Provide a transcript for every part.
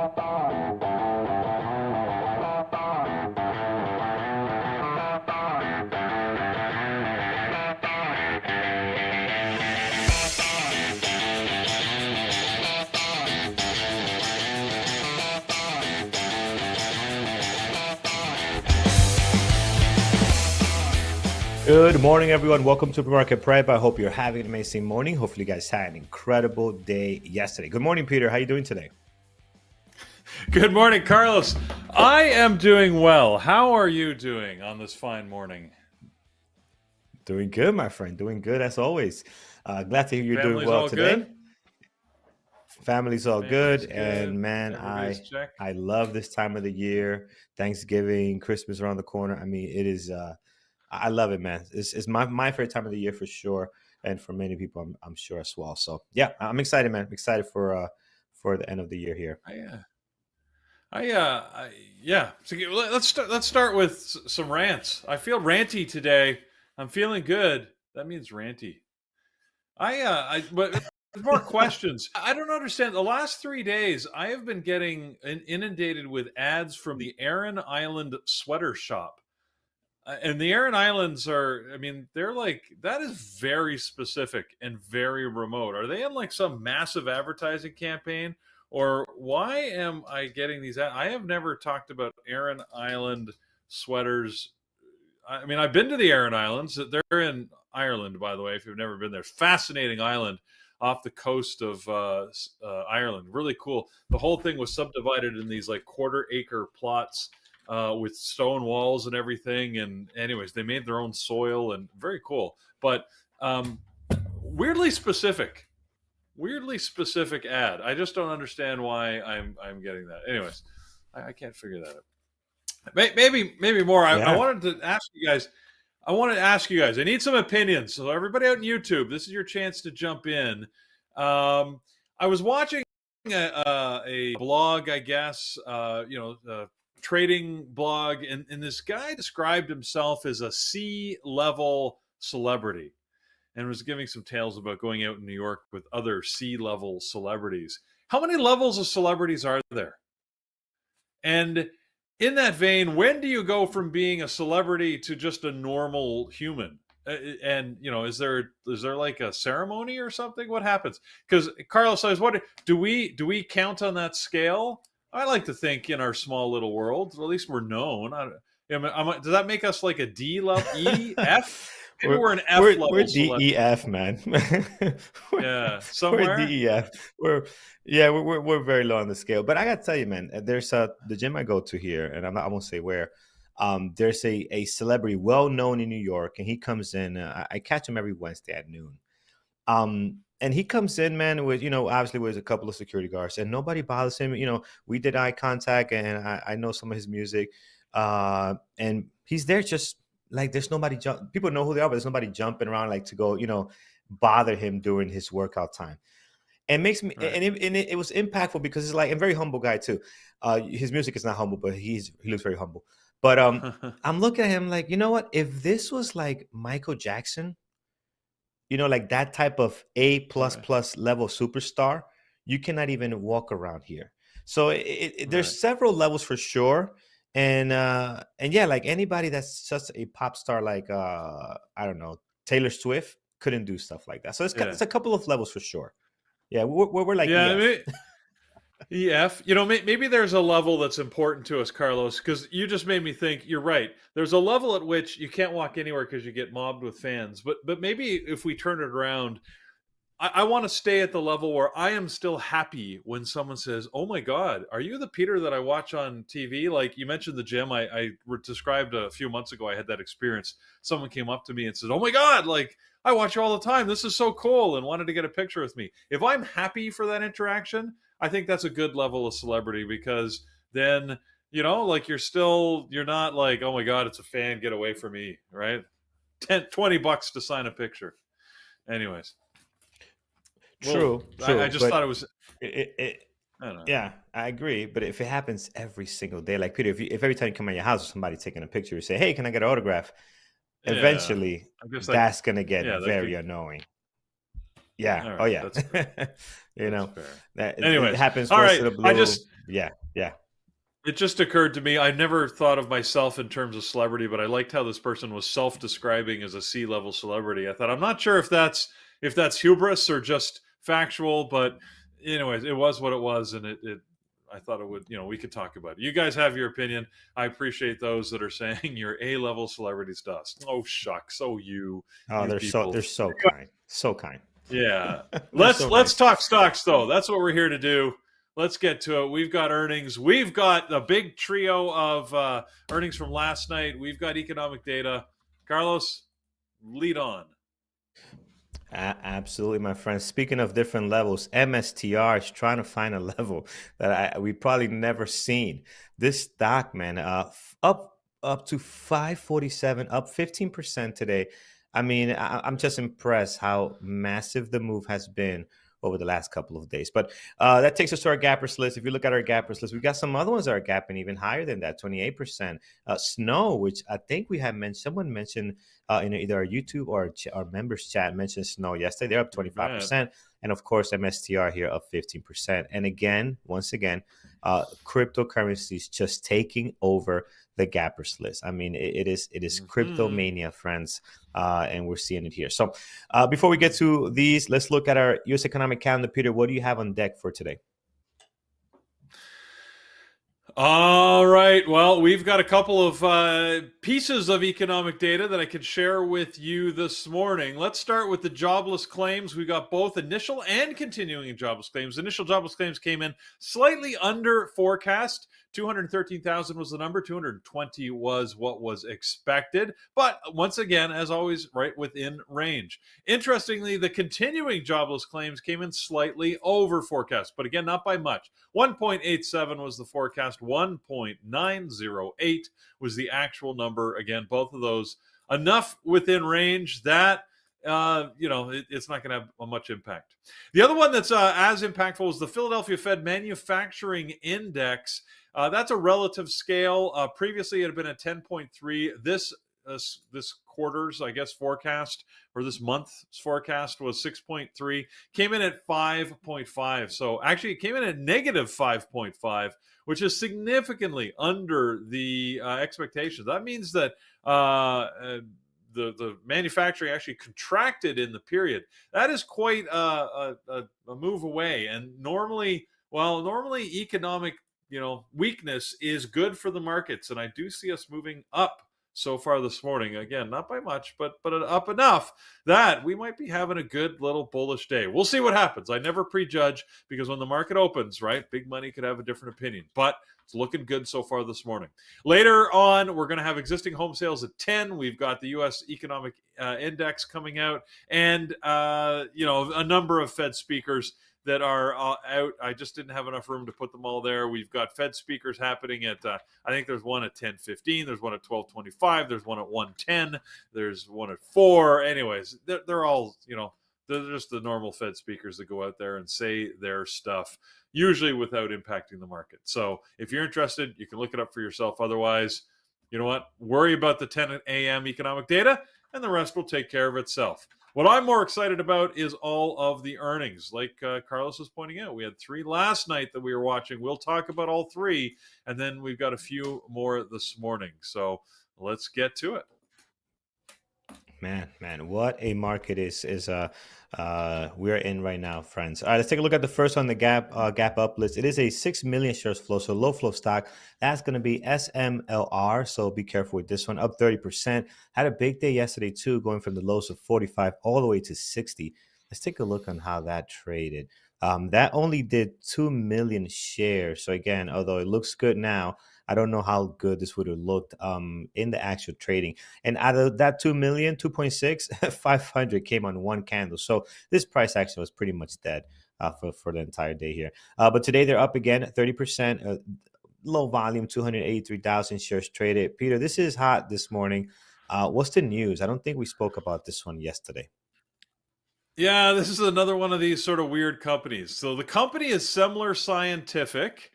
Good morning, everyone. Welcome to Market Prep. I hope you're having an amazing morning. Hopefully, you guys had an incredible day yesterday. Good morning, Peter. How are you doing today? Good morning, Carlos. I am doing well. How are you doing on this fine morning? Doing good, my friend. Doing good as always. Glad to hear you're Family's doing well all today. good? Family's all Family's good. And man, Everybody's check. I love this time of the year. Thanksgiving, Christmas around the corner. I mean, it is. I love it, man. It's my favorite time of the year for sure, and for many people, I'm sure as well. So yeah, I'm excited, man. I'm excited for the end of the year here. Yeah. So let's start with some rants. I feel ranty today. I'm feeling good. That means ranty. But more questions. I don't understand. The last 3 days, I have been getting inundated with ads from the Aran Island sweater shop. And the Aran Islands are, I mean, they're like, that is very specific and very remote. Are they in like some massive advertising campaign? Or why am I getting these? I have never talked about Aran Island sweaters. I mean, I've been to the Aran Islands. They're in Ireland, by the way, if you've never been there. Fascinating island off the coast of Ireland. Really cool. The whole thing was subdivided in these like quarter-acre plots with stone walls and everything. And anyways, they made their own soil and very cool. But weirdly specific ad. I just don't understand why I'm getting that. Anyways, I can't figure that out. Maybe more. I wanted to ask you guys. I need some opinions. So everybody out in YouTube, this is your chance to jump in. I was watching a blog, I guess, trading blog, and this guy described himself as a C-level celebrity and was giving some tales about going out in New York with other C-level celebrities. How many levels of celebrities are there? And in that vein, when do you go from being a celebrity to just a normal human? And is there like a ceremony or something? What happens? Because Carlos, I was wondering, do we count on that scale? I like to think in our small little world, at least we're known. Does that make us like a D level, E, F? Maybe we're an F level. We're DEF, man. Somewhere. We're DEF. We're very low on the scale. But I gotta tell you, man, there's the gym I go to here, and I won't say where. There's a celebrity well known in New York, and he comes in. I catch him every Wednesday at noon. And he comes in, man, with obviously with a couple of security guards, and nobody bothers him. We did eye contact, and I know some of his music, and he's there just. Like there's nobody people know who they are, but there's nobody jumping around like to go, bother him during his workout time. And makes me Right. and it was impactful because it's like a very humble guy too. His music is not humble, but he looks very humble. But I'm looking at him like, you know what? If this was like Michael Jackson, like that type of A++ level superstar, you cannot even walk around here. So there's several levels for sure. And yeah, like anybody that's just a pop star, like I don't know, Taylor Swift couldn't do stuff like that. So it's a couple of levels for sure. Yeah, we're like EF. Maybe there's a level that's important to us, Carlos, because you just made me think. You're right. There's a level at which you can't walk anywhere because you get mobbed with fans. But maybe if we turn it around, I want to stay at the level where I am still happy when someone says, "Oh my God, are you the Peter that I watch on TV?" Like you mentioned the gym. I described a few months ago. I had that experience. Someone came up to me and said, "Oh my God, like I watch you all the time. This is so cool," and wanted to get a picture with me. If I'm happy for that interaction, I think that's a good level of celebrity because then, like you're not like, "Oh my God, it's a fan. Get away from me." Right? $20 to sign a picture. Anyways. True. I just thought it was. I don't know. Yeah, I agree. But if it happens every single day, like Peter, if every time you come in your house, somebody taking a picture, you say, "Hey, can I get an autograph?" Eventually, that's gonna get very annoying. Yeah. All Oh right, yeah. that's fair. You That's know fair. that it Anyways, happens all once right. in a I blue. just Yeah. Yeah. It just occurred to me. I never thought of myself in terms of celebrity, but I liked how this person was self-describing as a C-level celebrity. I thought I'm not sure if that's hubris or just factual, but anyways, it was what it was, and it I thought it would. We could talk about it. You guys have your opinion. I appreciate those that are saying you're A-level celebrities dust. Oh shucks, oh Oh, you they're people. so kind. So kind. Yeah. They're Let's so let's nice. talk stocks though. That's what we're here to do. Let's get to it. We've got earnings. We've got a big trio of earnings from last night. We've got economic data. Carlos, lead on. Absolutely, my friend. Speaking of different levels, MSTR is trying to find a level that we probably never seen. This stock, man, up to 547, up 15% today. I mean, I'm just impressed how massive the move has been over the last couple of days. But that takes us to our gappers list. If you look at our gappers list, we got some other ones that are gapping even higher than that, 28%. Snow, which I think we have mentioned, someone mentioned in either our YouTube or our members chat mentioned Snow yesterday. They're up You bet. 25%. And of course, MSTR here up 15%. And again, once again, cryptocurrencies just taking over the gappers list. I mean, it is crypto Mhm. mania, friends, and we're seeing it here. So before we get to these, let's look at our U.S. economic calendar. Peter, what do you have on deck for today? All right. Well, we've got a couple of pieces of economic data that I could share with you this morning. Let's start with the jobless claims. We got both initial and continuing jobless claims. Initial jobless claims came in slightly under forecast. 213,000 was the number. 220 was what was expected. But once again, as always, right within range. Interestingly, the continuing jobless claims came in slightly over forecast, but again, not by much. 1.87 was the forecast. 1.908 was the actual number. Again, both of those enough within range that it's not going to have much impact. The other one that's as impactful is the Philadelphia Fed Manufacturing Index. That's a relative scale. Previously, it had been at 10.3. This quarter's, I guess, forecast, or this month's forecast, was 6.3. Came in at 5.5. So actually, it came in at negative 5.5, which is significantly under the expectations. That means that the manufacturing actually contracted in the period. That is quite a move away. And normally economic weakness is good for the markets, and I do see us moving up so far this morning. Again, not by much, but up enough that we might be having a good little bullish day. We'll see what happens. I never prejudge, because when the market opens, right, big money could have a different opinion. But it's looking good so far this morning. Later on, we're going to have existing home sales at 10. We've got the U.S. economic index coming out, and a number of Fed speakers that are out. I just didn't have enough room to put them all there. We've got Fed speakers happening at, I think there's one at 10:15, there's one at 12:25, there's one at 1:10, there's one at 4. Anyways, they're all, they're just the normal Fed speakers that go out there and say their stuff, usually without impacting the market. So if you're interested, you can look it up for yourself. Otherwise, you know what? Worry about the 10 a.m. economic data, and the rest will take care of itself. What I'm more excited about is all of the earnings. Like Carlos was pointing out, we had 3 last night that we were watching. We'll talk about all 3, and then we've got a few more this morning. So let's get to it. Man, what a market we're in right now, friends. All right, let's take a look at the first on the gap up list. It is a 6 million shares flow, so low flow stock. That's going to be SMLR. So be careful with this one. Up 30%. Had a big day yesterday too, going from the lows of 45 all the way to 60. Let's take a look on how that traded. That only did 2 million shares. So again, although it looks good now, I don't know how good this would have looked in the actual trading. And out of that 2 million, 2.6, 500 came on one candle. So this price action was pretty much dead for the entire day here. But today they're up again at 30%. Low volume, 283,000 shares traded. Peter, this is hot this morning. What's the news? I don't think we spoke about this one yesterday. Yeah, this is another one of these sort of weird companies. So the company is SAR Scientific,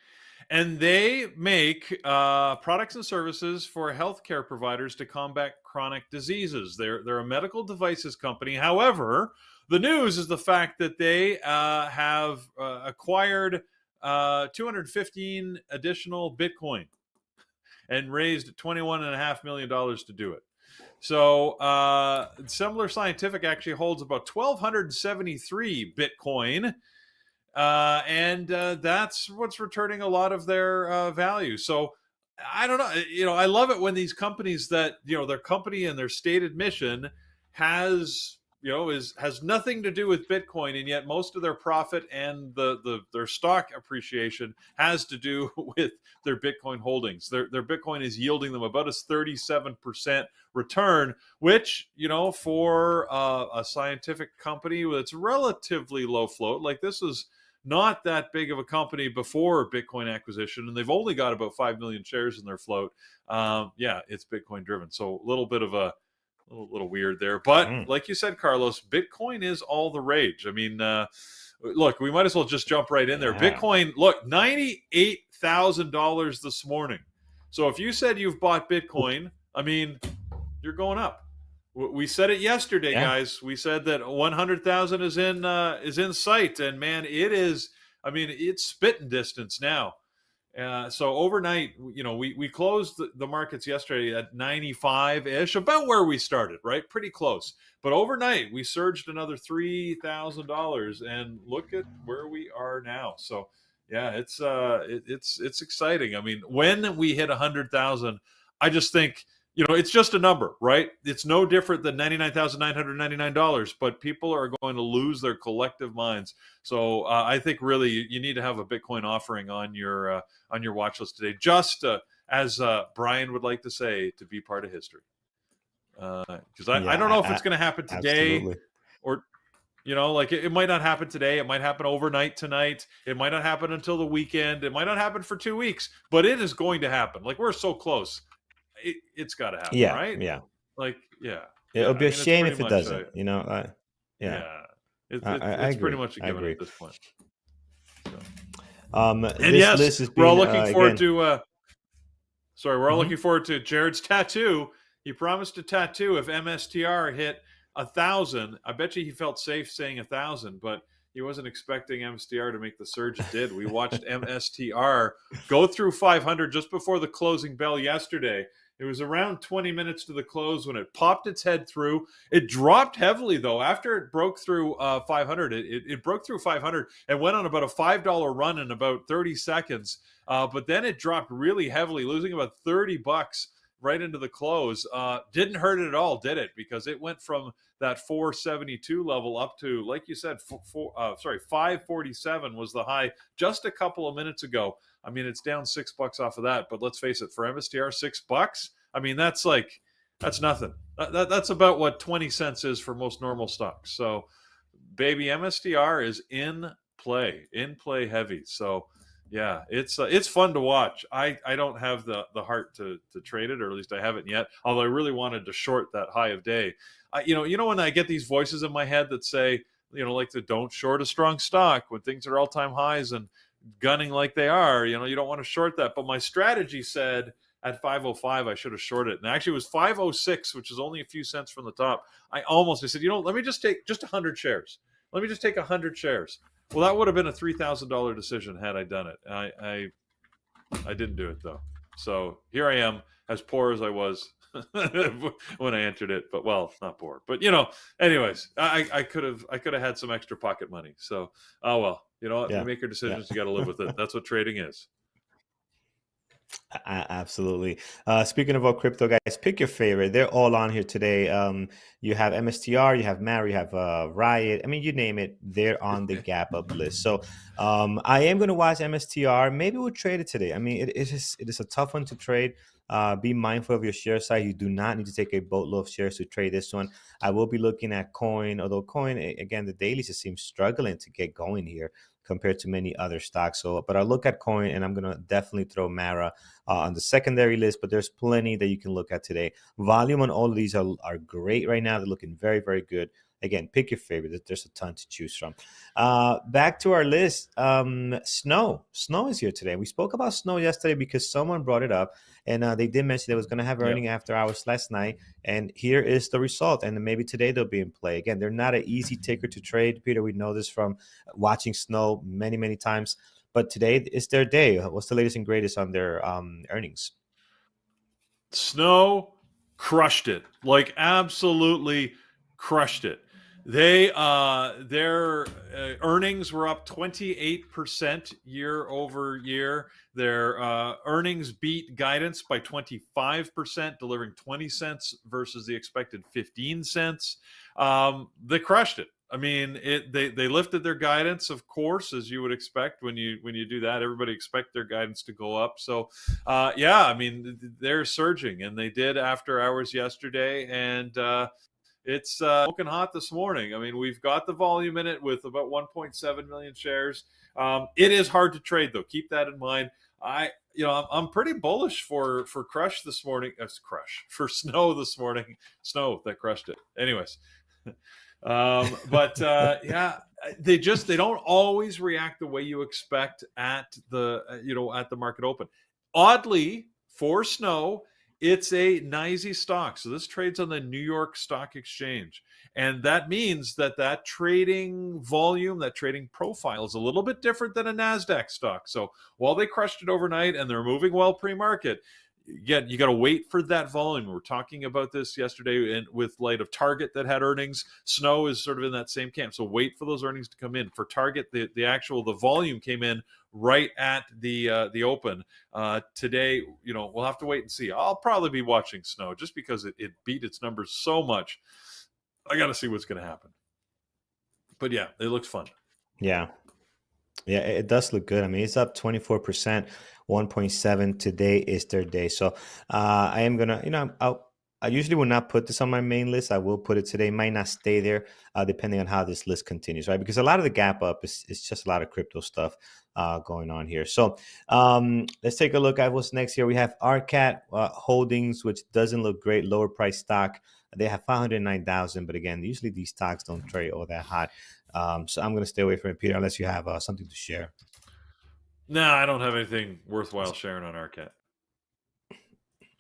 and they make products and services for healthcare providers to combat chronic diseases. They're a medical devices company. However, the news is the fact that they have acquired 215 additional Bitcoin and raised $21.5 million to do it. So Similar Scientific actually holds about 1,273 Bitcoin, and that's what's returning a lot of their value. So I don't know. I love it when these companies that their company and their stated mission has has nothing to do with Bitcoin, and yet most of their profit and their stock appreciation has to do with their Bitcoin holdings. Their Bitcoin is yielding them about a 37% return, which for a scientific company that's relatively low float, like this is not that big of a company before Bitcoin acquisition, and they've only got about 5 million shares in their float. It's Bitcoin driven, so a little bit of a little weird there. But like you said, Carlos, Bitcoin is all the rage. I mean, look, we might as well just jump right in there. Bitcoin, look, $98,000 this morning. So if you said you've bought Bitcoin, I mean, you're going up. We said it yesterday, guys. We said that 100,000 is in sight, and man, it is. I mean, it's spitting distance now. So overnight, we closed the markets yesterday at 95-ish, about where we started, right? Pretty close. But overnight, we surged another $3,000, and look at where we are now. So yeah, it's exciting. I mean, when we hit 100,000, I just think, it's just a number, right? It's no different than $99,999, but people are going to lose their collective minds. So I think really you need to have a Bitcoin offering on your watch list today, just as Brian would like to say, to be part of history. Because I don't know if it's going to happen today, absolutely. Or like it might not happen today. It might happen overnight tonight. It might not happen until the weekend. It might not happen for 2 weeks, but it is going to happen. Like, we're so close. It's got to happen, right? Yeah. Like, yeah. It'll be a shame if it doesn't. It's pretty much a given at this point. So. And this yes, list is being, we're all looking forward to. We're all looking forward to Jared's tattoo. He promised a tattoo if MSTR hit 1,000. I bet you he felt safe saying 1,000, but he wasn't expecting MSTR to make the surge it did. We watched MSTR go through 500 just before the closing bell yesterday. It was around 20 minutes to the close when it popped its head through. It dropped heavily, though. After it broke through 500, it broke through 500 and went on about a $5 run in about 30 seconds. But then it dropped really heavily, losing about $30 right into the close. Didn't hurt it at all, did it? Because it went from that 472 level up to, like you said, 547 was the high just a couple of minutes ago. I mean, it's down $6 off of that, but let's face it, for MSTR, $6. I mean, that's nothing. That's about what 20 cents is for most normal stocks. So, baby, MSTR is in play heavy. So, yeah, it's fun to watch. I don't have the heart to trade it, or at least I haven't yet. Although I really wanted to short that high of day. When I get these voices in my head that say, like the don't short a strong stock when things are all-time highs and gunning like they are, you don't want to short that. But my strategy said at 505 I should have shorted it, and actually it was 506, which is only a few cents from the top. I said, let me just take just 100 shares. Let me just take 100 shares. Well, that would have been a $3,000 decision had I done it. I didn't do it, though. So here I am, as poor as I was when I entered it. But, well, not poor. But, anyways, I could have had some extra pocket money. So, oh, well, you know what? We make our decisions. You got to live with it. That's what trading is. Absolutely. Speaking about crypto, guys, pick your favorite. They're all on here today. You have MSTR, you have Mara, you have Riot. I mean, you name it, they're on the gap up list. So I am going to watch MSTR. Maybe we'll trade it today. I mean, it is a tough one to trade. Be mindful of your share size. You do not need to take a boatload of shares to trade this one. I will be looking at Coin, although Coin, again, the dailies just seem struggling to get going here compared to many other stocks. So, but I'll look at Coin, and I'm going to definitely throw Mara on the secondary list, but there's plenty that you can look at today. Volume on all of these are great right now. They're looking very, very good. again, pick your favorite. There's a ton to choose from. Back to our list. Snow is here today. We spoke about snow yesterday because someone brought it up, and they did mention they was going to have Yep. earning after hours last night. And here is the result. And maybe today they'll be in play. Again, they're not an easy ticker to trade, Peter. We know this from watching snow many, many times. But today is their day. What's the latest and greatest on their earnings? Snow crushed it, like absolutely crushed it. Their earnings were up 28% year over year. Their earnings beat guidance by 25%, delivering 20 cents versus the expected 15 cents. They crushed it. I mean, they lifted their guidance, of course, as you would expect when you do that. Everybody expect their guidance to go up. So, yeah, I mean, they're surging, and they did after hours yesterday, and it's smoking hot this morning. I mean, we've got the volume in it with about 1.7 million shares. It is hard to trade, though. Keep that in mind. I'm pretty bullish for Crush this morning. Crush for Snow this morning. Snow that crushed it. Anyways. Yeah, they don't always react the way you expect at the at the market open. Oddly, for Snow, it's a NYSE stock, so this trades on the New York Stock Exchange, and that means that trading volume, that trading profile is a little bit different than a NASDAQ stock. So while they crushed it overnight and they're moving well pre-market, you got to wait for that volume. We were talking about this yesterday, and with light of Target that had earnings, Snow is sort of in that same camp. So wait for those earnings to come in. For Target, the volume came in right at the open today. We'll have to wait and see. I'll probably be watching Snow just because it beat its numbers so much. I got to see what's going to happen. But yeah, it looks fun. Yeah. Yeah, it does look good. I mean, it's up 24%, 1.7. Today is their day. So I am going to, I usually will not put this on my main list. I will put it today. It might not stay there depending on how this list continues, right? Because a lot of the gap up is just a lot of crypto stuff going on here. So let's take a look at what's next here. We have RCAT Holdings, which doesn't look great, lower price stock. They have 509,000, but again, usually these stocks don't trade all that hot. So I'm going to stay away from it, Peter, unless you have something to share. No, I don't have anything worthwhile sharing on RCAT.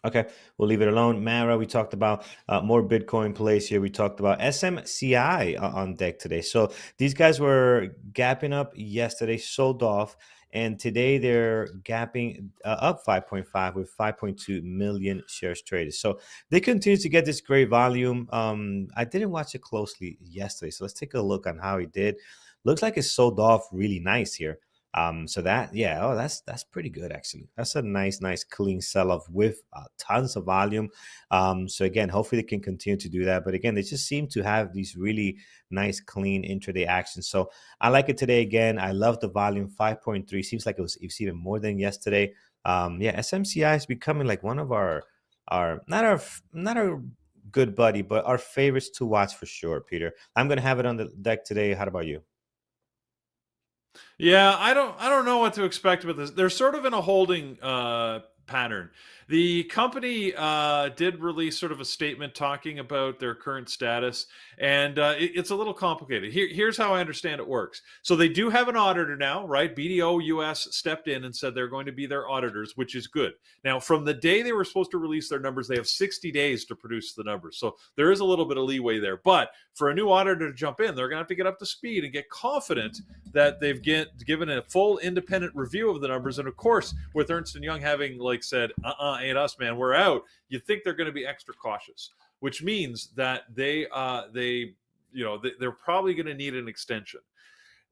Okay, we'll leave it alone. Mara, we talked about more Bitcoin plays here. We talked about SMCI on deck today. So these guys were gapping up yesterday, sold off. And today they're gapping up 5.5 with 5.2 million shares traded. So they continue to get this great volume. I didn't watch it closely yesterday. So let's take a look on how he did. Looks like it sold off really nice here. So that's pretty good actually. That's a nice clean sell-off with tons of volume. So again, hopefully they can continue to do that. But again, they just seem to have these really nice clean intraday actions. So I like it today again. I love the volume. 5.3 seems like it's even more than yesterday. SMCI is becoming like one of our not our good buddy, but our favorites to watch for sure, Peter. I'm gonna have it on the deck today. How about you? Yeah, I don't know what to expect with this. They're sort of in a holding pattern. The company did release sort of a statement talking about their current status, and it's a little complicated. Here's how I understand it works. So they do have an auditor now, right? BDO US stepped in and said they're going to be their auditors, which is good. Now, from the day they were supposed to release their numbers, they have 60 days to produce the numbers. So there is a little bit of leeway there. But for a new auditor to jump in, they're going to have to get up to speed and get confident that they've given a full independent review of the numbers. And of course, with Ernst & Young having said, ain't us, man, we're out, you think they're going to be extra cautious, which means that they're probably going to need an extension.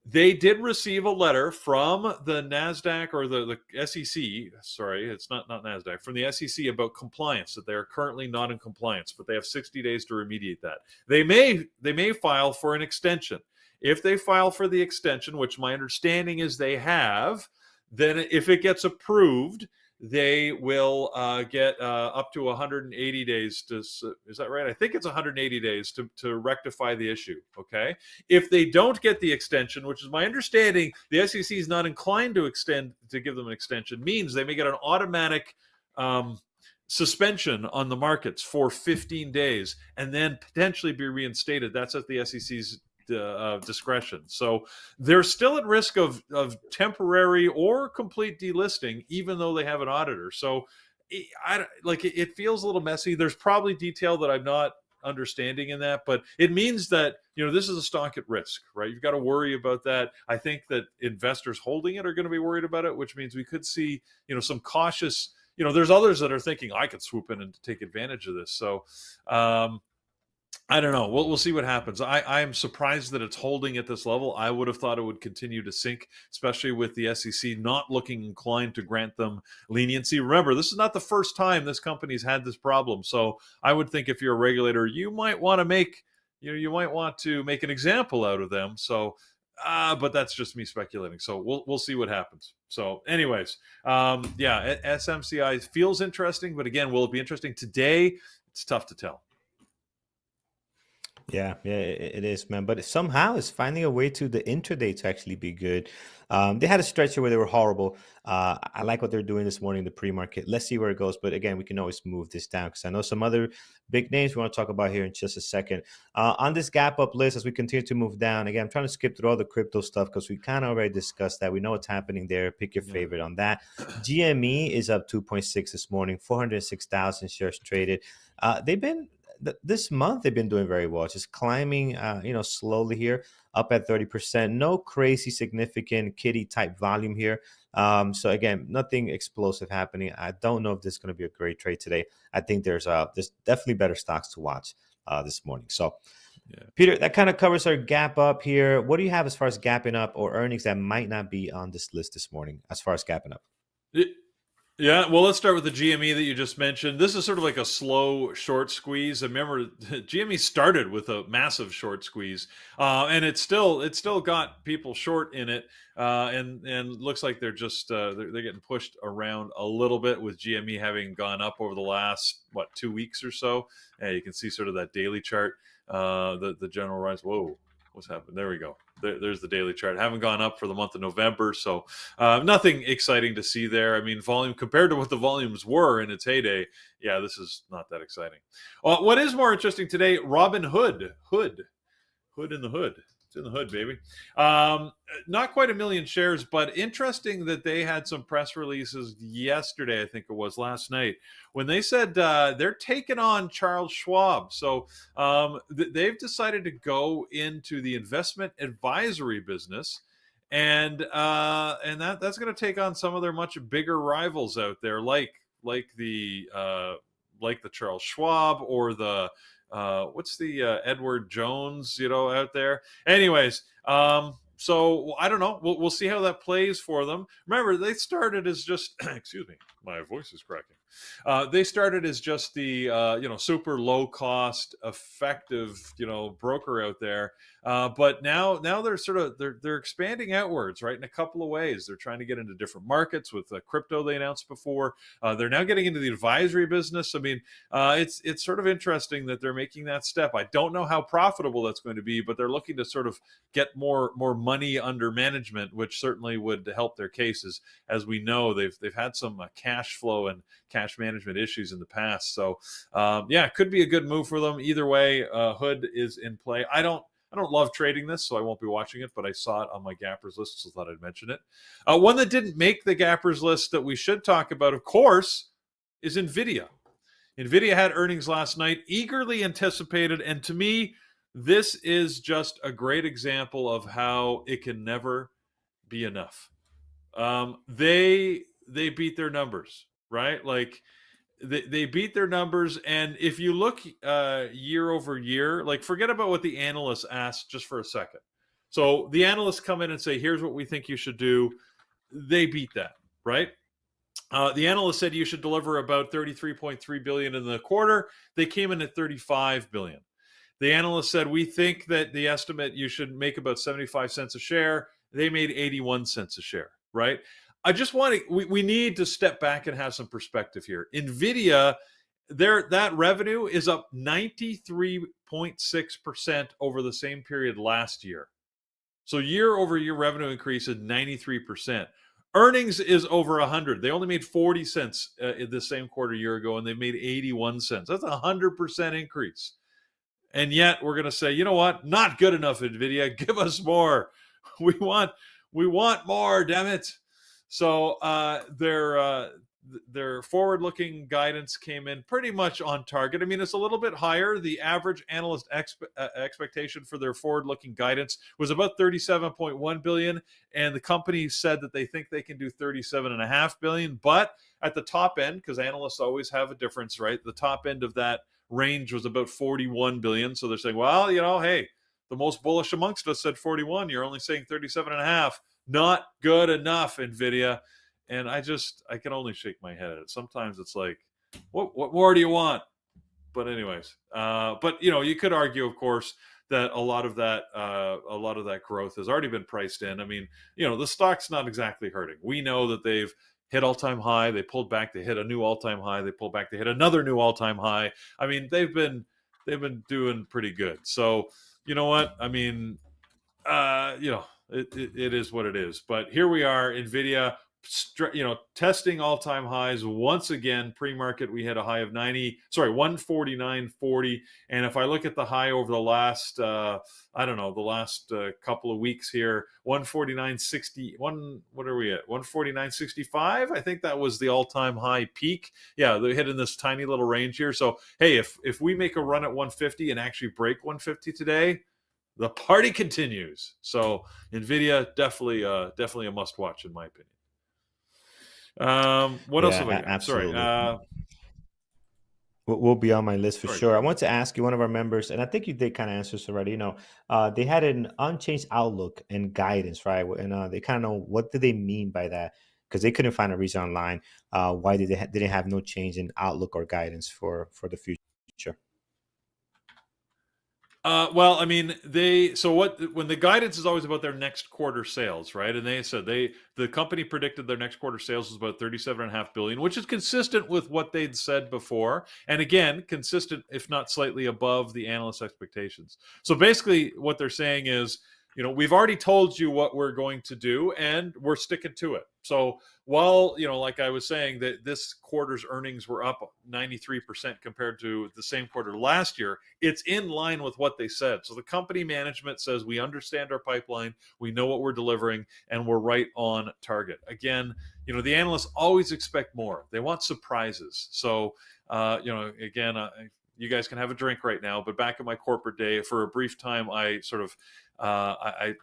They did receive a letter from the NASDAQ or the SEC. Sorry, it's not NASDAQ, from the SEC about compliance, that they are currently not in compliance, but they have 60 days to remediate that. They may file for an extension. If they file for the extension, which my understanding is they have, then if it gets approved, they will get up to 180 days to, is that right? I think it's 180 days to rectify the issue, okay? If they don't get the extension, which is my understanding, the SEC is not inclined to give them an extension, means they may get an automatic suspension on the markets for 15 days and then potentially be reinstated. That's at the SEC's discretion. So they're still at risk of temporary or complete delisting, even though they have an auditor. So it feels a little messy. There's probably detail that I'm not understanding in that, but it means that this is a stock at risk, right? You've got to worry about that. I think that investors holding it are going to be worried about it, which means we could see some cautious. There's others that are thinking I could swoop in and take advantage of this. So I don't know. We'll see what happens. I am surprised that it's holding at this level. I would have thought it would continue to sink, especially with the SEC not looking inclined to grant them leniency. Remember, this is not the first time this company's had this problem. So I would think if you're a regulator, you might want to make an example out of them. So, but that's just me speculating. So we'll see what happens. So, anyways, SMCI feels interesting, but again, will it be interesting today? It's tough to tell. Yeah, it is, man. But somehow it's finding a way to the intraday to actually be good. They had a stretch where they were horrible. I like what they're doing this morning, the pre-market. Let's see where it goes. But again, we can always move this down because I know some other big names we want to talk about here in just a second. On this gap up list, as we continue to move down, again, I'm trying to skip through all the crypto stuff because we kind of already discussed that. We know what's happening there. Pick your favorite on that. GME is up 2.6 this morning, 406,000 shares traded. This month they've been doing very well, just climbing slowly here, up at 30%. No crazy significant kitty type volume here. So again, nothing explosive happening. I don't know if this is going to be a great trade today. I think there's definitely better stocks to watch this morning. So Peter, that kind of covers our gap up here. What do you have as far as gapping up or earnings that might not be on this list this morning as far as gapping up? Yeah, well, let's start with the GME that you just mentioned. This is sort of like a slow short squeeze. I remember GME started with a massive short squeeze, and it still got people short in it, and looks like they're just they're getting pushed around a little bit with GME having gone up over the last 2 weeks or so. You can see sort of that daily chart, the general rise. Whoa, what's happened? There we go. There's the daily chart. Haven't gone up for the month of November, so nothing exciting to see there. I mean, volume compared to what the volumes were in its heyday, this is not that exciting. What is more interesting today, Robin Hood in the hood. It's in the hood, baby. Not quite 1 million shares, but interesting that they had some press releases yesterday, I think it was last night, when they said they're taking on Charles Schwab. So they've decided to go into the investment advisory business, and that's going to take on some of their much bigger rivals out there, like the Charles Schwab or the what's the Edward Jones, out there. Anyways, so I don't know. We'll see how that plays for them. Remember, they started as just excuse me, my voice is cracking. They started as just the super low cost, effective broker out there. But now they're they're expanding outwards, right, in a couple of ways. They're trying to get into different markets with crypto they announced before. They're now getting into the advisory business. I mean, it's sort of interesting that they're making that step. I don't know how profitable that's going to be, but they're looking to sort of get more money under management, which certainly would help their cases. As we know, they've had some cash flow and cash management issues in the past. So it could be a good move for them. Either way, Hood is in play. I don't love trading this, so I won't be watching it, but I saw it on my Gappers list, so I thought I'd mention it. One that didn't make the Gappers list that we should talk about, of course, is NVIDIA. NVIDIA had earnings last night, eagerly anticipated, and to me, this is just a great example of how it can never be enough. They beat their numbers, right? Like they beat their numbers, and if you look year over year, like forget about what the analysts asked just for a second. So the analysts come in and say, "Here's what we think you should do." They beat that, right? The analyst said you should deliver about 33.3 billion in the quarter. They came in at 35 billion. The analyst said, we think that the estimate you should make about 75 cents a share. They made 81 cents a share, right? I just we need to step back and have some perspective here. NVIDIA, that revenue is up 93.6% over the same period last year. So year over year revenue increase is 93%. Earnings is over 100. They only made 40 cents in the same quarter a year ago, and they made 81 cents. That's a 100% increase. And yet we're going to say, you know what? Not good enough, NVIDIA. Give us more. We want more, damn it. So their forward-looking guidance came in pretty much on target. I mean, it's a little bit higher. The average analyst expectation for their forward-looking guidance was about 37.1 billion, and the company said that they think they can do 37.5 billion. But at the top end, because analysts always have a difference, right? The top end of that range was about 41 billion. So they're saying, well, you know, hey, the most bullish amongst us said 41. You're only saying 37.5. Not good enough, NVIDIA. And I can only shake my head at it. Sometimes it's like, what more do you want? But anyways, but you know, you could argue, of course, that a lot of that growth has already been priced in. I mean, you know, the stock's not exactly hurting. We know that they've hit all-time high, they pulled back, they hit a new all-time high, they pulled back, they hit another new all-time high. I mean, they've been doing pretty good. So, you know what? I mean, you know, it is what it is. But here we are, NVIDIA, you know, testing all-time highs once again. Pre-market, we had a high of 149.40. And if I look at the high over the last, the last couple of weeks here, 149.60. What are we at? 149.65. I think that was the all-time high peak. Yeah, they're hitting this tiny little range here. So hey, if we make a run at 150 and actually break 150 today, the party continues. So NVIDIA definitely a must watch in my opinion. What else have I got? Absolutely. Sorry. Will be on my list for sure. I want to ask you, one of our members, and I think you did kind of answer this already. You know, they had an unchanged outlook and guidance, right? And they kind of know, what do they mean by that? Because they couldn't find a reason online. Why did they have no change in outlook or guidance for the future? Well, I mean, when the guidance is always about their next quarter sales, right? And they said the company predicted their next quarter sales was about 37.5 billion, which is consistent with what they'd said before. And again, consistent, if not slightly above the analyst expectations. So basically what they're saying is, you know, we've already told you what we're going to do and we're sticking to it. So while, you know, like I was saying, that this quarter's earnings were up 93% compared to the same quarter last year, it's in line with what they said. So the company management says, we understand our pipeline, we know what we're delivering, and we're right on target. Again, you know, the analysts always expect more. They want surprises. So, you know, again, you guys can have a drink right now, but back in my corporate day, for a brief time, I sort of I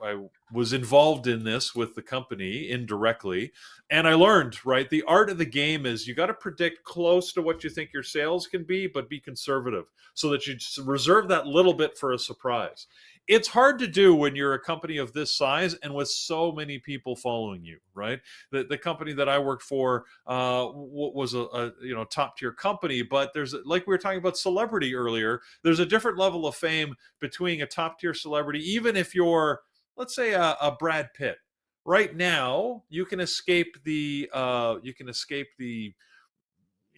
was involved in this with the company indirectly, and I learned, right, the art of the game is you got to predict close to what you think your sales can be, but be conservative so that you reserve that little bit for a surprise. It's hard to do when you're a company of this size and with so many people following you, right? The company that I worked for was a top tier company, but there's, like we were talking about celebrity earlier, there's a different level of fame between a top tier celebrity, even if you're, let's say, a Brad Pitt. Right now, you can escape the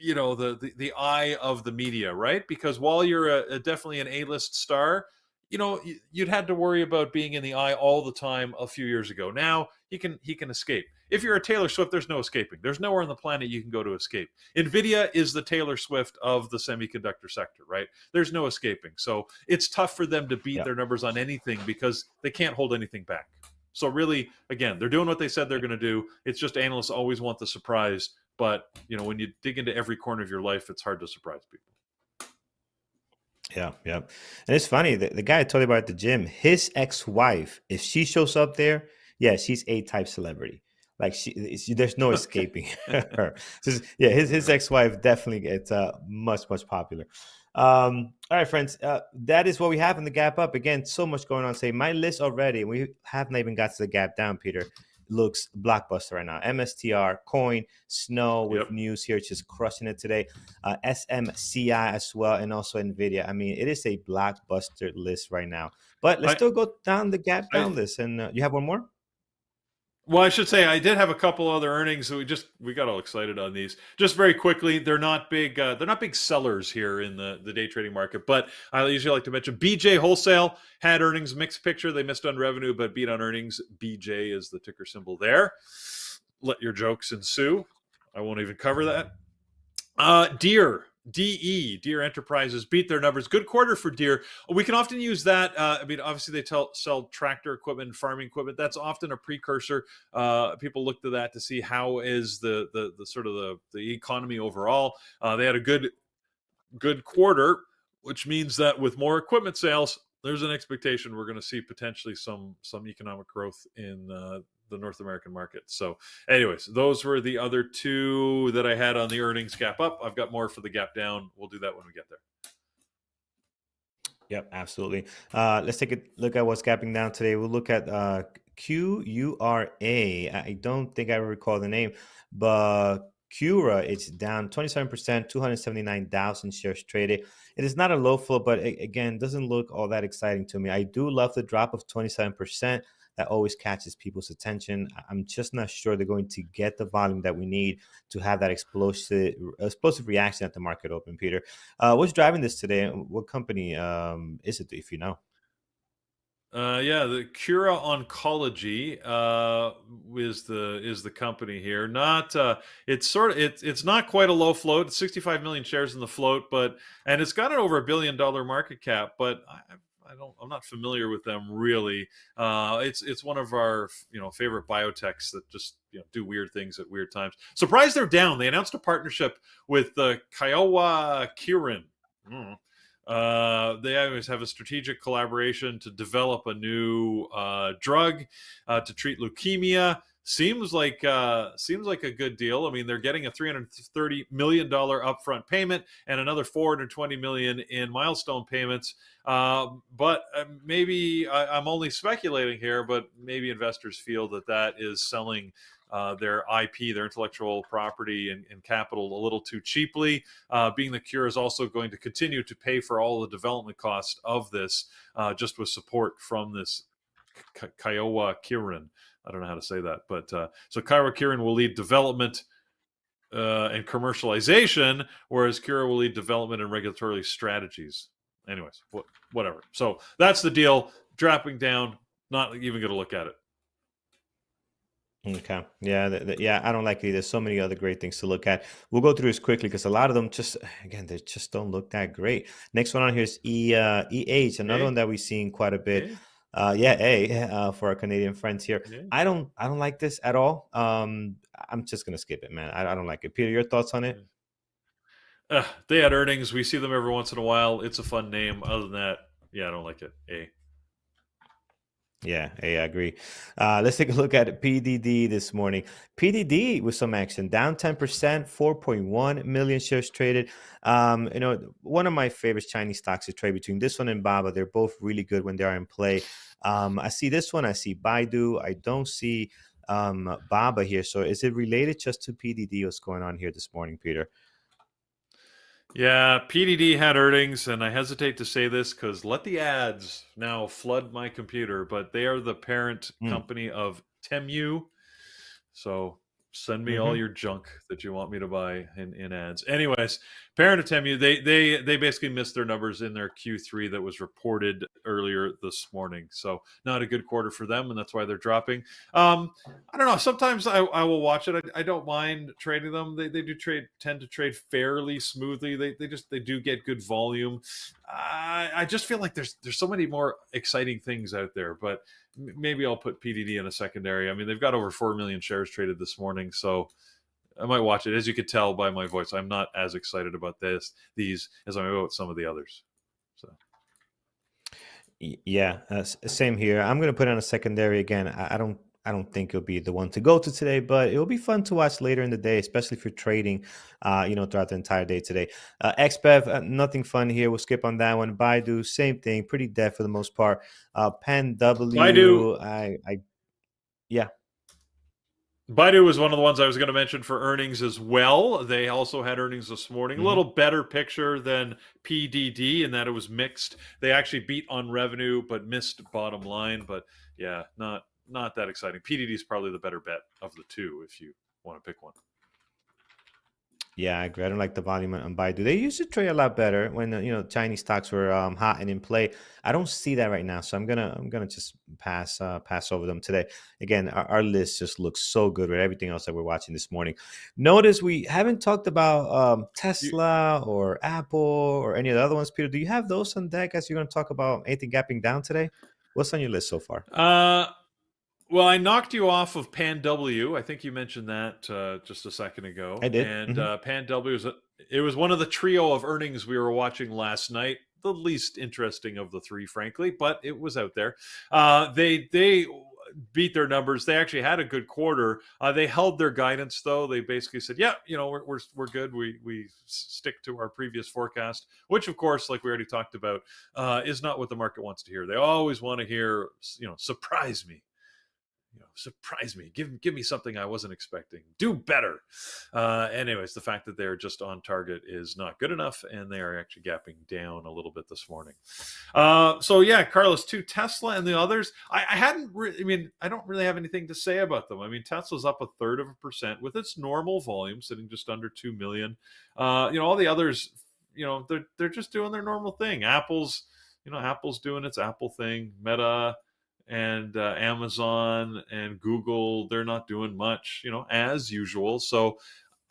you know, the eye of the media, right? Because while you're definitely an A-list star, you know, you'd had to worry about being in the eye all the time a few years ago. Now he can escape. If you're a Taylor Swift, there's no escaping. There's nowhere on the planet you can go to escape. NVIDIA is the Taylor Swift of the semiconductor sector, right? There's no escaping. So it's tough for them to beat their numbers on anything because they can't hold anything back. So really, again, they're doing what they said they're going to do. It's just analysts always want the surprise. But, you know, when you dig into every corner of your life, it's hard to surprise people. Yeah. And it's funny, the guy I told you about at the gym, his ex-wife, if she shows up there, yeah, she's A-type celebrity. Like there's no escaping her. So, yeah, his ex-wife definitely gets much popular. All right, friends, that is what we have in the gap up. Again, so much going on. Say my list already. We haven't even got to the gap down, Peter. Looks blockbuster right now. MSTR, Coin, Snow with news here, just crushing it today. SMCI as well, and also NVIDIA. I mean, it is a blockbuster list right now. But let's still go down the gap down list. And you have one more? Well, I should say I did have a couple other earnings. So we got all excited on these. Just very quickly, they're not big. They're not big sellers here in the day trading market. But I usually like to mention BJ Wholesale had earnings, mixed picture. They missed on revenue but beat on earnings. BJ is the ticker symbol there. let your jokes ensue. I won't even cover that. Deere, Deere Enterprises beat their numbers. Good quarter for Deere. We can often use that. I mean, obviously they sell tractor equipment, farming equipment. That's often a precursor. People look to that to see how is the sort of the economy overall. They had a good quarter, which means that with more equipment sales, there's an expectation we're going to see potentially some economic growth in the North American market. So, anyways, those were the other two that I had on the earnings gap up. I've got more for the gap down. We'll do that when we get there. Yep, absolutely. Let's take a look at what's gapping down today. We'll look at QURA. I don't think I recall the name, but Cura, it's down 27%, 279,000 shares traded. It is not a low flow, but again, doesn't look all that exciting to me. I do love the drop of 27%. That always catches people's attention. I'm just not sure they're going to get the volume that we need to have that explosive reaction at the market open, Peter. What's driving this today? What company is it, if you know? Yeah, the Cura Oncology is the company here. Not it's not quite a low float. It's 65 million shares in the float, and it's got an over $1 billion market cap. But I'm not familiar with them really. It's one of our favorite biotechs that just do weird things at weird times. Surprised they're down. They announced a partnership with Kyowa Kirin. They always have a strategic collaboration to develop a new drug to treat leukemia. Seems like a good deal. I mean, they're getting a $330 million upfront payment and another $420 million in milestone payments. But maybe I'm only speculating here, but maybe investors feel that is selling their IP, their intellectual property and capital a little too cheaply. Being the Cure is also going to continue to pay for all the development cost of this, just with support from this Kyowa Kirin. I don't know how to say that, but so Kyowa Kirin will lead development and commercialization, whereas Cura will lead development and regulatory strategies. Anyways, whatever. So that's the deal. Dropping down. Not even going to look at it. Okay. Yeah. Yeah. I don't like it. There's so many other great things to look at. We'll go through this quickly because a lot of them they just don't look that great. Next one on here is EH, another one that we've seen quite a bit. For our Canadian friends here. I don't like this at all. I'm just gonna skip it, man. I don't like it. Peter, your thoughts on it? They had earnings. We see them every once in a while. It's a fun name. Other than that, I don't like it. Yeah, I agree. Let's take a look at PDD this morning. PDD with some action, down 10%, 4.1 million shares traded. One of my favorite Chinese stocks to trade between this one and Baba. They're both really good when they are in play. I see this one. I see Baidu. I don't see Baba here. So is it related just to PDD? What's going on here this morning, Peter? Yeah, PDD had earnings, and I hesitate to say this because let the ads now flood my computer, but they are the parent company of Temu. So send me all your junk that you want me to buy in ads. Anyways, parent of Temu, they basically missed their numbers in their Q3 that was reported earlier this morning. So not a good quarter for them, and that's why they're dropping. I don't know. Sometimes I will watch it. I don't mind trading them. They tend to trade fairly smoothly. They do get good volume. I just feel like there's so many more exciting things out there, but maybe I'll put PDD in a secondary. I mean, they've got over 4 million shares traded this morning, so I might watch it. As you could tell by my voice, I'm not as excited about these as I'm about some of the others. So, yeah, same here. I'm going to put on a secondary again. I don't think it'll be the one to go to today, but it'll be fun to watch later in the day, especially if you're trading, throughout the entire day today. XBEV, nothing fun here. We'll skip on that one. Baidu, same thing, pretty dead for the most part. Pen W, Baidu, yeah. Baidu was one of the ones I was going to mention for earnings as well. They also had earnings this morning. A little better picture than PDD in that it was mixed. They actually beat on revenue but missed bottom line. But yeah, not that exciting. PDD is probably the better bet of the two if you want to pick one. Yeah, I agree. I don't like the volume on Baidu. They used to trade a lot better when Chinese stocks were hot and in play. I don't see that right now, so I'm gonna just pass over them today. Again, our list just looks so good with everything else that we're watching this morning. Notice we haven't talked about You, Tesla or Apple or any of the other ones. Peter, do you have those on deck as you're going to talk about anything gapping down today? What's on your list so far? uh, well, I knocked you off of Pan W. I think you mentioned that just a second I ago. did. And Pan W it was one of the trio of earnings we were watching last night. The least interesting of the three, frankly, but it was out there. They beat their numbers. They actually had a good quarter. They held their guidance though. They basically said, "Yeah, we're good. We stick to our previous forecast," which of course, like we already talked about, is not what the market wants to hear. They always want to hear, surprise me, surprise me, give me something I wasn't expecting, do better. Anyways, the fact that they're just on target is not good enough, and they are actually gapping down a little bit this morning. So yeah, Carlos, to Tesla and the others, I don't really have anything to say about them. I mean, Tesla's up 1/3% with its normal volume sitting just under 2 million. All the others, they're just doing their normal thing. Apple's doing its Apple thing. Meta and Amazon and Google, they're not doing much, as usual. So,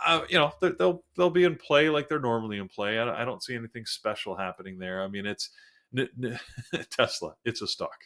they'll be in play like they're normally in play. I don't see anything special happening there. I mean, it's Tesla. It's a stock.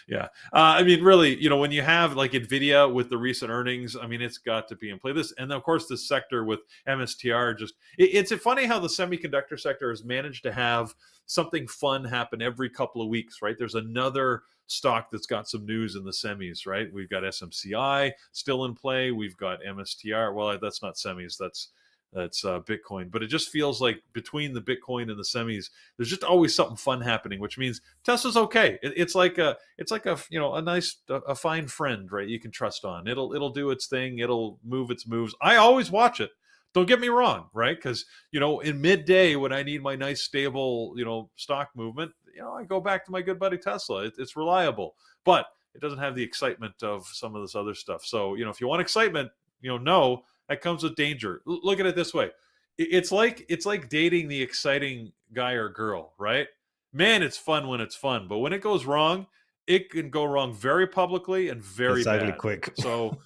Yeah. I mean, really, when you have like Nvidia with the recent earnings, I mean, it's got to be in play. This, and of course, this sector with MSTR, it's funny how the semiconductor sector has managed to have something fun happen every couple of weeks, right? There's another stock that's got some news in the semis, right? We've got SMCI still in play. We've got MSTR. Well, that's not semis. That's Bitcoin. But it just feels like between the Bitcoin and the semis, there's just always something fun happening, which means Tesla's okay. It's like a a nice, a fine friend, right? You can trust on. It'll do its thing. It'll move its moves. I always watch it. Don't get me wrong, right? Because in midday when I need my nice stable stock movement, I go back to my good buddy Tesla. It's reliable, but it doesn't have the excitement of some of this other stuff. So if you want excitement, no, that comes with danger. Look at it this way: it's like dating the exciting guy or girl, right? Man, it's fun when it's fun, but when it goes wrong, it can go wrong very publicly and very It's ugly bad. quick. So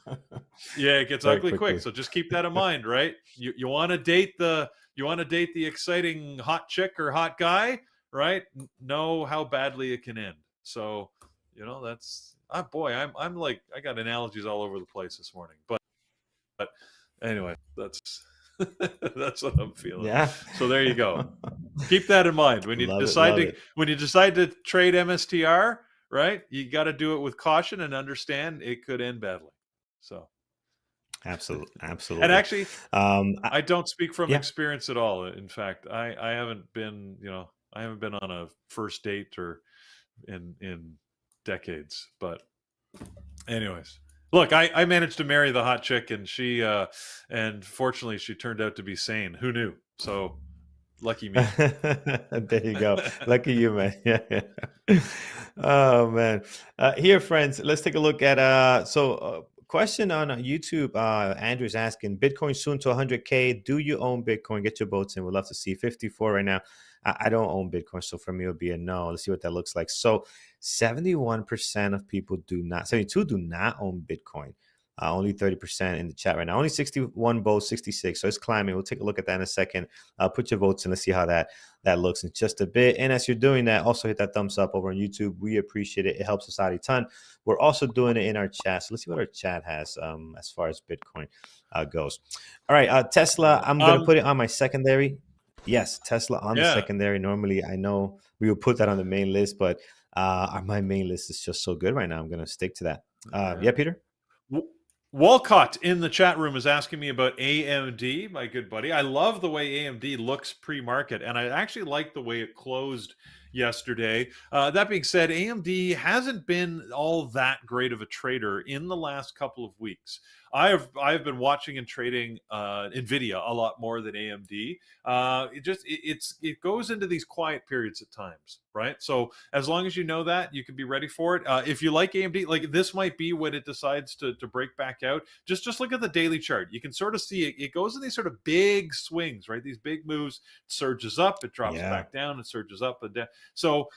yeah, it gets Very ugly quick. quickly. So just keep that in mind, right? You want to date the exciting hot chick or hot guy, right? Know how badly it can end. So that's boy, I'm like, I got analogies all over the place this morning, but anyway, that's that's what I'm feeling. Yeah. So there you go. Keep that in mind when you Love it. decide Love to it. trade MSTR, right? You got to do it with caution and understand it could end badly. So, Absolutely. and Absolutely. actually, I, I don't speak from yeah. experience at all. In fact, I haven't been, I haven't been on a first date or in decades. But anyways, look, I managed to marry the hot chick, and and fortunately, she turned out to be sane. Who knew? So lucky me. There you go. Lucky you, man. Yeah, yeah. Oh man. Here, friends, let's take a look at question on YouTube. Andrew's asking, Bitcoin soon to 100K. Do you own Bitcoin? Get your votes in. We'd love to see 54 right now. I don't own Bitcoin, so for me it would be a no. Let's see what that looks like. So 71% of people do not, 72 do not own Bitcoin. Only 30% in the chat right now. Only 61 votes, 66. So it's climbing. We'll take a look at that in a second. Put your votes in. Let's see how that looks in just a bit. And as you're doing that, also hit that thumbs up over on YouTube. We appreciate it. It helps us out a ton. We're also doing it in our chat. So let's see what our chat has as far as Bitcoin goes. All right, Tesla, I'm going to put it on my secondary. Yes, Tesla on the secondary. Normally, I know we would put that on the main list, but my main list is just so good right now. I'm going to stick to that. Yeah, Peter? Walcott in the chat room is asking me about AMD, my good buddy. I love the way AMD looks pre-market, and I actually like the way it closed yesterday. That being said, AMD hasn't been all that great of a trader in the last couple of weeks. I've been watching and trading NVIDIA a lot more than AMD. It goes into these quiet periods at times, right? So as long as you know that, you can be ready for it. If you like AMD, like this might be when it decides to break back out. Just look at the daily chart. You can sort of see it goes in these sort of big swings, right? These big moves, surges up, it drops Yeah. back down, it surges up and down. So,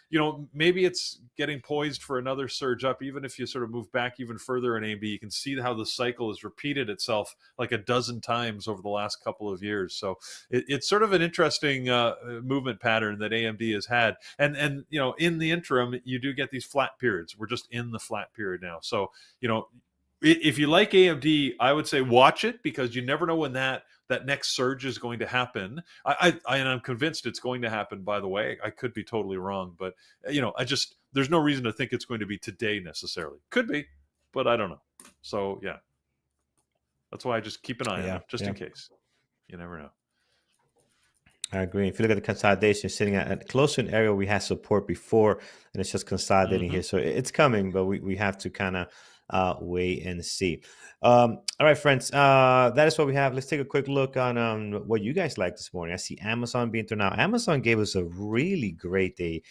maybe it's getting poised for another surge up. Even if you sort of move back even further in AMD, you can see how the cycle has repeated itself like a dozen times over the last couple of years. So it's sort of an interesting movement pattern that AMD has had. And in the interim, you do get these flat periods. We're just in the flat period now. So, if you like AMD, I would say watch it, because you never know when that next surge is going to happen. And I'm convinced it's going to happen, by the way. I could be totally wrong, but there's no reason to think it's going to be today necessarily. Could be, but I don't know. So yeah, that's why I just keep an eye on it, just in case. You never know. I agree. If you look at the consolidation, sitting at close to an area we had support before, and it's just consolidating here. So it's coming, but we have to kind of wait and see. All right, friends, that is what we have. Let's take a quick look on what you guys like this morning. I see Amazon being thrown out. Amazon gave us a really great day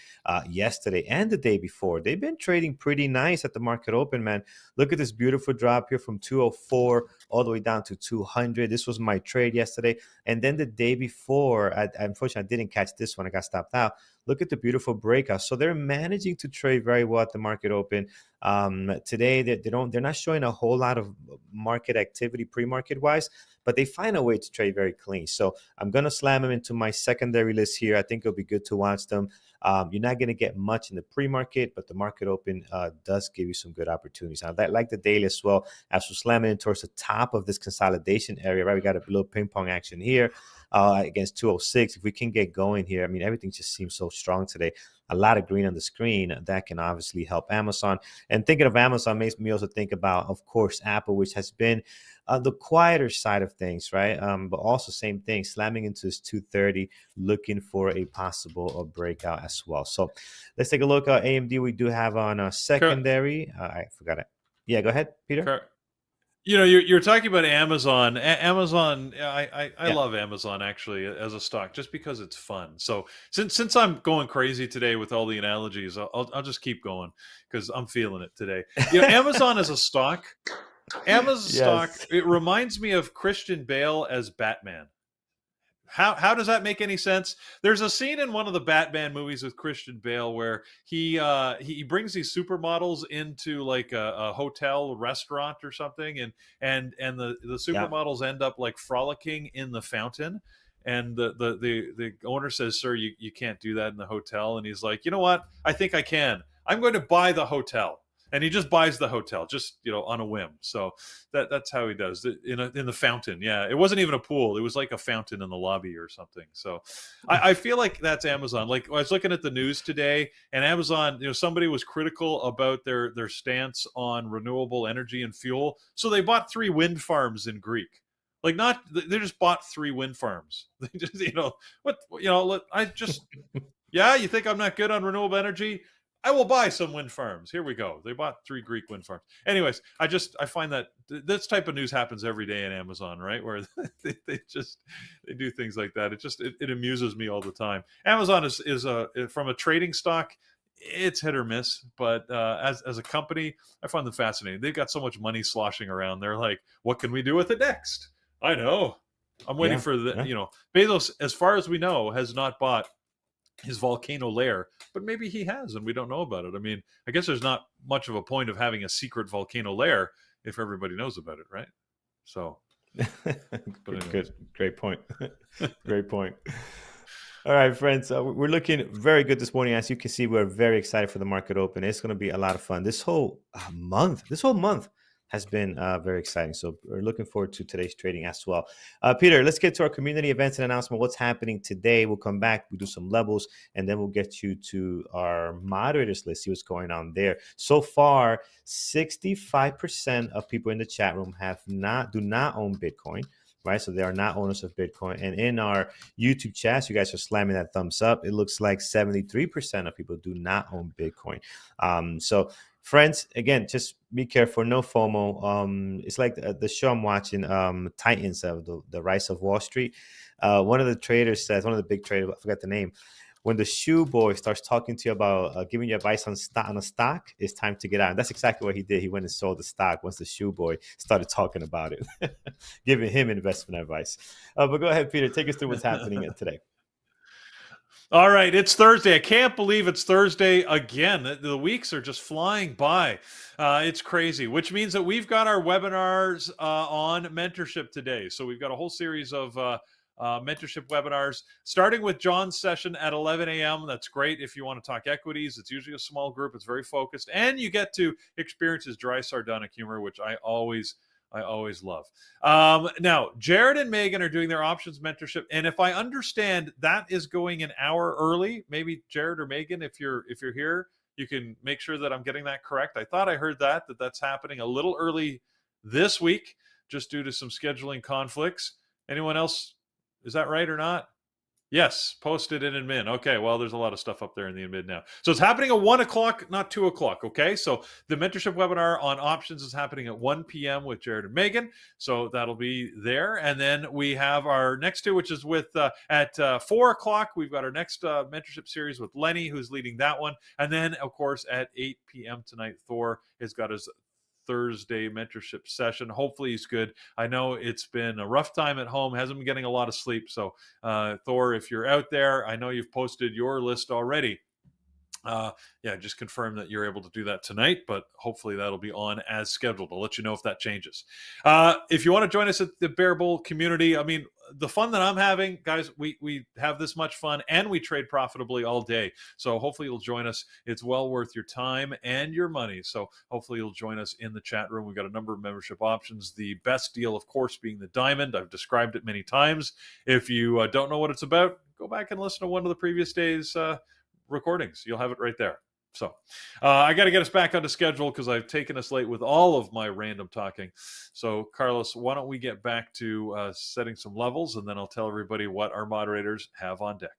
yesterday and the day before. They've been trading pretty nice at the market open, man. Look at this beautiful drop here from 204 all the way down to 200. This was my trade yesterday. And then the day before, unfortunately, I didn't catch this one. I got stopped out. Look at the beautiful breakout. So they're managing to trade very well at the market open. Today, they're not showing a whole lot of market activity pre-market wise, but they find a way to trade very clean. So I'm going to slam them into my secondary list here. I think it'll be good to watch them. You're not going to get much in the pre-market, but the market open does give you some good opportunities. I like the daily as well. As we're slamming in towards the top of this consolidation area, right? We got a little ping pong action here against 206. If we can get going here, I mean, everything just seems so strong today. A lot of green on the screen that can obviously help Amazon. And thinking of Amazon makes me also think about, of course, Apple, which has been the quieter side of things, right? But also same thing, slamming into this 230, looking for a possible breakout as well. So let's take a look at AMD. We do have on a secondary. I forgot it. Yeah, go ahead, Peter. You're talking about Amazon. Amazon, I love Amazon actually as a stock, just because it's fun. So since I'm going crazy today with all the analogies, I'll just keep going because I'm feeling it today. Amazon as a stock, stock, it reminds me of Christian Bale as Batman. How does that make any sense? There's a scene in one of the Batman movies with Christian Bale where he brings these supermodels into like a hotel restaurant or something, and the supermodels end up like frolicking in the fountain, and the owner says, "Sir, you can't do that in the hotel," and he's like, "You know what? I think I can. I'm going to buy the hotel." And he just buys the hotel, just on a whim. So that's how he does it in the fountain. Yeah, it wasn't even a pool; it was like a fountain in the lobby or something. So I feel like that's Amazon. Like I was looking at the news today, and Amazon, somebody was critical about their stance on renewable energy and fuel, so they bought 3 wind farms in Greek. Like they just bought 3 wind farms. They just yeah. You think I'm not good on renewable energy? I will buy some wind farms. Here we go. They bought 3 Greek wind farms. Anyways, I find that this type of news happens every day in Amazon, right? Where they do things like that. It amuses me all the time. Amazon is from a trading stock, it's hit or miss, but as a company, I find them fascinating. They've got so much money sloshing around. They're like, what can we do with it next? I know. I'm waiting for Bezos, as far as we know, has not bought his volcano lair, but maybe he has and we don't know about it. I mean, I guess there's not much of a point of having a secret volcano lair if everybody knows about it, right? So good, great point. Great point. All right, friends, we're looking very good this morning. As you can see, we're very excited for the market open. It's going to be a lot of fun. This whole month has been very exciting. So we're looking forward to today's trading as well. Peter, let's get to our community events and announcement. What's happening today? We'll come back, we'll do some levels, and then we'll get you to our moderators list, see what's going on there. So far, 65% of people in the chat room do not own Bitcoin. right? So they are not owners of Bitcoin. And in our YouTube chats, you guys are slamming that thumbs up. It looks like 73% of people do not own Bitcoin. So friends, again, just be careful. No FOMO. It's like the show I'm watching, Titans of the Rise of Wall Street. One of the traders says, one of the big traders, I forgot the name, when the shoe boy starts talking to you about giving you advice on a stock, it's time to get out. And that's exactly what he did. He went and sold the stock once the shoe boy started talking about it, giving him investment advice. But go ahead, Peter, take us through what's happening today. All right, it's Thursday. I can't believe it's Thursday again. The weeks are just flying by. It's crazy, which means that we've got our webinars on mentorship today. So we've got a whole series of mentorship webinars, starting with John's session at 11 a.m. That's great if you want to talk equities. It's usually a small group. It's very focused. And you get to experience his dry sardonic humor, which I always love. Now, Jared and Megan are doing their options mentorship. And if I understand, that is going an hour early. Maybe Jared or Megan, if you're here, you can make sure that I'm getting that correct. I thought I heard that's happening a little early this week, just due to some scheduling conflicts. Anyone else? Is that right or not? Yes, posted in admin. Okay, well, there's a lot of stuff up there in the admin now. So it's happening at 1 o'clock, not 2 o'clock, okay? So the mentorship webinar on options is happening at 1 p.m. with Jared and Megan. So that'll be there. And then we have our next two, which is with at 4 o'clock. We've got our next mentorship series with Lenny, who's leading that one. And then, of course, at 8 p.m. tonight, Thor has got his Thursday mentorship session. Hopefully he's good. I know it's been a rough time at home, hasn't been getting a lot of sleep. So Thor, if you're out there, I know you've posted your list already. Just confirm that you're able to do that tonight, but hopefully that'll be on as scheduled. I'll let you know if that changes. If you want to join us at the Bear Bull community, I mean, the fun that I'm having, guys, we have this much fun and we trade profitably all day. So hopefully you'll join us. It's well worth your time and your money. So hopefully you'll join us in the chat room. We've got a number of membership options. The best deal, of course, being the Diamond. I've described it many times. If you don't know what it's about, go back and listen to one of the previous days' recordings. You'll have it right there. So I got to get us back onto schedule because I've taken us late with all of my random talking. So Carlos, why don't we get back to setting some levels, and then I'll tell everybody what our moderators have on deck.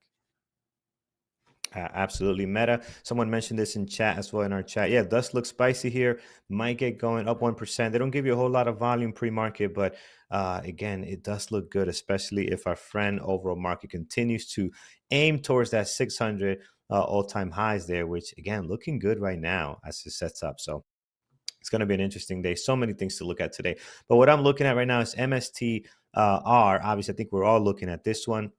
Absolutely. Meta, someone mentioned this in chat as well, in our chat. Yeah, does look spicy here. Might get going up 1%. They don't give you a whole lot of volume pre-market, but again, it does look good, especially if our friend overall market continues to aim towards that 600 all-time highs there, which again, looking good right now as it sets up. So it's going to be an interesting day. So many things to look at today. But what I'm looking at right now is MSTR. Obviously, I think we're all looking at this one.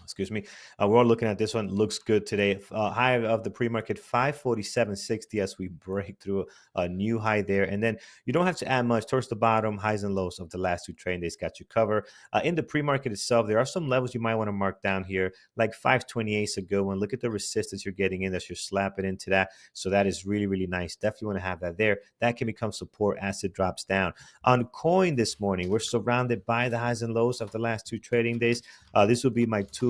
Excuse me. We're all looking at this one. Looks good today. High of the pre-market 547.60 as we break through a new high there. And then you don't have to add much towards the bottom. Highs and lows of the last two trading days got you covered. In the pre-market itself, there are some levels you might want to mark down here. Like 528 is a good one. Look at the resistance you're getting in. That's you're slapping into that. So that is really, really nice. Definitely want to have that there. That can become support as it drops down. On coin this morning, we're surrounded by the highs and lows of the last two trading days. This will be my two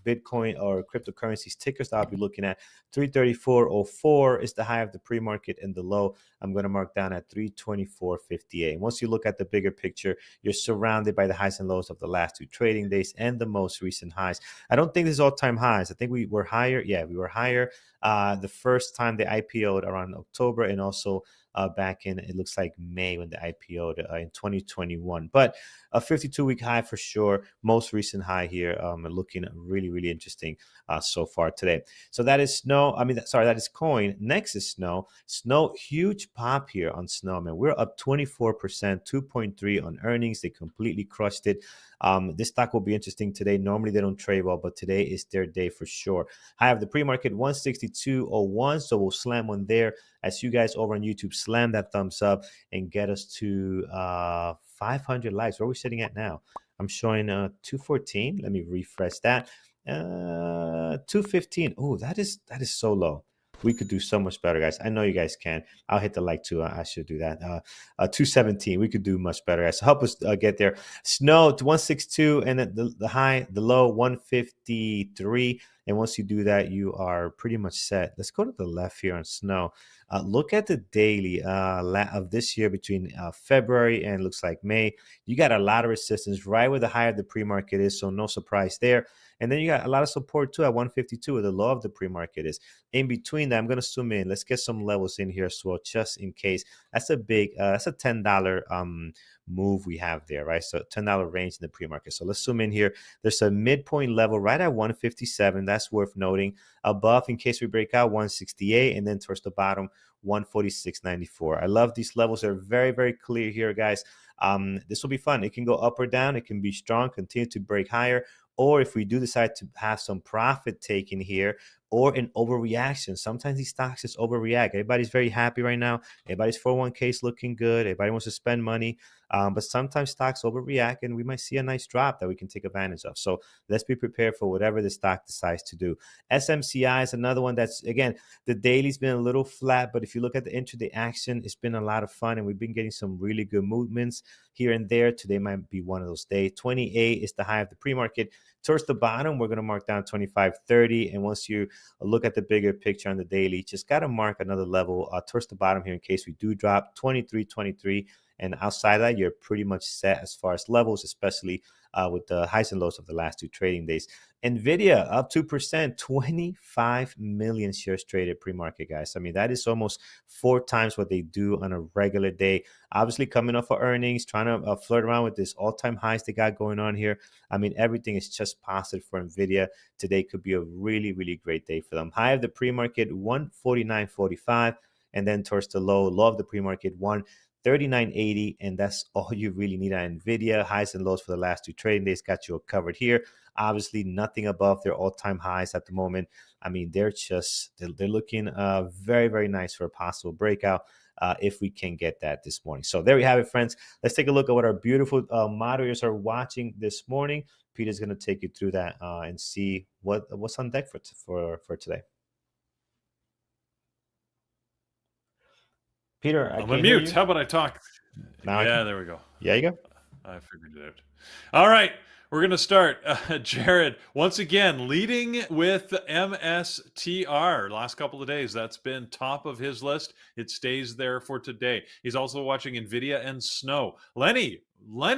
Bitcoin or cryptocurrencies tickers that I'll be looking at. 334.04 is the high of the pre-market, and the low I'm going to mark down at 324.58. Once you look at the bigger picture, you're surrounded by the highs and lows of the last two trading days and the most recent highs. I don't think this is all-time highs. I think we were higher. Yeah, we were higher the first time they IPO'd around October, and also back in, it looks like May when they IPO'd in 2021. But a 52-week high for sure. Most recent high here, looking really, really interesting so far today. So that is Snow. That is coin. Next is Snow. Snow, huge pop here on Snow, man. We're up 24%, 2.3 on earnings. They completely crushed it. This stock will be interesting today. Normally they don't trade well, but today is their day for sure. High of the pre-market 162.01, so we'll slam one there as you guys over on YouTube slam that thumbs up and get us to 500 likes. Where are we sitting at now? I'm showing 214. Let me refresh that. 215. Oh, that is so low. We could do so much better, guys. I know you guys can. I'll hit the like too. I should do that. 217. We could do much better, guys. So help us get there. Snow to 162, and then the high, the low 153. And once you do that, you are pretty much set. Let's go to the left here on snow. Look at the daily of this year between February and looks like May. You got a lot of resistance right where the high of the pre-market is, so no surprise there. And then you got a lot of support too at 152 where the low of the pre-market is. In between that, I'm going to zoom in. Let's get some levels in here as well, just in case. That's a big, that's a $10 move we have there, right? So $10 range in the pre-market. So let's zoom in here. There's a midpoint level right at 157. That's worth noting. Above, in case we break out, 168, and then towards the bottom, 146.94. I love these levels. They're very, very clear here, guys. This will be fun. It can go up or down. It can be strong, continue to break higher. Or if we do decide to have some profit taken here, or an overreaction. Sometimes these stocks just overreact. Everybody's very happy right now. Everybody's 401k is looking good. Everybody wants to spend money. But sometimes stocks overreact, and we might see a nice drop that we can take advantage of. So let's be prepared for whatever the stock decides to do. SMCI is another one that's, again, the daily's been a little flat, but if you look at the intraday action, it's been a lot of fun, and we've been getting some really good movements here and there. Today might be one of those days. 28 is the high of the pre-market. Towards the bottom, we're going to mark down 25.30. And once you look at the bigger picture on the daily, just got to mark another level towards the bottom here in case we do drop 23.23. And outside that, you're pretty much set as far as levels, especially with the highs and lows of the last 2 trading days. NVIDIA up 2%, 25 million shares traded pre-market, guys. I mean, that is almost 4 times what they do on a regular day. Obviously, coming off of earnings, trying to flirt around with this all-time highs they got going on here. I mean, everything is just positive for NVIDIA. Today could be a really, really great day for them. High of the pre-market, 149.45. And then towards the low of the pre-market, 139.80, and that's all you really need on NVIDIA. Highs and lows for the last 2 trading days got you covered here. Obviously, nothing above their all-time highs at the moment. I mean, they're looking very, very nice for a possible breakout if we can get that this morning. So there we have it, friends. Let's take a look at what our beautiful moderators are watching this morning. Peter's going to take you through that and see what's on deck for today. Peter, I'm on mute. How about I talk? Now there we go. Yeah, you go. I figured it out. All right. We're going to start. Jared, once again, leading with MSTR. Last couple of days, that's been top of his list. It stays there for today. He's also watching NVIDIA and Snow. Lenny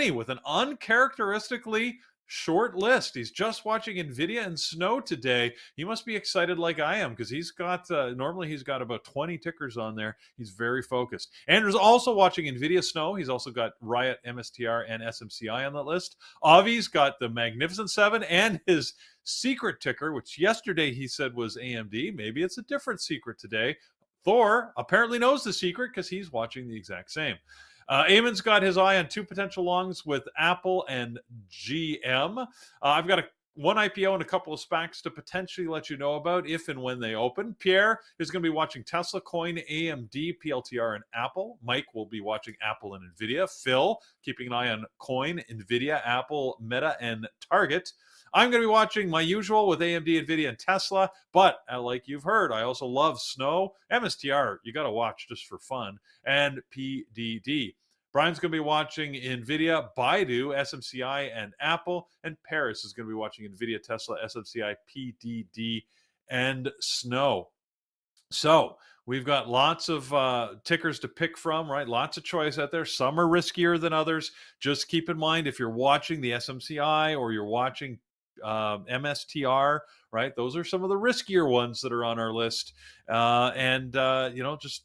with an uncharacteristically short list. He's just watching NVIDIA and Snow today. He must be excited like I am because he's got, normally he's got about 20 tickers on there. He's very focused. Andrew's also watching NVIDIA Snow. He's also got Riot, MSTR, and SMCI on that list. Avi's got the Magnificent Seven and his secret ticker, which yesterday he said was AMD. Maybe it's a different secret today. Thor apparently knows the secret because he's watching the exact same. Eamon's got his eye on 2 potential longs with Apple and GM. I've got one IPO and a couple of SPACs to potentially let you know about if and when they open. Pierre is going to be watching Tesla, Coin, AMD, PLTR, and Apple. Mike will be watching Apple and NVIDIA. Phil, keeping an eye on Coin, NVIDIA, Apple, Meta, and Target. I'm going to be watching my usual with AMD, NVIDIA, and Tesla. But like you've heard, I also love Snow. MSTR, you got to watch just for fun. And PDD. Brian's going to be watching NVIDIA, Baidu, SMCI, and Apple. And Paris is going to be watching NVIDIA, Tesla, SMCI, PDD, and Snow. So we've got lots of tickers to pick from, right? Lots of choice out there. Some are riskier than others. Just keep in mind if you're watching the SMCI or you're watching MSTR, right? Those are some of the riskier ones that are on our list.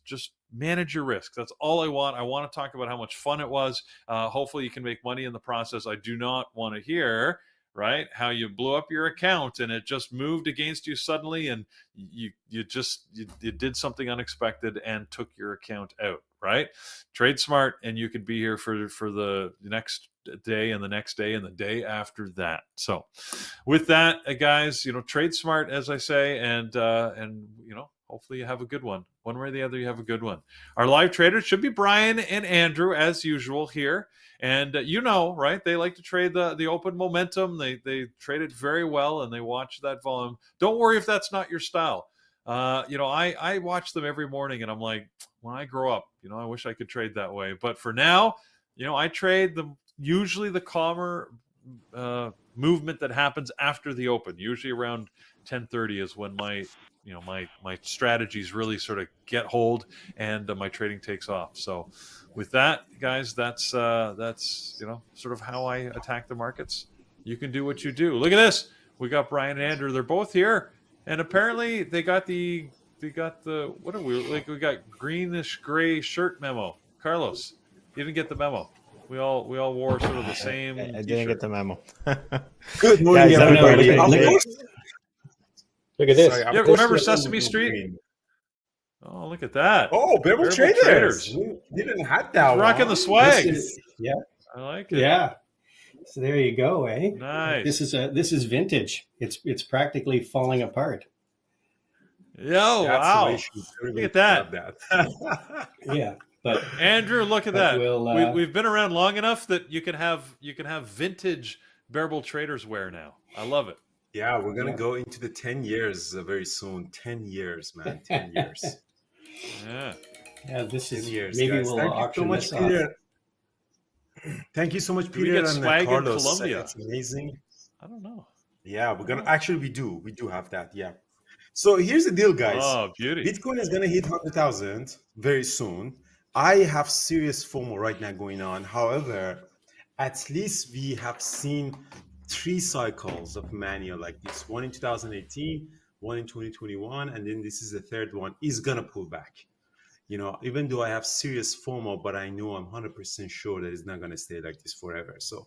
Just manage your risk. That's all I want. I want to talk about how much fun it was. Hopefully you can make money in the process. I do not want to hear, right, how you blew up your account and it just moved against you suddenly and you did something unexpected and took your account out, right? Trade smart and you could be here for the next day and the next day and the day after that. So with that, guys, trade smart, as I say, and hopefully you have a good one. One way or the other, you have a good one. Our live traders should be Brian and Andrew, as usual here. And right? They like to trade the open momentum. They trade it very well, and they watch that volume. Don't worry if that's not your style. I watch them every morning, and I'm like, when I grow up, I wish I could trade that way. But for now, I trade usually the calmer movement that happens after the open, usually around 10:30 is when my my strategies really sort of get hold, and my trading takes off. So with that, guys, that's sort of how I attack the markets. You can do what you do. Look at this. We got Brian and Andrew. They're both here, and apparently they got the what are we like? We got greenish gray shirt memo. Carlos, you didn't get the memo. We all wore sort of the same. I didn't get the memo. Good morning, Guys, everybody. Look at this. Sorry, You remember Sesame Street? Oh, look at that. Oh, Bearable Traders. We didn't have that one. Rocking the swag. Yeah. I like it. Yeah. So there you go, eh? Nice. This is vintage. It's practically falling apart. Yo, wow. Look at that. Yeah. But Andrew, look at that. We've been around long enough that you can have vintage Bearable Traders wear now. I love it. Yeah, we're going to go into the 10 years very soon. 10 years, man. 10 years. Yeah. Yeah, this is 10 years, maybe guys. we'll Thank you so auction much, this off. Peter. Thank you so much, Do we Peter get and swag in Carlos. Colombia? It's amazing. I don't know. Yeah, we're going to actually we do have that. Yeah. So here's the deal, guys. Oh, beauty. Bitcoin is going to hit 100,000 very soon. I have serious FOMO right now going on. However, at least we have seen 3 cycles of mania like this. One in 2018, one in 2021, and then this is the third one. Is going to pull back. Even though I have serious FOMO, but I know I'm 100% sure that it's not going to stay like this forever. So,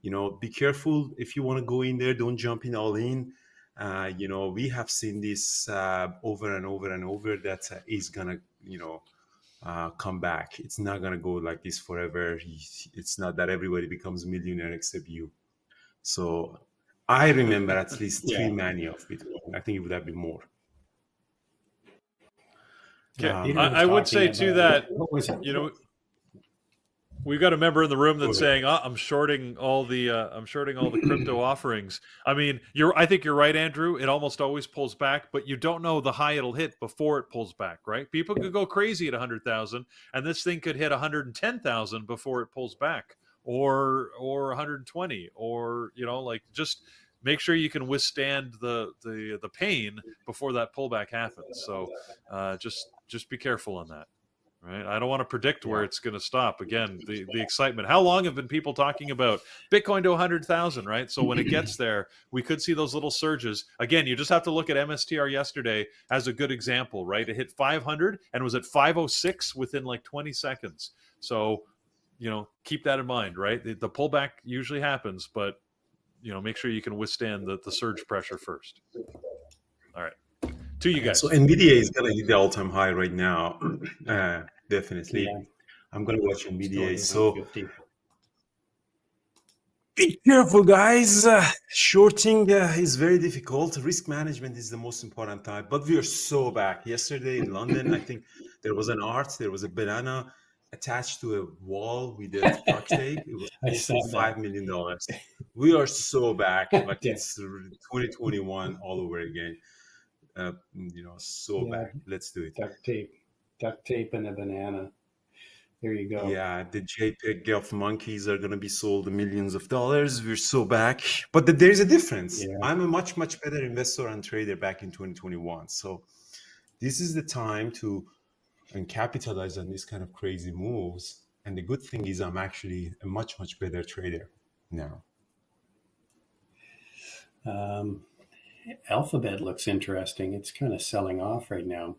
be careful if you want to go in there. Don't jump in all in. We have seen this over and over and over that is going to, come back. It's not going to go like this forever. It's not that everybody becomes a millionaire except you. So I remember at least 3 mania of Bitcoin. I think it would have been more. Okay. I would say too that, we've got a member in the room that's saying, I'm shorting all the crypto offerings. I mean, I think you're right, Andrew. It almost always pulls back, but you don't know the high it'll hit before it pulls back, right? People could go crazy at 100,000, and this thing could hit 110,000 before it pulls back, or 120, or just make sure you can withstand the pain before that pullback happens. So just be careful on that. Right. I don't want to predict where it's going to stop. Again, the excitement. How long have been people talking about Bitcoin to 100,000, right? So when it gets there, we could see those little surges. Again, you just have to look at MSTR yesterday as a good example, right? It hit 500 and was at 506 within like 20 seconds. So, keep that in mind, right? The pullback usually happens, but, make sure you can withstand the surge pressure first. All right. To you guys. So NVDA is going to hit the all-time high right now. Definitely. Yeah. I'm going to watch NVDA. So be careful, guys. Shorting is very difficult. Risk management is the most important type. But we are so back. Yesterday in London, I think there was there was a banana attached to a wall with a duct tape. It was $5 million. We are so back. Like it's 2021 all over again. Back. Let's do it. Duct tape and a banana. There you go. Yeah, the JPEG of monkeys are going to be sold millions of dollars. We're so back. But there's a difference. Yeah. I'm a much, much better investor and trader back in 2021. So this is the time to capitalize on these kind of crazy moves. And the good thing is I'm actually a much, much better trader now. Alphabet looks interesting. It's kind of selling off right now.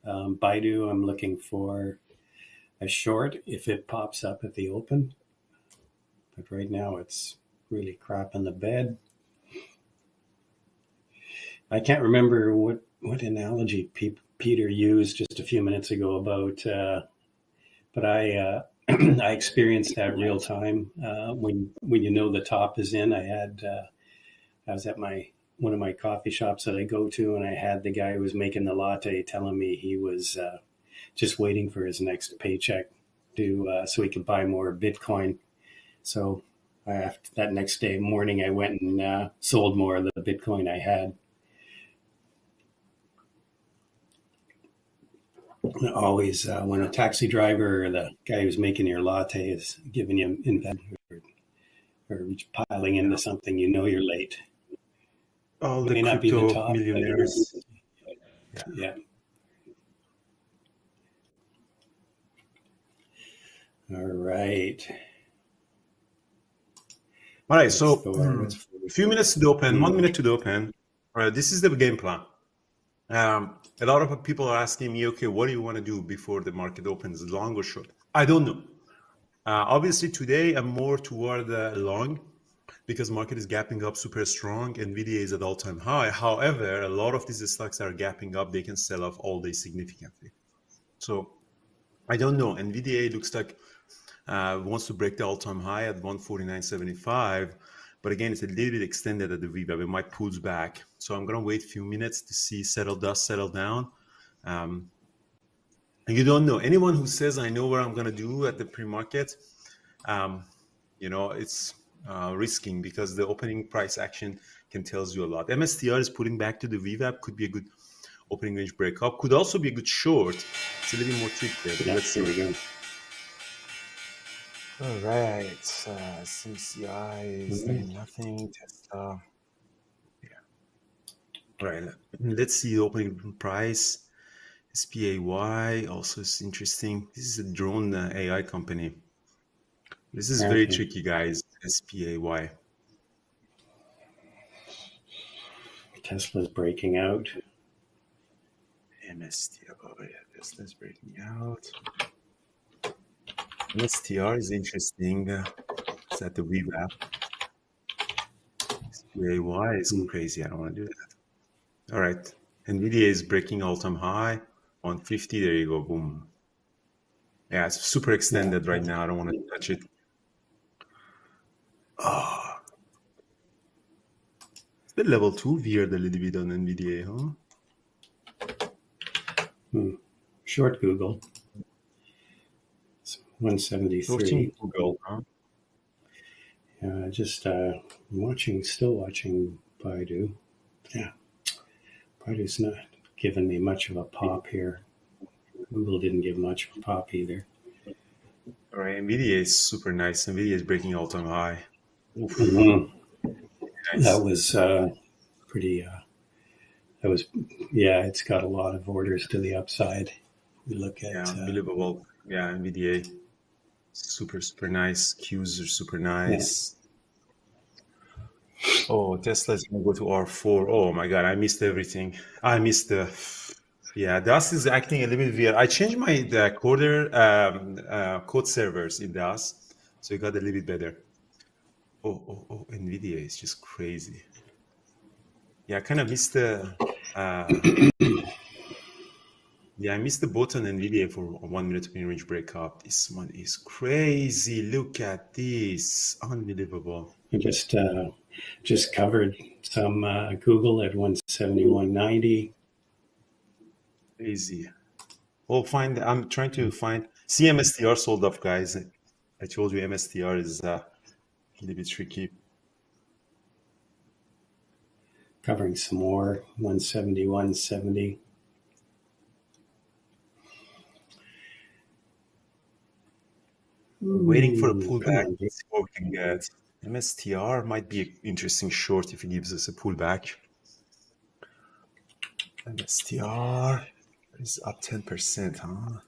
Baidu, I'm looking for a short if it pops up at the open. But right now it's really crap in the bed. I can't remember what analogy Peter used just a few minutes ago about, but I I experienced that real time when the top is in. I was at one of my coffee shops that I go to, and I had the guy who was making the latte telling me he was just waiting for his next paycheck so he could buy more Bitcoin. So that next day morning, I went and sold more of the Bitcoin I had. Always when a taxi driver or the guy who's making your latte is giving you inventory or piling into something, you're late. all It the may not be the crypto top, millionaires. yeah. All right. All right, so That's a few minutes to the open, 1 minute to the open. All right, this is the game plan. A lot of people are asking me, okay, what do you want to do before the market opens, long or short? I don't know. Obviously, today I'm more toward long because market is gapping up super strong. NVDA is at all-time high. However, a lot of these stocks are gapping up. They can sell off all day significantly. So I don't know. NVDA looks like wants to break the all-time high at 149.75. But again, it's a little bit extended at the VWAP. It might pull back. So I'm going to wait a few minutes to see settle down. And you don't know. Anyone who says, I know what I'm going to do at the pre-market, it's risking because the opening price action can tells you a lot. MSTR is putting back to the VWAP. Could be a good opening range breakup. Could also be a good short. It's a little bit more tricky. But let's see. Here we go. All right. CCI is doing nothing. Tesla. All right. Let's see the opening price. SPAY also is interesting. This is a drone AI company. This is very tricky, guys. SPAY. Tesla's breaking out. MSTR. Oh, yeah, Tesla's breaking out. MSTR is interesting. It's at the VWAP. SPAY is crazy. I don't want to do that. All right. NVDA is breaking all-time high. 150. There you go. Boom. Yeah, it's super extended right now. I don't want to touch it. It's been level 2 veered a little bit on NVDA, huh? Short Google. It's 173. Google, huh? Still watching Baidu. Yeah. Baidu's not giving me much of a pop here. Google didn't give much of a pop either. All right, NVDA is super nice. NVIDIA is breaking all-time high. Nice. That was it's got a lot of orders to the upside. We look at unbelievable. NVDA, super nice. Qs are super nice. Yeah. Oh, Tesla's gonna go to R4. Oh my God, I missed everything. I missed DAS is acting a little bit weird. I changed my code servers in DAS, so it got a little bit better. Oh, NVIDIA is just crazy. Yeah, I kind of missed I missed the boat on NVIDIA for a 1 minute range breakup. This one is crazy. Look at this. Unbelievable. I just covered some Google at 171.90. Crazy. I'm trying to find. See, MSTR sold off, guys. I told you MSTR is a little bit tricky. Covering some more, 171.70. Waiting for a pullback. Let's see what we can get. MSTR might be an interesting short if it gives us a pullback. MSTR is up 10%, huh?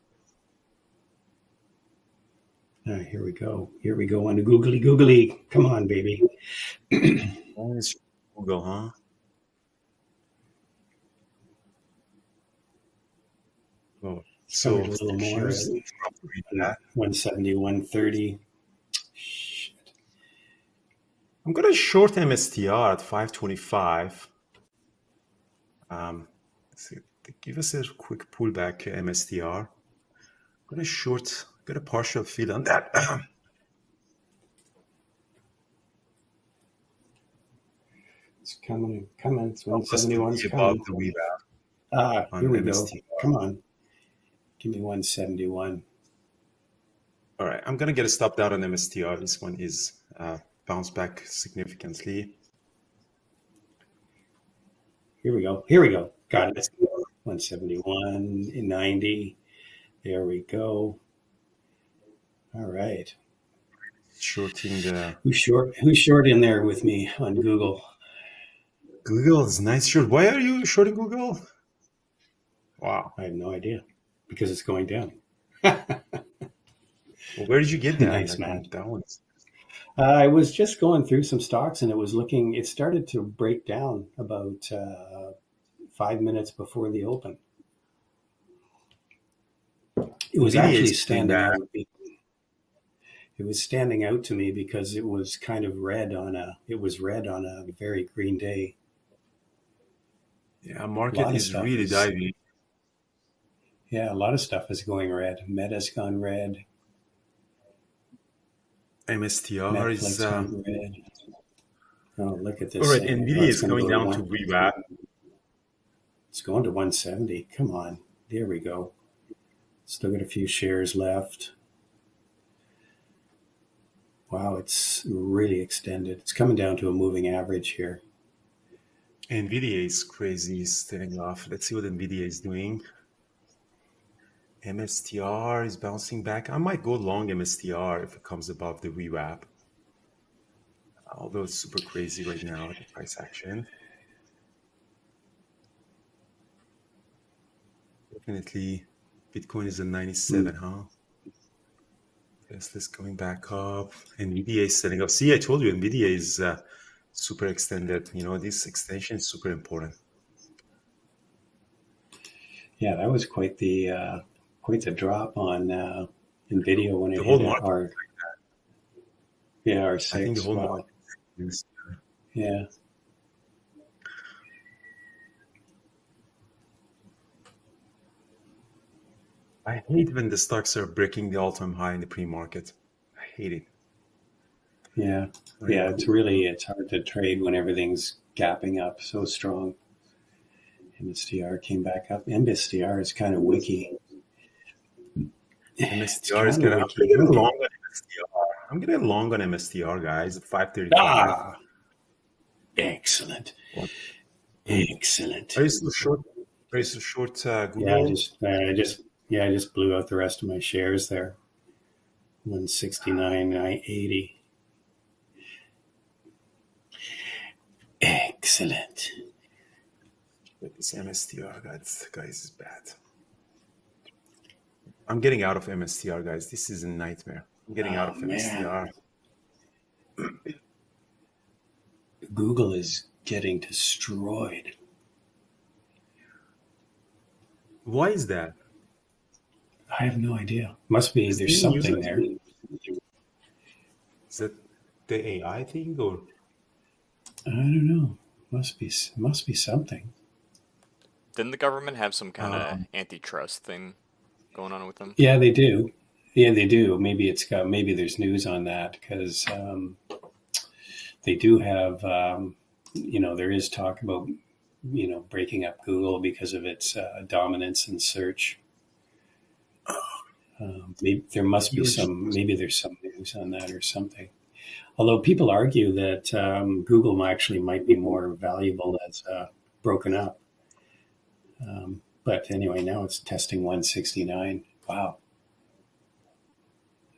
Here we go on the googly. Come on, baby. Google, huh? Oh, so a little more. 171.30. Shit. I'm gonna short MSTR at 525. Let's see. Give us a quick pullback, MSTR. I'm gonna short. Got a partial fill on that. It's coming. It's 171's above coming. The VWAP. Here we go. Come on. Give me 171. All right. I'm going to get a stop down on MSTR. This one is bounced back significantly. Here we go. Got it. 171.90. There we go. All right. Shorting the. Who's short in there with me on Google? Google is nice short. Why are you shorting Google? Wow. I have no idea because it's going down. Well, where did you get that? Nice, Like, man. that one's... I was just going through some stocks and it started to break down about 5 minutes before the open. It was NVDA actually is doing standing that. out. It was standing out to me because it was kind of red on a very green day. Yeah, market is really diving. Yeah, a lot of stuff is going red. Meta's gone red. MSTR Netflix is... went red. Oh, look at this. all right, thing. NVDA is going down to rewrap. It's going to 170. Come on. There we go. Still got a few shares left. Wow, it's really extended. It's coming down to a moving average here. NVDA is crazy, standing off. Let's see what NVDA is doing. MSTR is bouncing back. I might go long MSTR if it comes above the rewrap. Although it's super crazy right now, the price action. Definitely, Bitcoin is at 97, huh? Tesla's going back up. NVDA is setting up. See, I told you, NVDA is super extended. You know, this extension is super important. Yeah, that was quite the drop on NVIDIA when it whole hit market. our 6. I think the whole market is, yeah. I hate when the stocks are breaking the all-time high in the pre-market. I hate it. Yeah. Yeah, it's hard to trade when everything's gapping up so strong. MSTR came back up. MSTR is kind of wicky. MSTR is going to... I'm getting long on MSTR. I'm getting long on MSTR, guys, at 535. Excellent. What? Excellent. Are you still short? Google? Yeah, I just blew out the rest of my shares there. 169.80. Excellent. But this MSTR, guys, is bad. I'm getting out of MSTR, guys. This is a nightmare. I'm getting out of MSTR. Google is getting destroyed. Why is that? I have no idea. Must be there's something there. Is that the AI thing or? I don't know. Must be something. Didn't the government have some kind of antitrust thing going on with them? Yeah, they do. Maybe there's news on that because they do have. There is talk about breaking up Google because of its dominance in search. Maybe there's some news on that or something. Although people argue that Google actually might be more valuable as broken up. But anyway, now it's testing 169. Wow.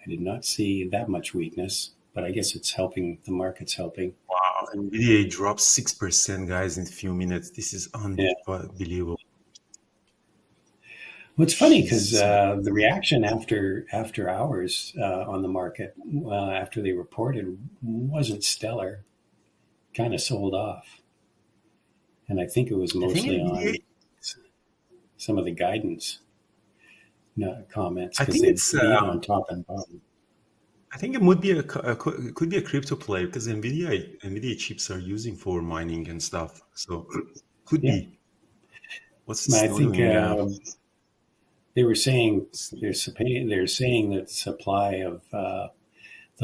I did not see that much weakness, but I guess it's helping. The market's helping. Wow. NVDA dropped 6%, guys, in a few minutes. This is unbelievable. Well, it's funny because the reaction after hours on the market, after they reported, wasn't stellar. Kind of sold off. And I think it was mostly on some of the guidance comments because they beat on top and bottom. I think it would be could be a crypto play because NVIDIA chips are using for mining and stuff. So could be. What's the I think they were saying they're saying that the supply of the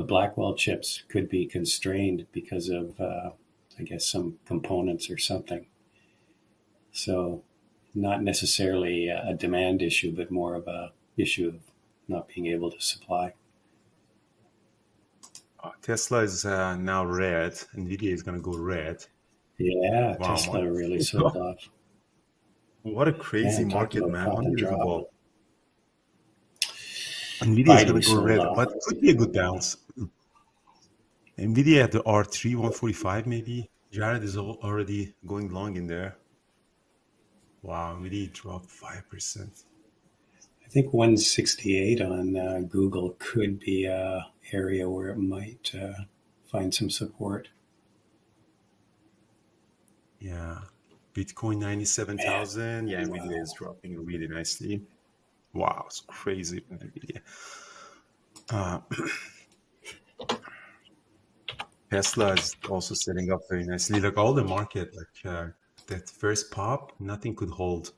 Blackwell chips could be constrained because of I guess some components or something. So not necessarily a demand issue, but more of a issue of not being able to supply. Tesla is now red. NVIDIA is going to go red. Yeah, wow, Tesla really sold off. What a crazy market, man. Unbelievable. NVIDIA is going to go red, but it could be a good bounce. NVIDIA at the R3, 145 maybe. Jared is already going long in there. Wow, really dropped 5%. I think 168 on Google could be a area where it might find some support. Yeah, Bitcoin 97,000. Yeah, NVDA is dropping really nicely. Wow, it's crazy. NVDA. Tesla is also setting up very nicely. Like all the market, like that first pop, nothing could hold.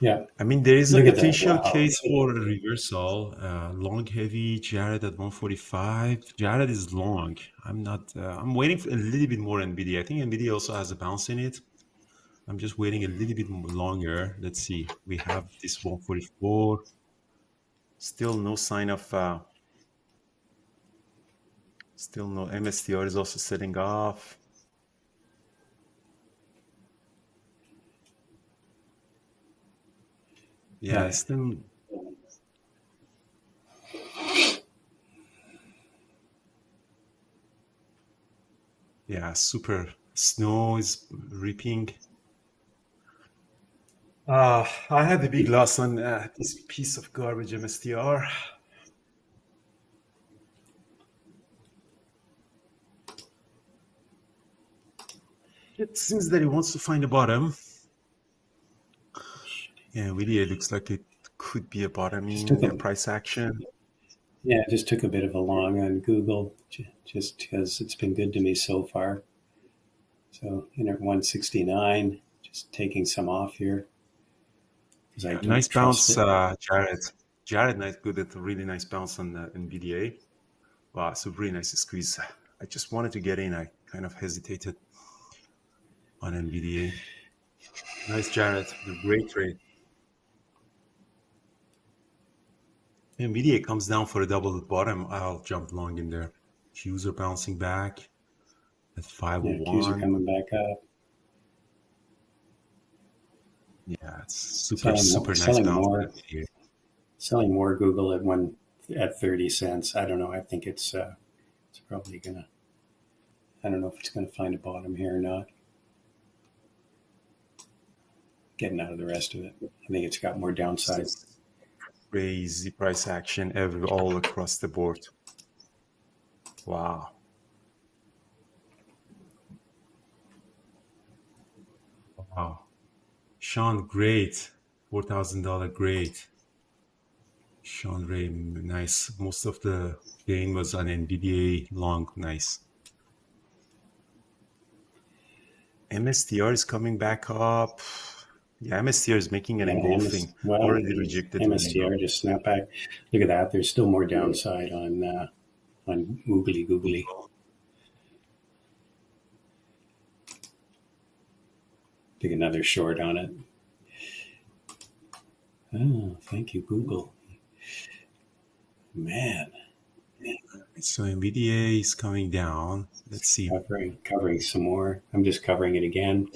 Yeah, I mean, there is a look at that. potential Wow. case for a reversal. Long heavy, Jared at 145. Jared is long. I'm not. I'm waiting for a little bit more NVIDIA. I think NVIDIA also has a bounce in it. I'm just waiting a little bit longer. Let's see. We have this 144. Still no sign of. Still no. MSTR is also setting off. Yeah, still. Yeah, super. Snow is ripping. I had a big loss on this piece of garbage MSTR. It seems that it wants to find a bottom. Yeah, really, it looks like it could be a bottoming price action. Yeah, I just took a bit of a long on Google just because it's been good to me so far. So in at 169, just taking some off here. Yeah, nice bounce, Jared. Jared, nice, good at a really nice bounce on the NVDA. Wow, it's a really nice squeeze. I just wanted to get in. I kind of hesitated on NVDA. Nice, Jared. Great trade. NVDA comes down for a double bottom. I'll jump long in there. Qs are bouncing back at 501. Yeah, Qs are coming back up. Yeah, it's super nice bounce. Selling more Google at 30 cents. I don't know. I think it's probably gonna. I don't know if it's gonna find a bottom here or not. Getting out of the rest of it. I think it's got more downside. Crazy price action all across the board. Wow. Wow. Sean, great. $4,000, great. Sean Ray, nice. Most of the gain was on NVDA long, nice. MSTR is coming back up. Yeah, MSTR is making an engulfing. Already rejected. MSTR just snapped back. Look at that. There's still more downside on Googly. Take another short on it. Oh, thank you, Google. Man. So NVDA is coming down. Let's see. Covering some more. I'm just covering it again.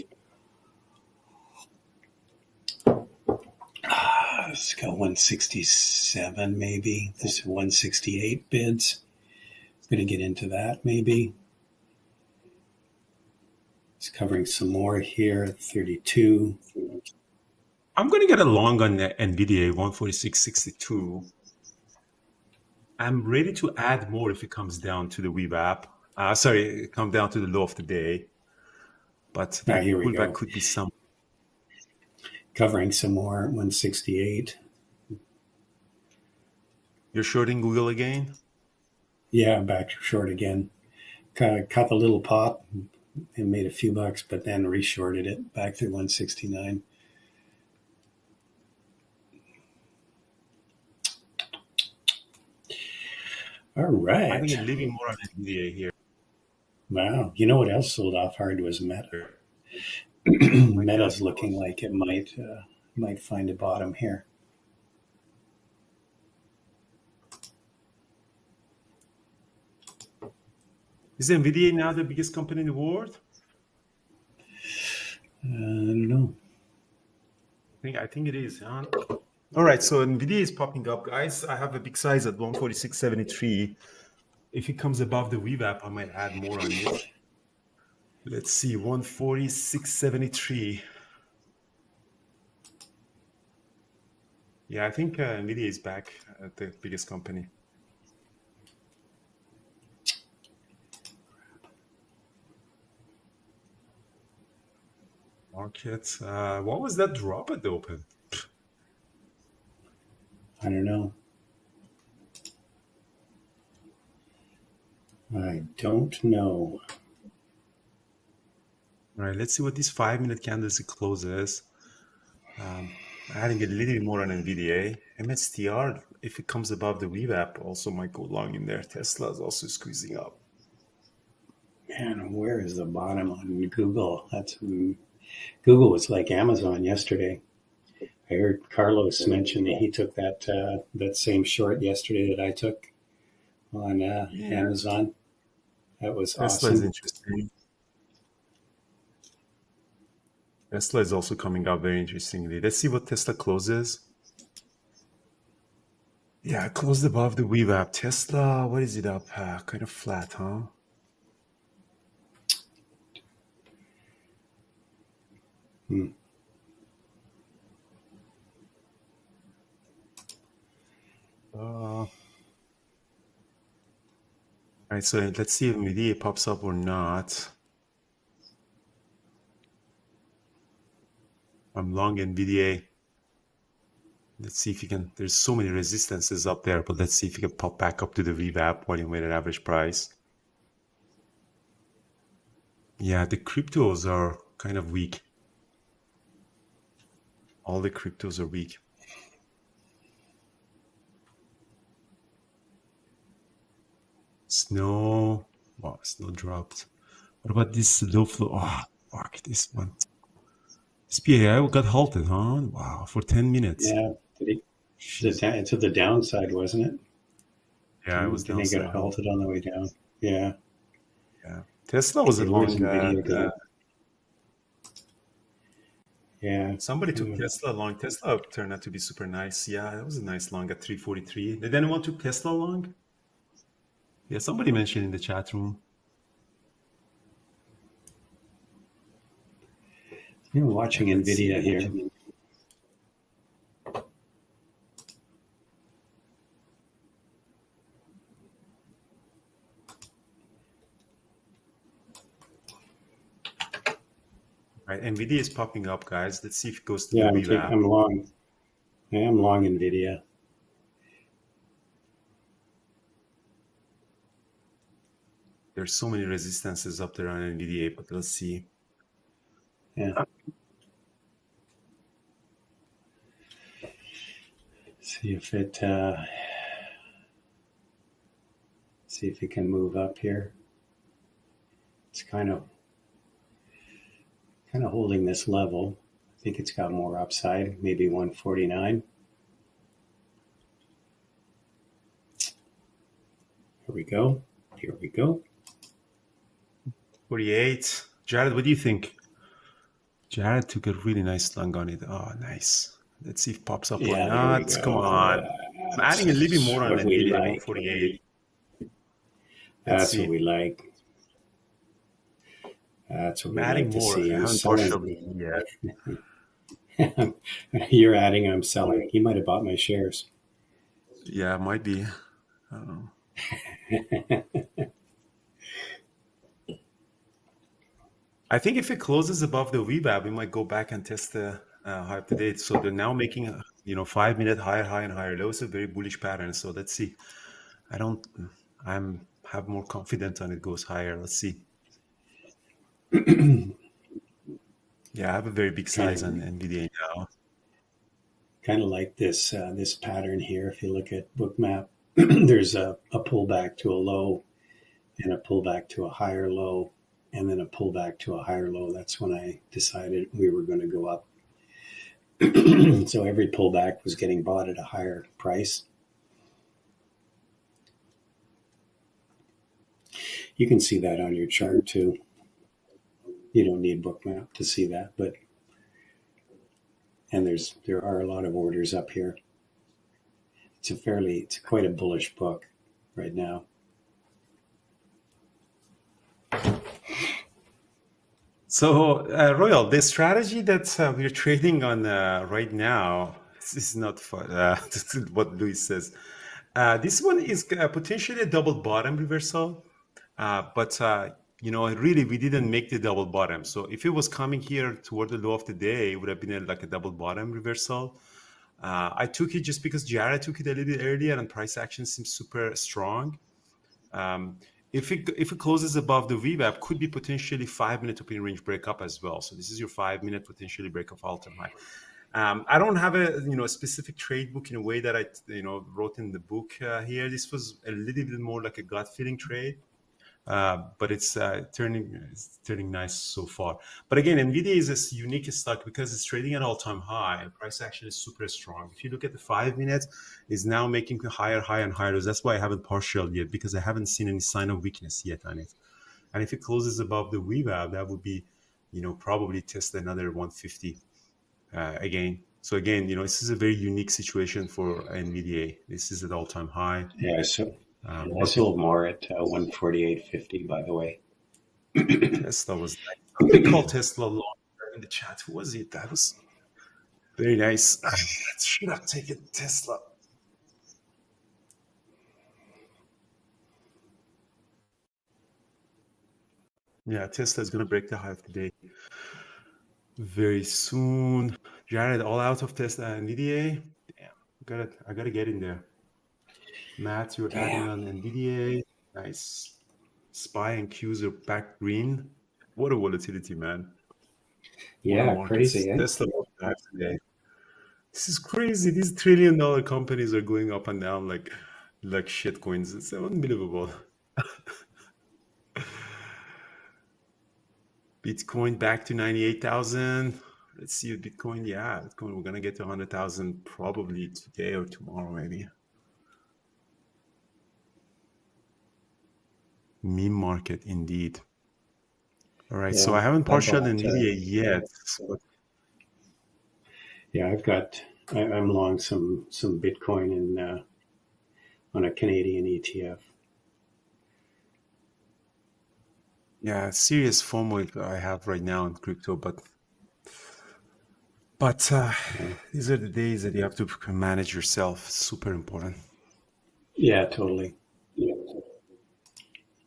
It's got 167 maybe. This is 168 bids. Going to get into that maybe. It's covering some more here at 32. I'm going to get a long on the NVDA 146.62. I'm ready to add more if it comes down to the VWAP. It comes down to the low of the day. But the pullback could be some. Covering some more, 168. You're shorting Google again? Yeah, back short again. Caught the little pop and made a few bucks, but then reshorted it back to 169. All right. I think I'm leaving more on NVDA here. Wow. You know what else sold off hard was Meta. Meta's looking like it might find a bottom here. Is NVDA now the biggest company in the world? I don't know. I think it is. Huh? All right, so NVDA is popping up, guys. I have a big size at 146.73. If it comes above the VWAP, I might add more on it. Let's see, 140, 673. Yeah, I think NVIDIA is back at the biggest company. Market. What was that drop at the open? I don't know. I don't know. All right, let's see what this 5-minute candlestick closes. Adding a little bit more on NVDA. MSTR, if it comes above the VWAP, also might go long in there. Tesla is also squeezing up. Man, where is the bottom on Google? Google was like Amazon yesterday. I heard Carlos mention that he took that same short yesterday that I took on Amazon. That was Tesla awesome. is interesting. Tesla is also coming up very interestingly. Let's see what Tesla closes. Yeah, it closed above the VWAP. Tesla, what is it up? Kind of flat, huh? All right, so let's see if NVIDIA pops up or not. I'm long NVIDIA. Let's see if you can. There's so many resistances up there, but let's see if you can pop back up to the VWAP, volume weighted average price. Yeah, the cryptos are kind of weak. All the cryptos are weak. Snow. Wow, snow dropped. What about this low flow? Oh, fuck, this one. This PAI got halted, huh? Wow, for 10 minutes. Yeah, to the downside, wasn't it? Yeah, it was Then he got halted on the way down. Yeah. Yeah. Tesla was a long. Yeah. Somebody took Tesla long. Tesla turned out to be super nice. Yeah, that was a nice long at 343. Did anyone took Tesla long? Yeah, somebody mentioned in the chat room. You're watching NVIDIA here. Right, NVIDIA is popping up, guys. Let's see if it goes to the VWAP. I'm long. I am long NVIDIA. There's so many resistances up there on NVDA, but let's see. Yeah. See if it can move up here. It's kind of holding this level. I think it's got more upside, maybe 149. Here we go. 48. Jared, what do you think? Jared took a really nice long on it. Oh, nice. Let's see if it pops up or not. Come on. I'm adding a little bit more on that NVIDIA 148. That's what we like. That's what we like to see. I'm selling. Yeah. You're adding, I'm selling. You might have bought my shares. Yeah, it might be. I don't know. I think if it closes above the VWAP, we might go back and test the high up to date. So they're now making a 5-minute higher high and higher low. It's a very bullish pattern. So let's see. I'm have more confidence on it goes higher. Let's see. Yeah, I have a very big size on NVDA now. Kind of like this pattern here. If you look at Bookmap, there's a pullback to a low and a pullback to a higher low, and then a pullback to a higher low. That's when I decided we were going to go up. So every pullback was getting bought at a higher price. You can see that on your chart too. You don't need Bookmap to see that, and there are a lot of orders up here. It's quite a bullish book right now. So, Royal, the strategy that we're trading on right now, this is not fun, this is what Luis says. This one is potentially a double bottom reversal, but really we didn't make the double bottom. So if it was coming here toward the low of the day, it would have been like a double bottom reversal. I took it just because Jared took it a little bit earlier and price action seems super strong. If it closes above the VWAP, could be potentially 5-minute opening range breakup as well. So this is your 5-minute potentially break of all-time high. I don't have a specific trade book in a way that I wrote in the book here. This was a little bit more like a gut feeling trade. But it's turning nice so far. But again, NVIDIA is a unique stock because it's trading at all-time high. Price action is super strong. If you look at the 5 minutes, it's now making higher and higher. That's why I haven't partialed yet, because I haven't seen any sign of weakness yet on it. And if it closes above the VWAP, that would be, probably test another 150 again. So again, this is a very unique situation for NVIDIA. This is at all-time high. Yeah, so I sold more at 148.50, by the way. Tesla was nice. Somebody called Tesla long in the chat. Who was it? That was very nice. Should have taken Tesla. Yeah, Tesla is going to break the high of the day very soon. Jared, all out of Tesla NVDA. Damn, I gotta get in there. Matt, you're adding on NVDA. Nice. SPY and Qs are back green. What a volatility, man. Yeah, crazy. Tesla today. This is crazy. These $1 trillion companies are going up and down like shit coins. It's unbelievable. Bitcoin back to 98,000. Let's see if Bitcoin. Yeah, Bitcoin. We're gonna get to 100,000 probably today or tomorrow, maybe. Meme market, indeed. All right. Yeah, so I haven't partialed NVIDIA yet. Yeah, I'm long some Bitcoin in on a Canadian ETF. Yeah, serious FOMO I have right now in crypto, but these are the days that you have to manage yourself. Super important. Yeah, totally. Yeah.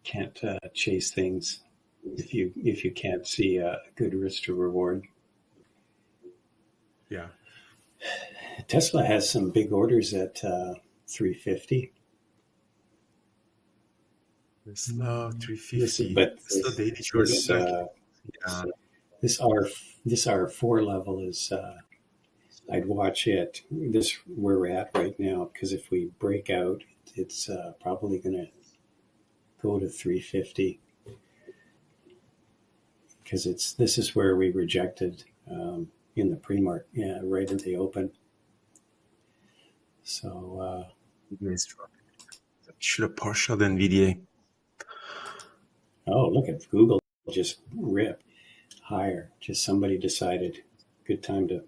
Can't chase things if you can't see a good risk to reward. Yeah. Tesla has some big orders at 350. Tesla 350. But Tesla daily chart this R4 level is I'd watch it. This where we're at right now, because if we break out, it's probably going to go to 350, because this is where we rejected in the pre-market, right at the open. So should have partialed NVDA. Oh, look at Google just ripped higher. Just somebody decided good time to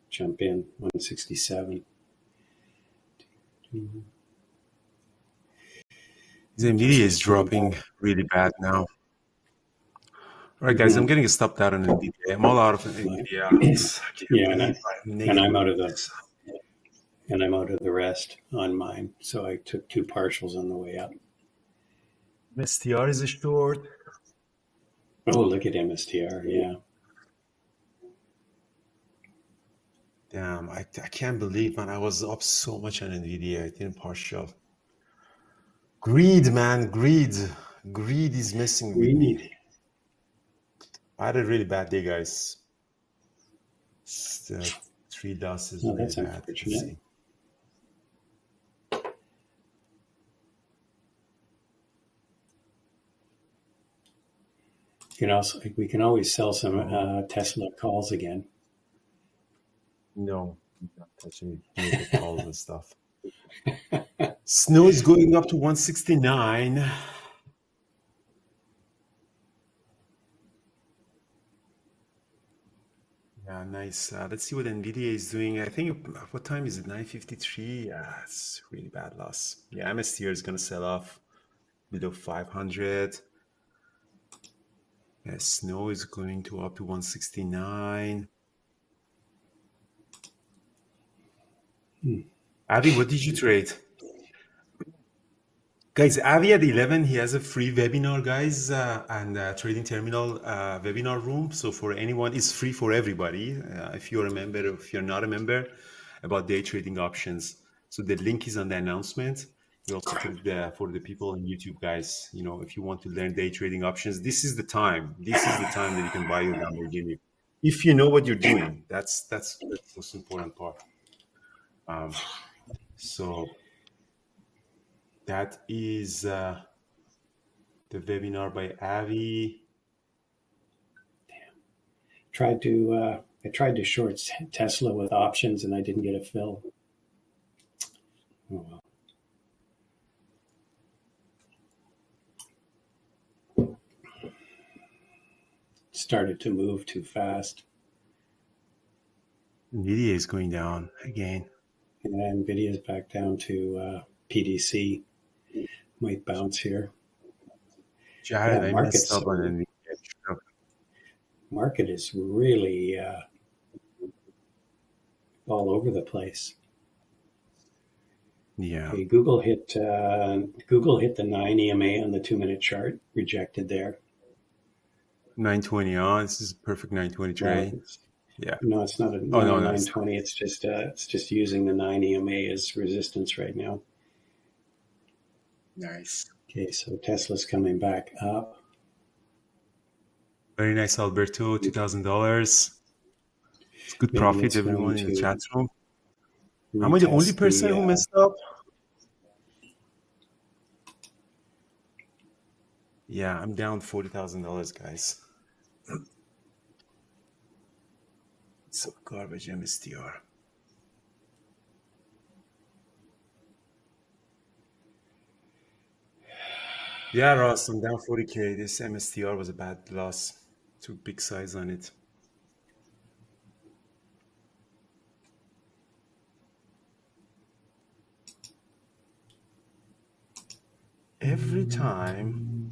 jump in. 167. NVIDIA is dropping really bad now. All right, guys, I'm getting a stop out on NVIDIA. I'm all out of NVIDIA. Yeah, and I'm out of the rest on mine. So I took 2 partials on the way up. MSTR is a short. Oh, look at MSTR, yeah. Damn, I can't believe, man. I was up so much on NVIDIA. I didn't partial. Greed, man. Greed is messing with me. I had a really bad day, guys. 3 losses. Oh, that's unfortunate. We can always sell some Tesla calls again. No, I'm not touching calls and stuff. Snow is going up to 169. Yeah, nice. Let's see what NVIDIA is doing. I think, what time is it? 9:53. Yeah, it's really bad loss. Yeah, MSTR is going to sell off below 500. Snow is going to up to 169. Avi, what did you trade? Guys, Avi at 11, he has a free webinar, guys, and Trading Terminal webinar room. So for anyone, it's free for everybody. If you're a member, or if you're not a member, about day trading options. So the link is on the announcement. We also put it for the people on YouTube, guys. You know, if you want to learn day trading options, this is the time. This is the time that you can buy your Lamborghini. If you know what you're doing, that's the most important part. So that is the webinar by Avi. I tried to short Tesla with options and I didn't get a fill. Oh well. Started to move too fast. NVDA is going down again. And NVIDIA is back down to PDC. Might bounce here. Jared, I messed up on NVIDIA. Market is really all over the place. Yeah. Okay, Google hit the 9 EMA on the 2-minute chart, rejected there. 920 on. This is a perfect 920 trade. Yeah. No, it's not a 920. It's just using the 9 EMA as resistance right now. Nice. Okay, so Tesla's coming back up. Very nice, Alberto. $2,000. It's good profit, everyone in the chat room. Am I the only person who messed up? Yeah, I'm down $40,000, guys. So garbage MSTR. Yeah, Ross, I'm down 40K. This MSTR was a bad loss. Too big size on it. Every time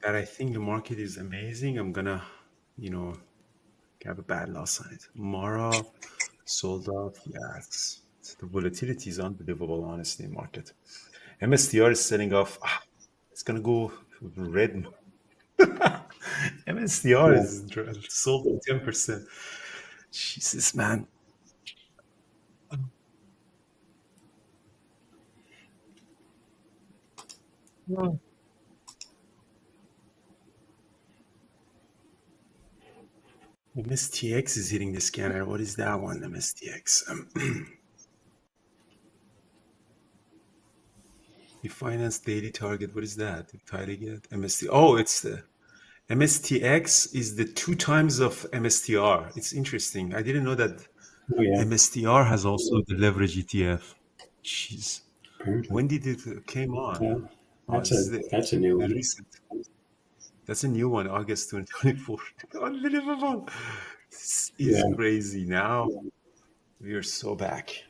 that I think the market is amazing, I'm gonna, have a bad loss on it. Mara sold off. Yeah, the volatility is unbelievable, honestly, in market. MSTR is setting off. It's gonna go red. MSTR is sold at 10%. Jesus, man. Oh. MSTX is hitting the scanner. What is that one, MSTX? The finance daily target. What is that? MST. Oh, it's the MSTX is the 2 times of MSTR. It's interesting. I didn't know that MSTR has also the leverage ETF. Jeez. Apparently. When did it came on? Yeah. That's a new one. Recent. That's a new one, August 2024. Unbelievable. This is crazy. Now we are so back.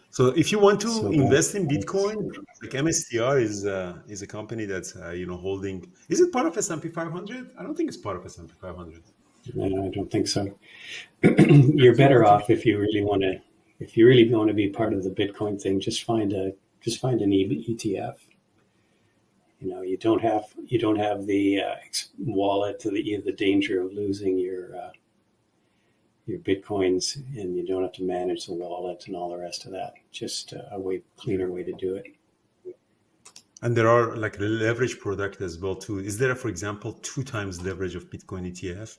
So if you want to invest in Bitcoin, like MSTR is a company that's holding. Is it part of S&P 500? I don't think it's part of S&P 500. No, I don't think so. You're better off if you really want to be part of the Bitcoin thing. Just find an ETF. You don't have the wallet, the danger of losing your Bitcoins, and you don't have to manage the wallet and all the rest of that. Just a cleaner way to do it. And there are like the leverage product as well too. Is there, for example, 2 times leverage of Bitcoin ETF?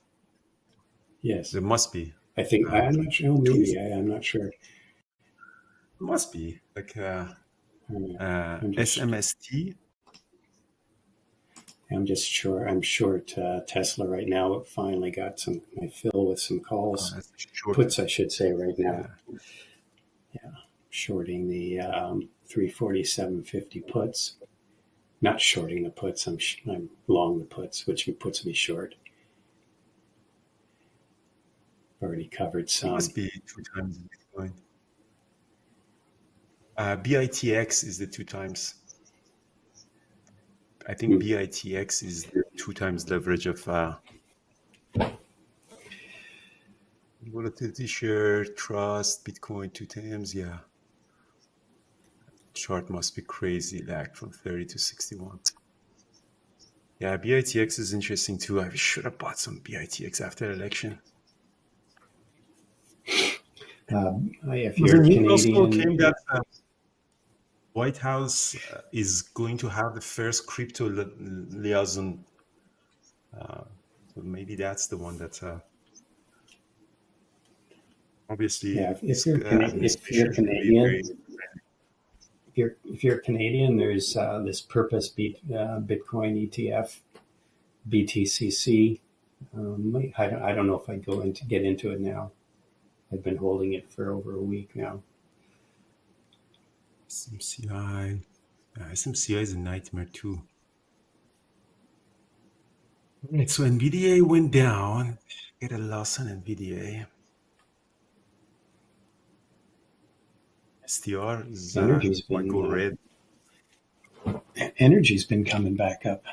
Yes, there must be. I think I'm not sure. Maybe I'm not sure. Must be like SMST. I'm just sure. I'm short Tesla right now. It finally got my fill with some calls. Puts, I should say, right now. Yeah, shorting the 347.50 puts. Not shorting the puts. I'm long the puts, which puts me short. Already covered some. It must be 2 times Bitcoin. BITX is the 2 times. I think BITX is the 2 times leverage of volatility share, trust, Bitcoin 2 times. Yeah. Chart must be crazy, lagged from 30 to 61. Yeah, BITX is interesting too. I should have bought some BITX after the election. If you're also Canadian, came that White House is going to have the first crypto liaison. So maybe that's the one that obviously yeah. If you're Canadian, if you're Canadian, there's this Purpose Bitcoin ETF, BTCC. I don't know if I'd get into it now. I've been holding it for over a week now. SMCI. SMCI is a nightmare too. All right, so NVDA went down. Get a loss on NVDA. STR is might go red. Energy's been coming back up.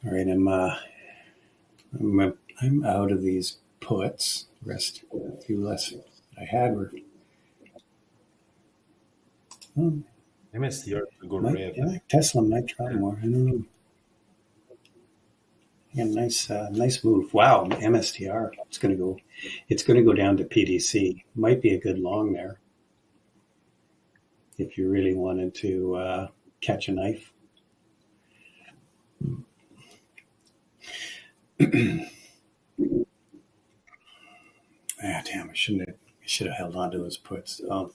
All right, I'm out of these puts. Rest a few less I had were. MSTR will go red. Yeah, Tesla might drop more. I don't know. Yeah, nice move. Wow, MSTR. It's going to go down to PDC. Might be a good long there if you really wanted to catch a knife. Damn! I should have held on to those puts. Oh,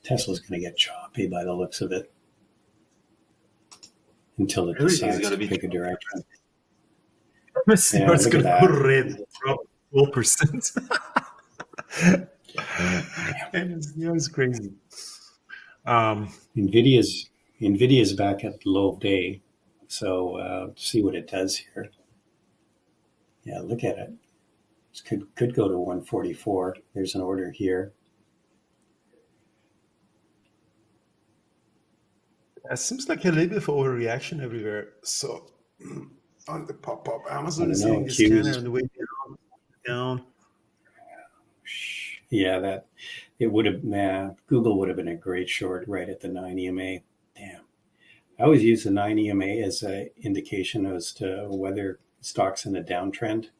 Tesla's going to get choppy by the looks of it until it decides to pick a direction. MSTR is going to go red, drop 4%. MSTR is crazy. Nvidia's back at low day, so see what it does here. Yeah, look at it. It could go to 144. There's an order here. It seems like a little bit of overreaction everywhere. So on the pop-up, Amazon is hitting this scanner on the way down. Yeah, that it would have. Google would have been a great short right at the 9 EMA. Damn, I always use the 9 EMA as an indication as to whether stock's in a downtrend.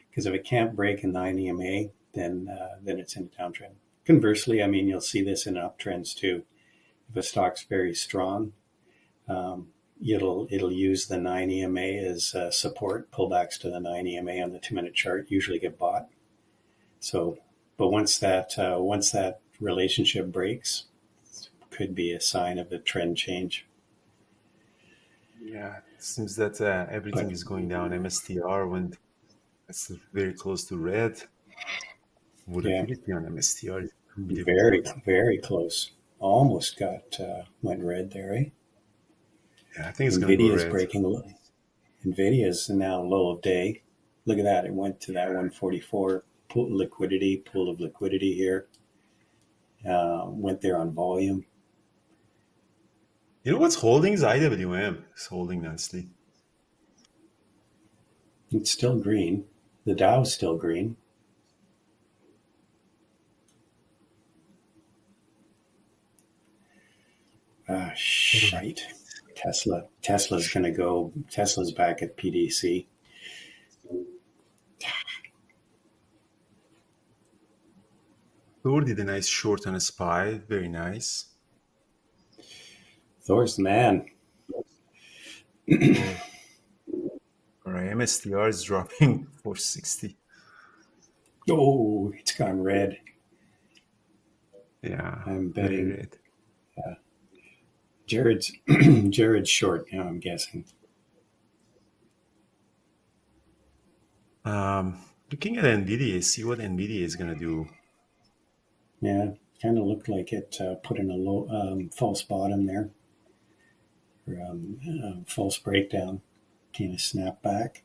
Because if it can't break a 9 EMA, then it's in a downtrend. Conversely, I mean, you'll see this in uptrends too. If a stock's very strong, it'll use the 9 EMA as support. Pullbacks to the 9 EMA on the 2-minute chart usually get bought. So, but once that relationship breaks, could be a sign of a trend change. Yeah, it seems that everything is going down. MSTR went. It's very close to red. Volatility on MSTR is very, very close. Almost went red there, eh? Yeah, I think it's going to go red. Breaking low. NVIDIA's now low of day. Look at that. It went to that 144 pool of liquidity here. Went there on volume. You know what's holding is IWM. It's holding nicely. It's still green. The Dow's still green. Shite. Tesla's going to go. Tesla's back at PDC. Thor did a nice short on a SPY. Very nice. Thor's the man. All right, MSTR is dropping 460. Oh, it's gone red. Yeah, I'm betting. Red. Jared's short now, I'm guessing. Looking at NVDA, see what NVDA is going to do. Yeah, kind of looked like it put in a low false bottom there from false breakdown kind of snap back.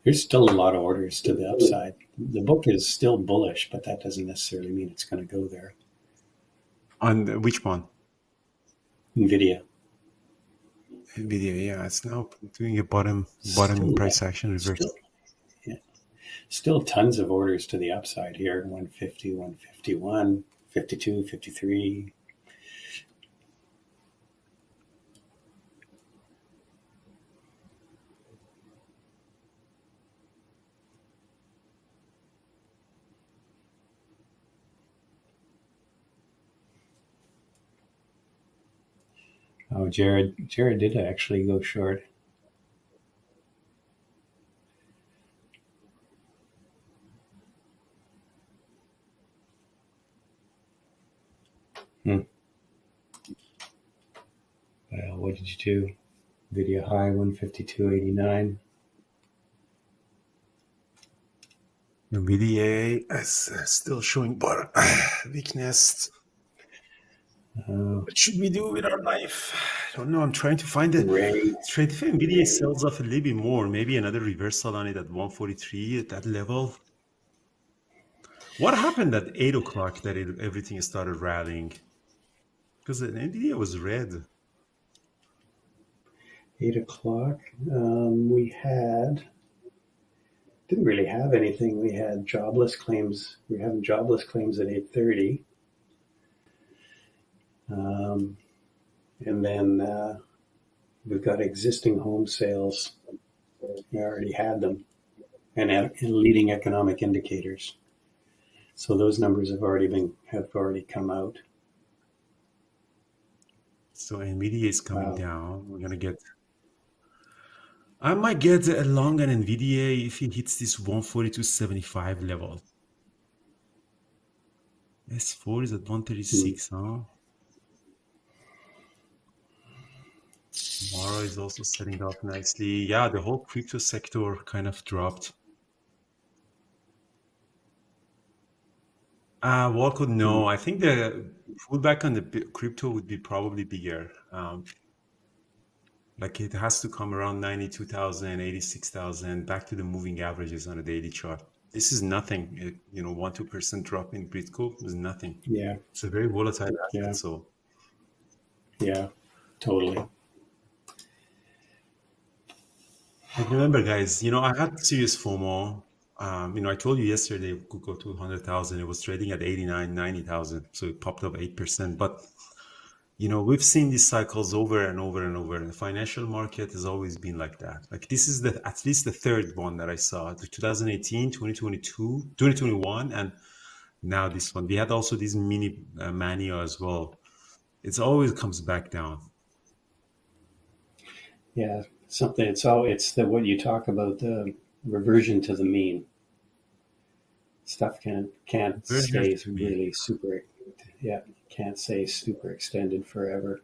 There's still a lot of orders to the upside. The book is still bullish, but that doesn't necessarily mean it's going to go there. On which one? NVIDIA. NVDA, yeah, it's now doing a bottom price action reversal. Still tons of orders to the upside here. 150, 151, 52, 53. Oh, Jared did actually go short. Well, what did you do? Video high 152.89. NVDA is still showing bottom weakness. What should we do with our life? I don't know. I'm trying to find it. Trade if NVDA sells off a little bit more, maybe another reversal on it at 143 at that level. What happened at 8 o'clock that everything started rallying? Because the NVDA was red. 8 o'clock. We didn't really have anything. We had jobless claims. We're having jobless claims at 8:30. And then we've got existing home sales. We already had them, and leading economic indicators. So those numbers have already come out. So NVDA is coming down. We're gonna get. I might get a long on NVDA if it hits this 142.75 level. S4 is at 136, huh? Tomorrow is also setting up nicely. Yeah, the whole crypto sector kind of dropped. Walcott, no. I think the pullback on the crypto would be probably bigger. Like it has to come around 92,000, 86,000, back to the moving averages on a daily chart. This is nothing. 1-2% drop in Bitcoin is nothing. Yeah. It's a very volatile asset. So. Yeah, totally. I remember, guys, I had serious FOMO. I told you yesterday it could go to 100,000. It was trading at 89, 90,000. So it popped up 8%. But, we've seen these cycles over and over and over. And the financial market has always been like that. Like this is at least the third one that I saw. The 2018, 2022, 2021, and now this one. We had also this mini mania as well. It always comes back down. Yeah. It's what you talk about, the reversion to the mean. Stuff can't stay really super, can't stay super extended forever.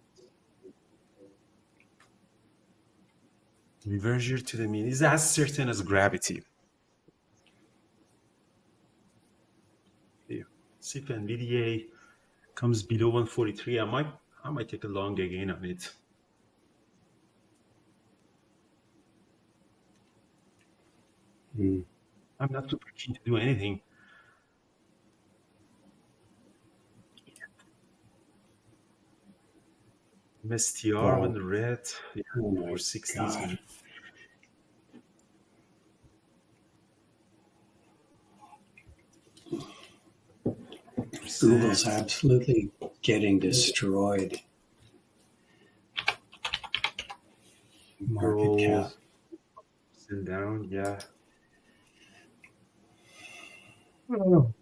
Reversion to the mean is as certain as gravity. See if NVDA comes below 143, I might take a long again on it. I'm not super keen to do anything. MSTR on the red, or 60s. Google's absolutely getting destroyed. Market cap. Down, yeah. So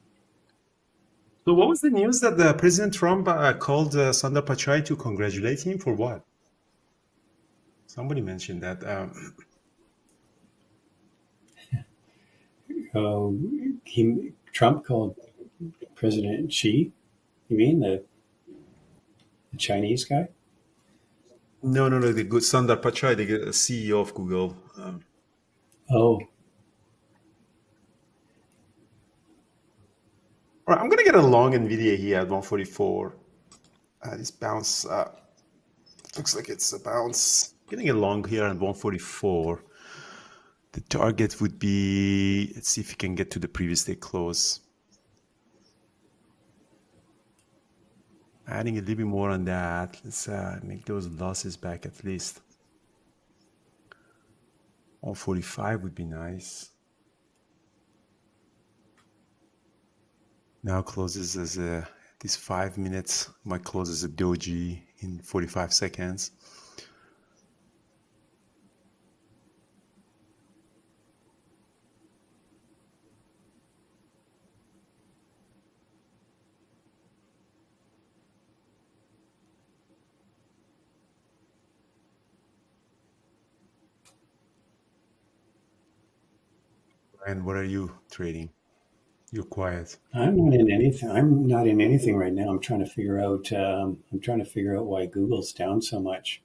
what was the news that President Trump called Sundar Pichai to congratulate him for what? Somebody mentioned that. Trump called President Xi? You mean the Chinese guy? No, the good Sundar Pichai, the CEO of Google. Oh. All right, I'm going to get a long NVIDIA here at 144. This bounce looks like it's a bounce. Getting a long here at 144. The target would be, let's see if we can get to the previous day close. Adding a little bit more on that. Let's make those losses back at least. 145 would be nice. Now closes as these 5 minutes. Might close as a doji in 45 seconds. And what are you trading? You're quiet. I'm not in anything. I'm not in anything right now. I'm trying to figure out. I'm trying to figure out why Google's down so much.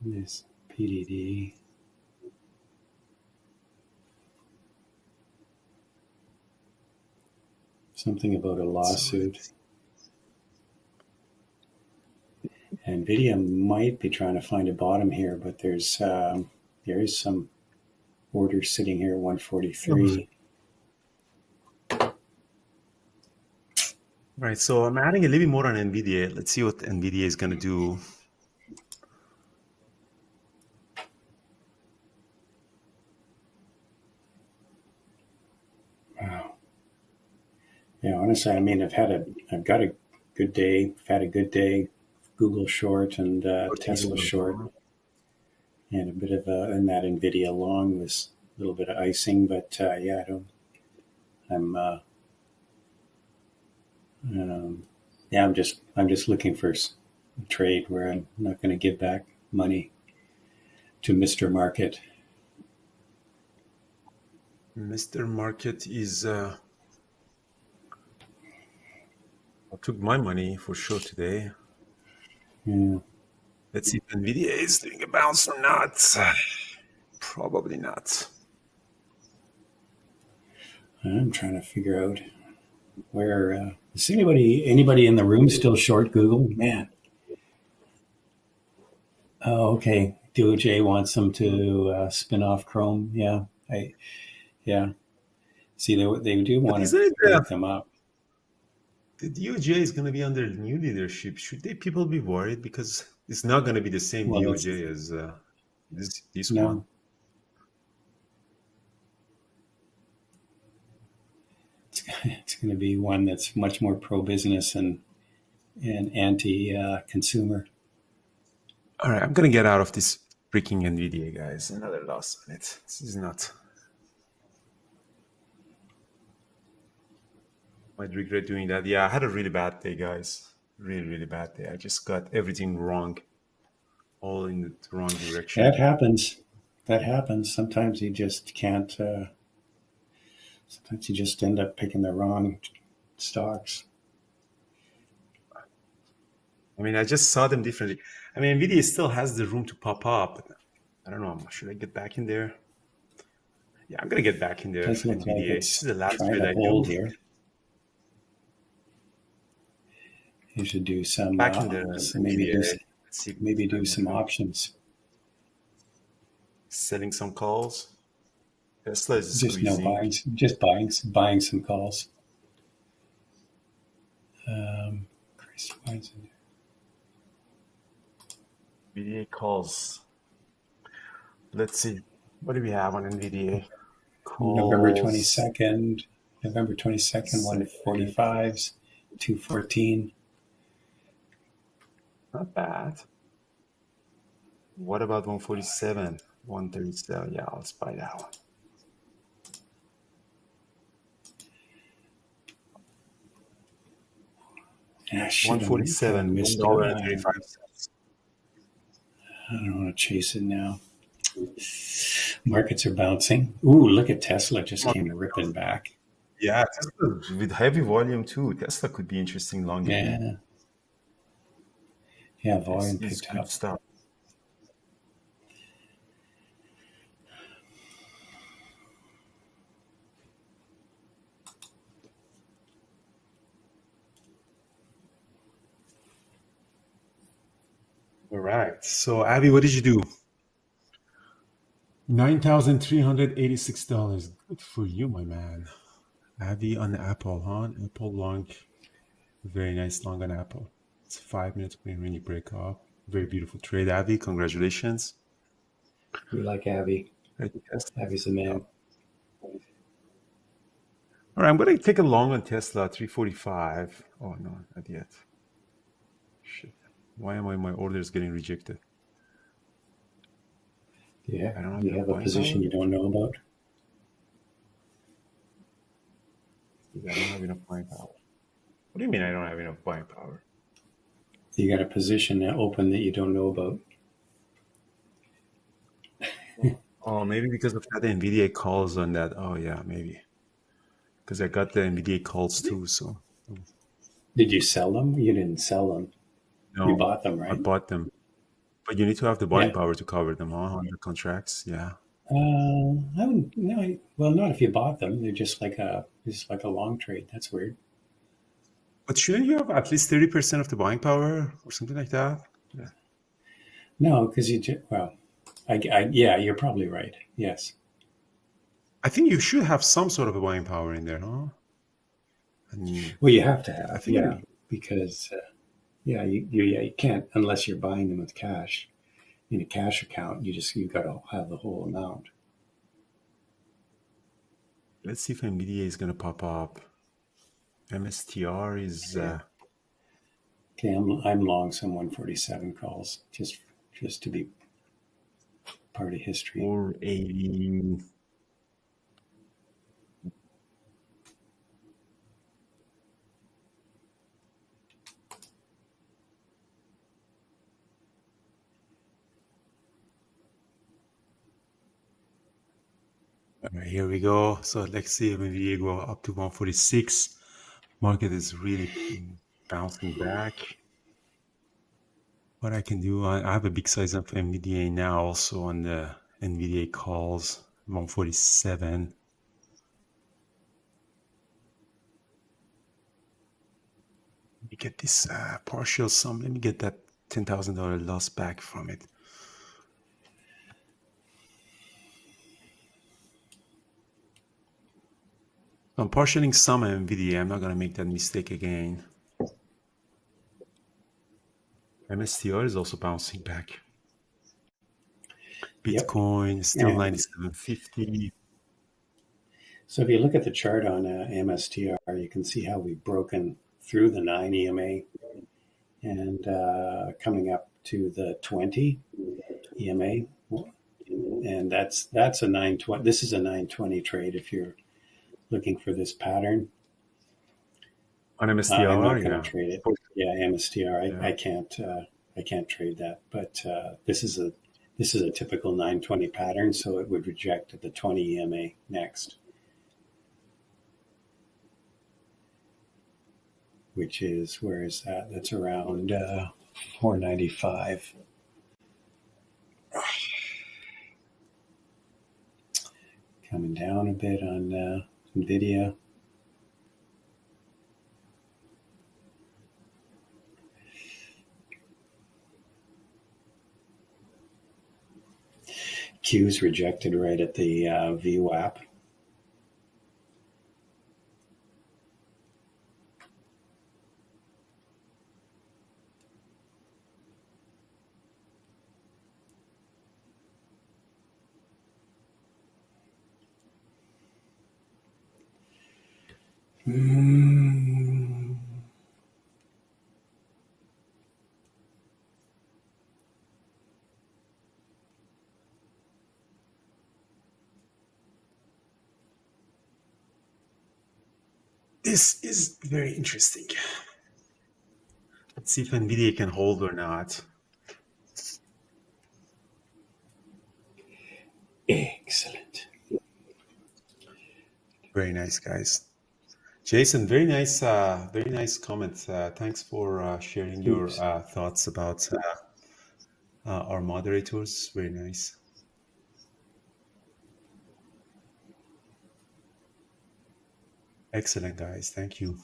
This PDD. Something about a lawsuit. NVIDIA might be trying to find a bottom here, but there is some order sitting here at 143. Right, so I'm adding a little bit more on NVDA. Let's see what NVDA is going to do. Wow. Yeah, honestly, I mean, I've got a good day. I've had a good day. Google short and Tesla short, and a bit of and that NVIDIA long was a little bit of icing, but yeah, I'm just looking for a trade where I'm not going to give back money to Mr. Market. Mr. Market is I took my money for sure today. Yeah. Let's see if NVIDIA is doing a bounce or not. Probably not. I'm trying to figure out where is anybody in the room still short Google? Man. Oh, okay. DOJ wants them to spin off Chrome. Yeah. See, they do want to break them up. The DOJ is going to be under new leadership. Should people be worried? Because it's not going to be the same DOJ as this one. It's going to be one that's much more pro-business and anti-consumer. All right, I'm going to get out of this freaking NVDA, guys. Another loss on it. This is not... I'd regret doing that. Yeah, I had a really bad day, guys. Really, really bad day. I just got everything wrong. All in the wrong direction. That happens. Sometimes you just can't... sometimes you just end up picking the wrong stocks. I mean, I just saw them differently. I mean, NVIDIA still has the room to pop up. I don't know. Should I get back in there? Yeah, I'm going to get back in there. Doesn't look like NVIDIA. This is the last trade I hold here. You should do some back in there. Maybe do some options. Selling some calls. Tesla is just squeezing. buying some calls. Christ, why is it? NVDA calls. Let's see. What do we have on NVDA? Calls. November 22nd, 145s, 214. Not bad. What about 147? 137? Yeah, let's buy that one. Yeah, 147, $1.35. I don't want to chase it now. Markets are bouncing. Ooh, look at Tesla just came ripping back. Yeah, Tesla with heavy volume too. Tesla could be interesting long game. Yeah, volume picked up. Stuff. All right. So, Avi, what did you do? $9,386. Good for you, my man. Avi on Apple, huh? Apple long. Very nice long on Apple. It's 5 minutes when you break up. Very beautiful trade, Avi. Congratulations. We like Avi. Avi's the man. All right, I'm going to take a long on Tesla, 345. Oh, no, not yet. Shit. Why am my orders getting rejected? Yeah, I don't you have a position you don't know about. I don't have enough buying power. What do you mean I don't have enough buying power? You got a position open that you don't know about. Oh, maybe because of that NVDA calls on that. Oh, yeah, maybe. Because I got the NVDA calls too, so. Did you sell them? You didn't sell them. No, You bought them, right? I bought them. But you need to have the buying power to cover them, huh? 100 contracts, yeah. I wouldn't. No, well, not if you bought them. They're just like a long trade. That's weird. But shouldn't you have at least 30% of the buying power or something like that? Yeah. No, because yeah, you're probably right. Yes. I think you should have some sort of a buying power in there, huh? Well, you have to have. I think because you can't unless you're buying them with cash. In a cash account, you got to have the whole amount. Let's see if NVDA is going to pop up. MSTR is. Okay, I'm long some 147 calls just to be part of history. 480. All right, here we go. So let's see if NVDA go up to 146. Market is really bouncing back. What I can do, I have a big size of NVDA now also on the NVDA calls, 147. Let me get this partial sum. Let me get that $10,000 loss back from it. I'm partialing some NVDA. I'm not going to make that mistake again. MSTR is also bouncing back. Bitcoin is still 97.50. So if you look at the chart on MSTR, you can see how we've broken through the 9 EMA and coming up to the 20 EMA. And that's a 920. This is a 920 trade if you're looking for this pattern. On MSTR, I'm not going to trade it. Yeah, MSTR. I can't trade that. But this is a typical 920 pattern, so it would reject the 20 EMA next, which is, where is that? That's around 495. Coming down a bit on NVIDIA. Q's rejected right at the VWAP. This is very interesting. Let's see if NVIDIA can hold or not. Excellent. Very nice, guys. Jason, very nice comments. Thanks for sharing your thoughts about our moderators. Very nice. Excellent, guys. Thank you.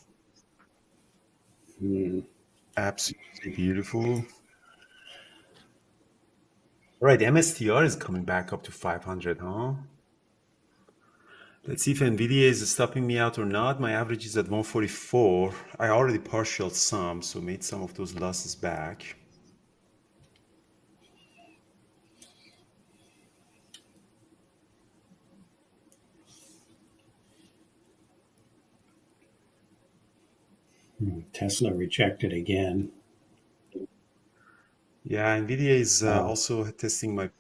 Absolutely beautiful. Right, MSTR is coming back up to 500, huh? Let's see if NVDA is stopping me out or not. My average is at 144. I already partialed some, so made some of those losses back. Tesla rejected again. Yeah, NVDA is also testing my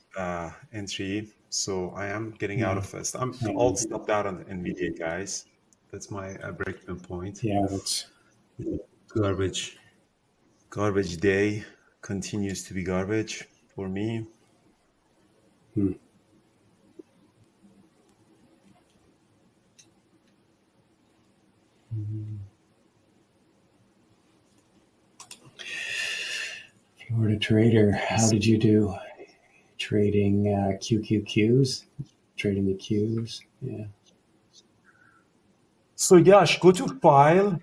entry, so I am getting out of this. I'm all stopped out on NVDA, guys. That's my break-even point. Yeah, that's garbage. Garbage day continues to be garbage for me. Florida Trader. How did you do? Trading QQQs? Trading the Qs? Yeah. So Yash, go to File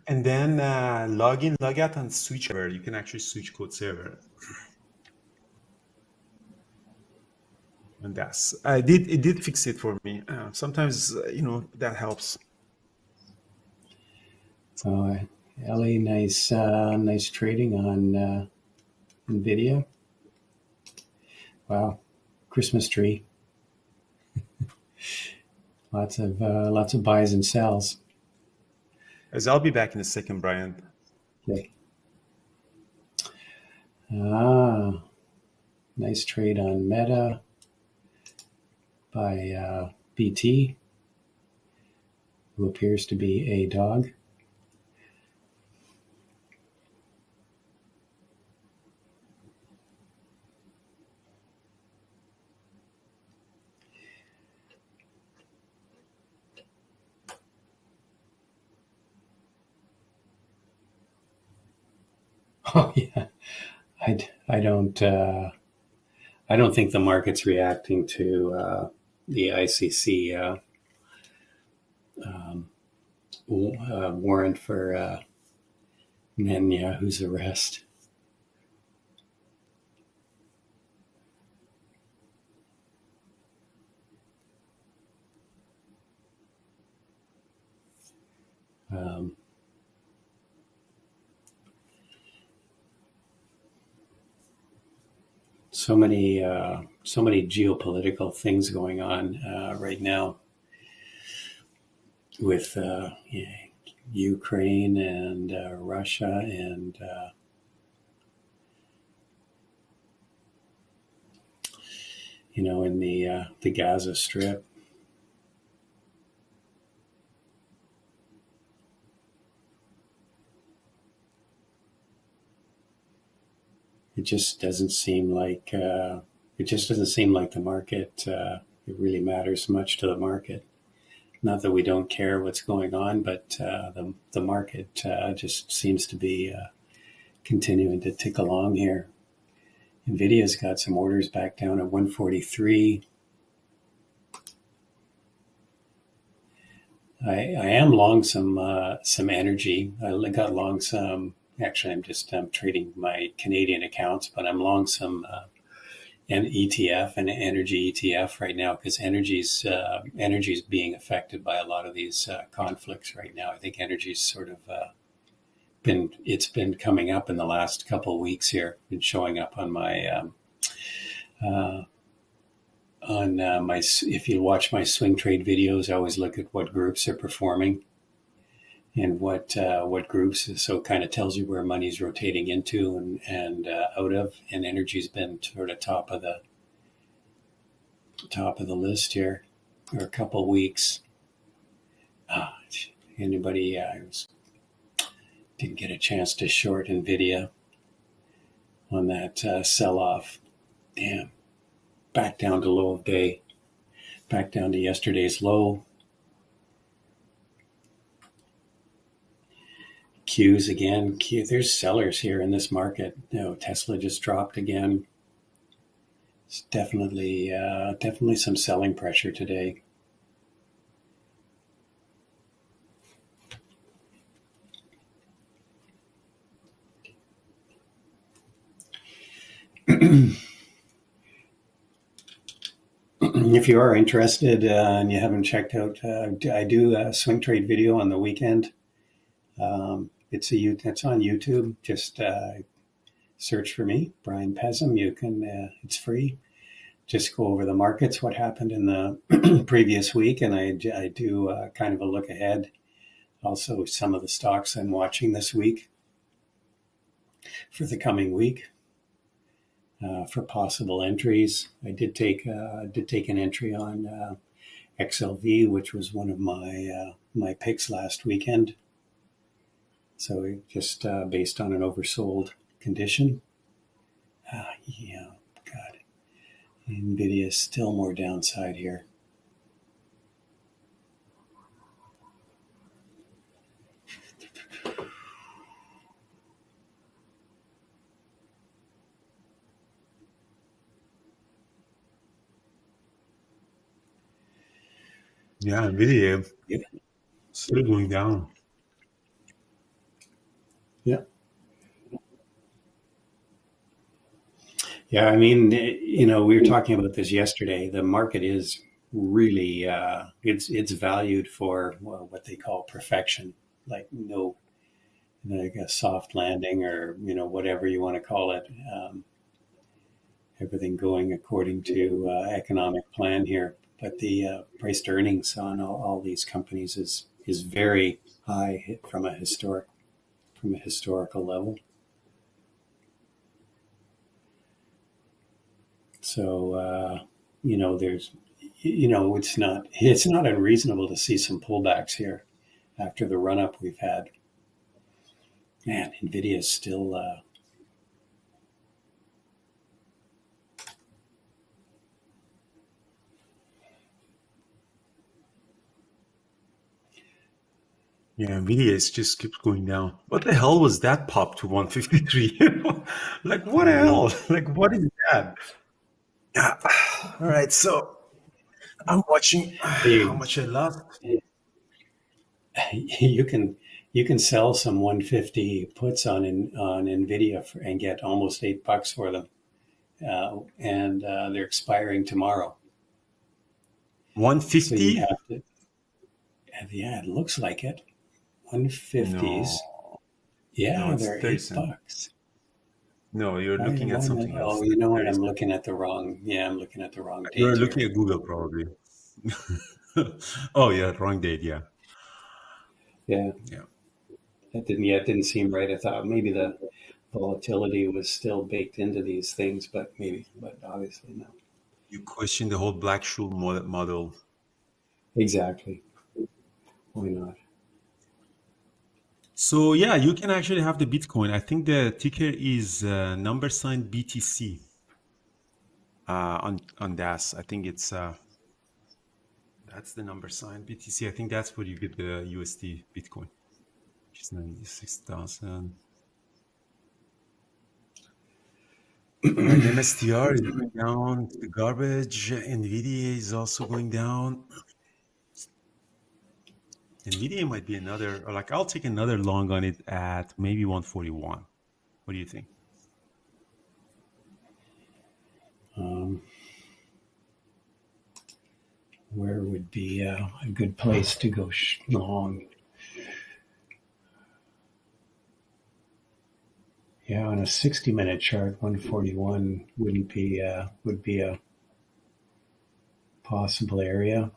and then log in, log out, and switch server. You can actually switch code server. And that's it did fix it for me. Sometimes that helps. So Ellie, nice trading on NVIDIA. Wow, Christmas tree. Lots of buys and sells. As I'll be back in a second, Brian. Okay. Nice trade on Meta by BT, who appears to be a dog. Oh yeah, I don't think the market's reacting to the ICC warrant for Netanyahu's arrest. So many geopolitical things going on right now with Ukraine and Russia and in the Gaza Strip. It just doesn't seem like the market. It really matters much to the market. Not that we don't care what's going on, but the market just seems to be continuing to tick along here. NVIDIA's got some orders back down at 143. I am long some energy. I got long some. Actually, I'm trading my Canadian accounts, but I'm long some an ETF, an energy ETF right now, because energy's being affected by a lot of these conflicts right now. I think energy's sort of been coming up in the last couple of weeks here, been showing up on my if you watch my swing trade videos, I always look at what groups are performing and what groups. So it kind of tells you where money's rotating into and out of. And energy's been sort of top of the list here for a couple of weeks. Anybody didn't get a chance to short NVIDIA on that sell-off. Damn. Back down to low of day. Back down to yesterday's low. Qs again. There's sellers here in this market. Tesla just dropped again. It's definitely some selling pressure today. if you are interested and you haven't checked out, I do a swing trade video on the weekend. It's on YouTube. Just search for me, Brian Pesum. You can. It's free. Just go over the markets, what happened in the previous week, and I do kind of a look ahead. Also, some of the stocks I'm watching this week for the coming week for possible entries. I did take an entry on XLV, which was one of my picks last weekend. So just based on an oversold condition. Yeah, God. NVIDIA is still more downside here. Yeah, NVIDIA still going down. Yeah. Yeah, I mean, we were talking about this yesterday. The market is really it's valued for what they call perfection, like a soft landing or whatever you want to call it. Everything going according to economic plan here, but the price to earnings on all these companies is very high from a historical level. So, there's, it's not unreasonable to see some pullbacks here after the run up we've had. Man, NVIDIA is still, Yeah, NVIDIA just keeps going down. What the hell was that pop to 153? Like, what the hell? Like, what is that? Yeah. All right, so I'm watching how much I lost. You can sell some 150 puts on NVIDIA and get almost $8 for them, and they're expiring tomorrow. 150? So you have to. Yeah, it looks like it. 150s. No. Yeah, No, they're $8. No, you're looking at something else. Oh, you know what? I'm looking at the wrong. Yeah, I'm looking at the wrong date. You're looking at Google probably. Oh yeah, wrong date. Yeah. Yeah. Yeah. It didn't seem right. I thought maybe the volatility was still baked into these things, but obviously no. You question the whole Black-Scholes model. Exactly. Why not? So yeah, you can actually have the Bitcoin. I think the ticker is # BTC on DAS. I think it's that's the # BTC. I think that's where you get the USD Bitcoin, which is 96,000. And MSTR is going down to the garbage. NVDA is also going down. NVIDIA might be another, or like I'll take another long on it at maybe 141. What do you think? Where would be a good place to go long? Yeah, on a 60-minute chart, 141 would be a possible area.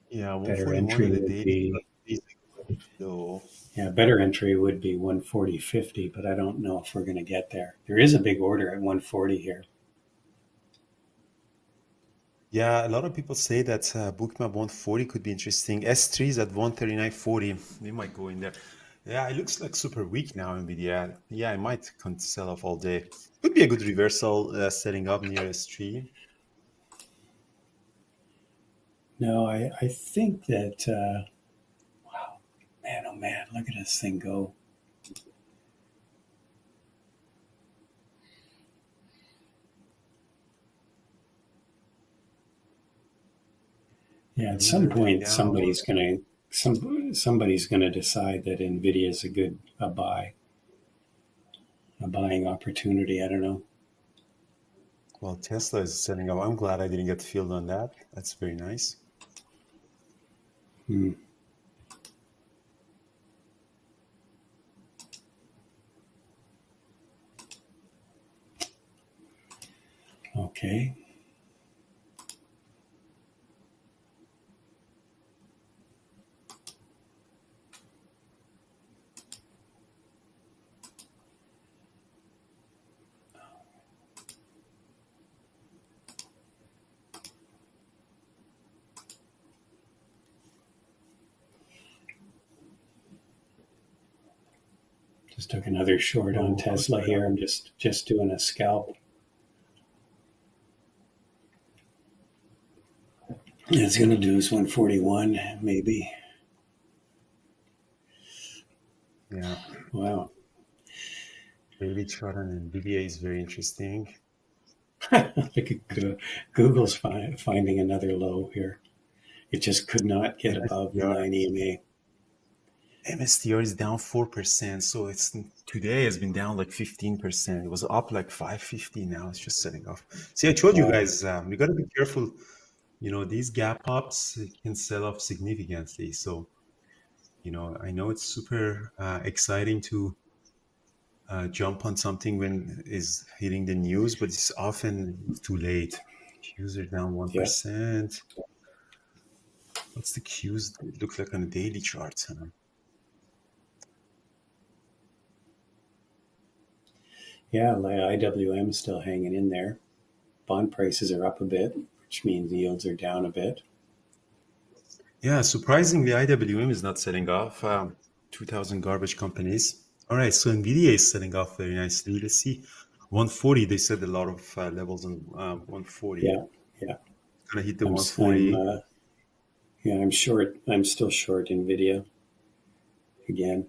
Yeah, better entry would be. So, yeah, better entry would be 140.50, but I don't know if we're going to get there. There is a big order at 140 here. Yeah, a lot of people say that Bookmap 140 could be interesting. S3 is at 139.40. They might go in there. Yeah, it looks like super weak now, NVIDIA. Yeah, I might sell off all day. Could be a good reversal setting up near S3. No, I think that, wow, man, oh man, look at this thing go. Yeah, at some point, somebody's gonna decide that NVIDIA is a buying opportunity. I don't know. Well, Tesla is setting up. I'm glad I didn't get filled on that. That's very nice. Okay. Just took another short on Tesla here. I'm just doing a scalp. It's going to do is 141, maybe. Yeah. Wow. Daily chart on NVDA is very interesting. Look at Google's finding another low here. It just could not get above the 9 EMA. MSTR is down 4%, so today has been down like 15%. It was up like 550. Now it's just setting off. See, I told you guys, we got to be careful. These gap ups can sell off significantly. So, I know it's super exciting to jump on something when is hitting the news, but it's often too late. Qs are down 1%. Yeah. What's the Qs look like on the daily charts? Huh? Yeah, IWM is still hanging in there. Bond prices are up a bit, which means yields are down a bit. Yeah, surprisingly, IWM is not setting off. 2,000 garbage companies. All right, so NVDA is setting off very nicely. Let's see. 140, they said a lot of levels on 140. Yeah. Gonna hit the 140. I'm short. I'm still short NVIDIA again.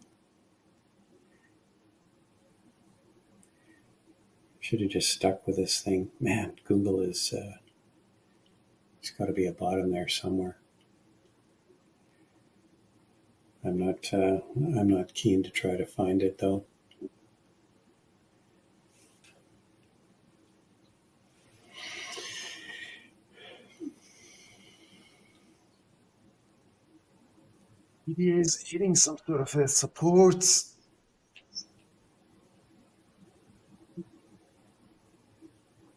Should have just stuck with this thing. Man, Google is, there's got to be a bottom there somewhere. I'm not keen to try to find it though. NVIDIA is hitting some sort of a support.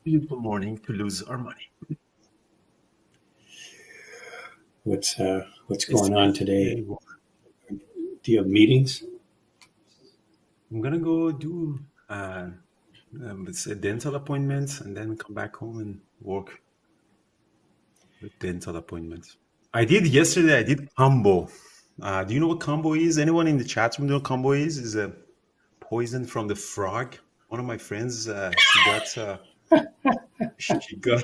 Beautiful morning to lose our money. What's going on today? Do you have meetings? I'm gonna go do it's a dental appointment and then come back home and work with dental appointments. I did combo. Do you know what combo is? Anyone in the chat room know what combo is? Is a poison from the frog. One of my friends, she got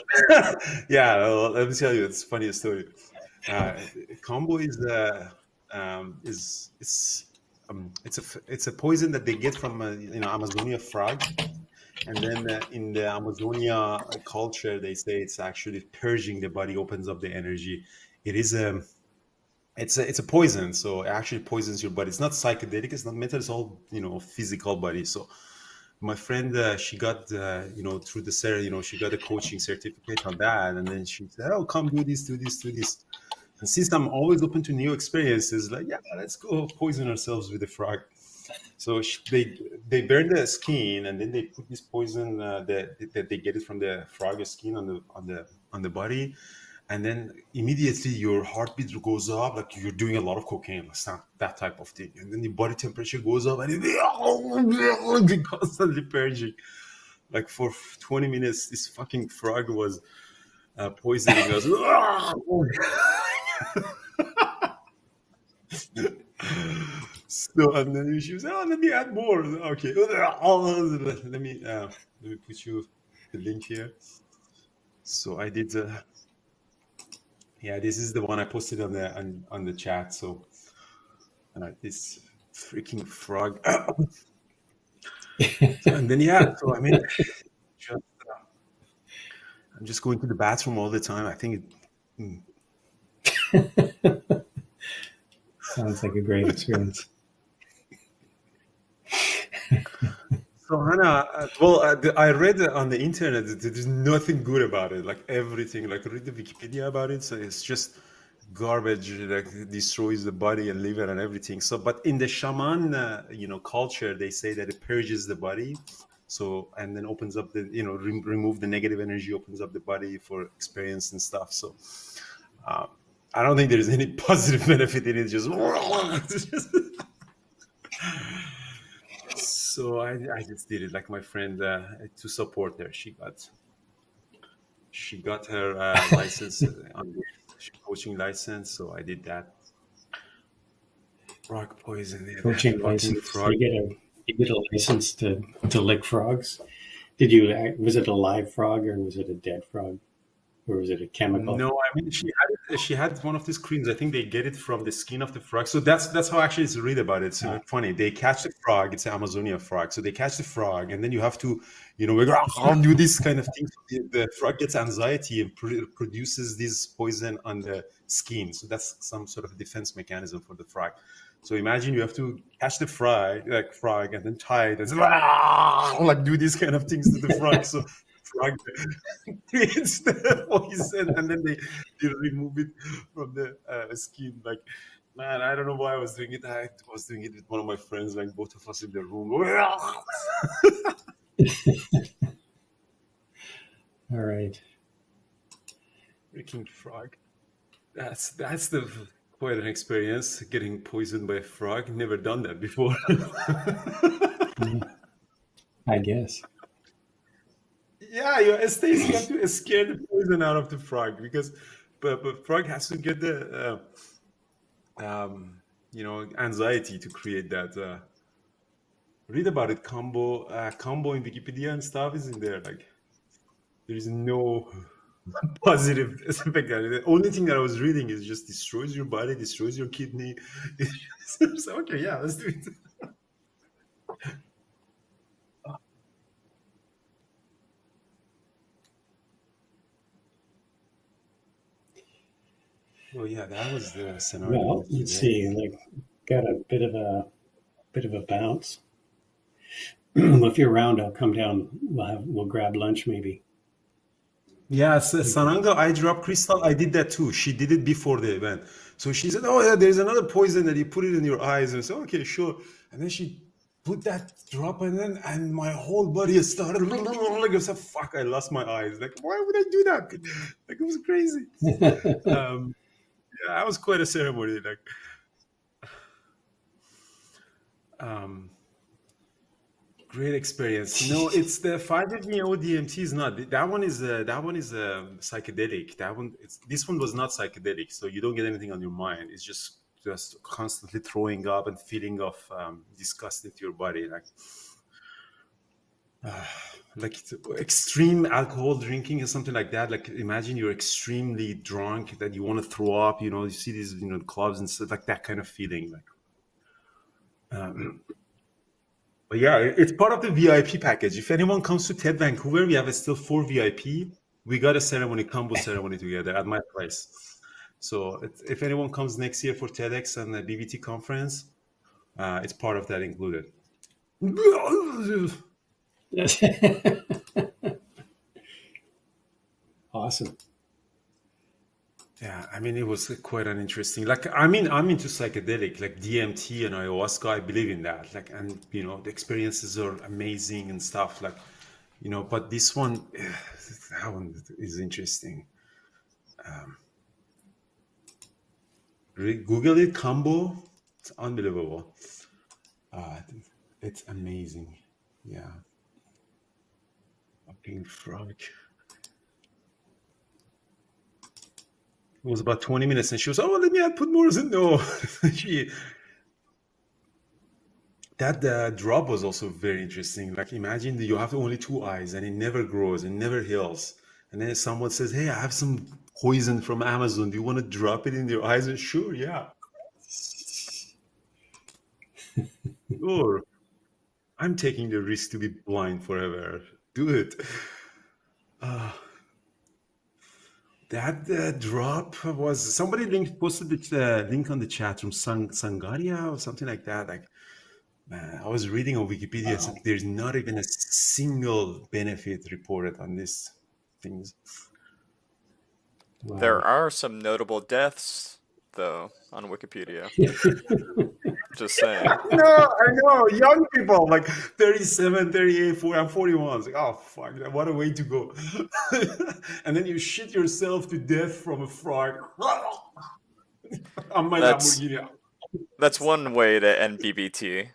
yeah, well, let me tell you, it's a funny story. Combo is it's a poison that they get from Amazonia frog, and then in the Amazonia culture they say it's actually purging the body, opens up the energy. It is it's a poison, so it actually poisons your body. It's not psychedelic, it's not mental, it's all physical body. So my friend, she got through the she got a coaching certificate on that, and then she said, "Oh, come do this." And since I'm always open to new experiences, like, yeah, let's go poison ourselves with the frog. So they burn the skin, and then they put this poison that they get it from the frog skin on the body, and then immediately your heartbeat goes up, like you're doing a lot of cocaine. It's not that type of thing, and then the body temperature goes up, and it's constantly purging. Like for 20 minutes, this fucking frog was poisoning us. So, and then she was, let me add more. Okay, let me put you the link here. So I did. This is the one I posted on the chat. So this freaking frog. And then so I mean, I'm just going to the bathroom all the time. I think Sounds like a great experience. So Hannah, I read on the internet that there's nothing good about it. Like everything, like read the Wikipedia about it. So it's just garbage, like destroys the body and liver and everything. So, but in the shaman, culture, they say that it purges the body. So, and then opens up the, remove the negative energy, opens up the body for experience and stuff. So, I don't think there's any positive benefit in it. Just so I just did it like my friend to support her. She got her license on the coaching license, so I did that. Frog poison. Coaching license. Frog. You get a license to lick frogs. Was it a live frog or was it a dead frog? Or was it a chemical? No, I mean she had one of these creams. I think they get it from the skin of the frog. So that's how actually it's read about it. It's funny. They catch the frog. It's an Amazonia frog. So they catch the frog, and then you have to, do this kind of thing. So the frog gets anxiety and produces this poison on the skin. So that's some sort of defense mechanism for the frog. So imagine you have to catch the frog, and then tie it and do these kind of things to the frog. So frog creates the poison, and then they remove it from the skin. Like, man, I don't know why I was doing it. I was doing it with one of my friends, like both of us in the room. All right. Freaking frog. That's quite an experience, getting poisoned by a frog. Never done that before. I guess. Yeah, you have to scare the poison out of the frog because, but frog has to get the, anxiety to create that. Read about it. Combo in Wikipedia and stuff is in there. Like, there is no positive effect. The only thing that I was reading is just destroys your body, destroys your kidney. So, okay, yeah, let's do it. Oh yeah, that was the scenario. Well, let's see. Like, got a bit of a bounce. If you're around, I'll come down. We'll grab lunch maybe. Yeah, Sananga eye drop crystal. I did that too. She did it before the event. So she said, "Oh yeah, there's another poison that you put it in your eyes." And I said, "Okay, sure." And then she put that drop, and my whole body started like I said, "Fuck!" I lost my eyes. Like, why would I do that? Like, it was crazy. Yeah, that was quite a ceremony. Like, great experience. No, it's the 5-MeO DMT is not. That one is psychedelic. This one was not psychedelic, so you don't get anything on your mind. It's just constantly throwing up and feeling of disgust into your body, like extreme alcohol drinking or something like that. Like, imagine you're extremely drunk that you want to throw up. You see these clubs and stuff, like that kind of feeling. Like, but yeah, it's part of the VIP package. If anyone comes to TED Vancouver, we have still 4 VIP. We got a combo ceremony together at my place. So if anyone comes next year for TEDx and the BBT conference, it's part of that included. Awesome. Yeah, I mean, it was quite an interesting. Like, I mean, I'm into psychedelic, like DMT and ayahuasca. I believe in that. Like, and the experiences are amazing and stuff. Like, but this one, that one is interesting. Google it, combo. It's unbelievable. It's amazing. Yeah. Fucking frog. It was about 20 minutes, and she was, "Oh, let me put more." No, that drop was also very interesting. Like, imagine that you have only 2 eyes, and it never grows, and never heals. And then someone says, "Hey, I have some poison from Amazon. Do you want to drop it in your eyes?" And sure, yeah. Or I'm taking the risk to be blind forever. Do it. That drop was, somebody posted the link on the chat from Sangaria or something like that. Like, Man, I was reading on Wikipedia. Wow. There's not even a single benefit reported on these things. Wow. There are some notable deaths, though, on Wikipedia. Just saying. I know. Young people, like 37, 38, 40, I'm 41. It's like, oh, fuck, what a way to go. And then you shit yourself to death from a frog on my That's Lamborghini. that's one way to end BBT.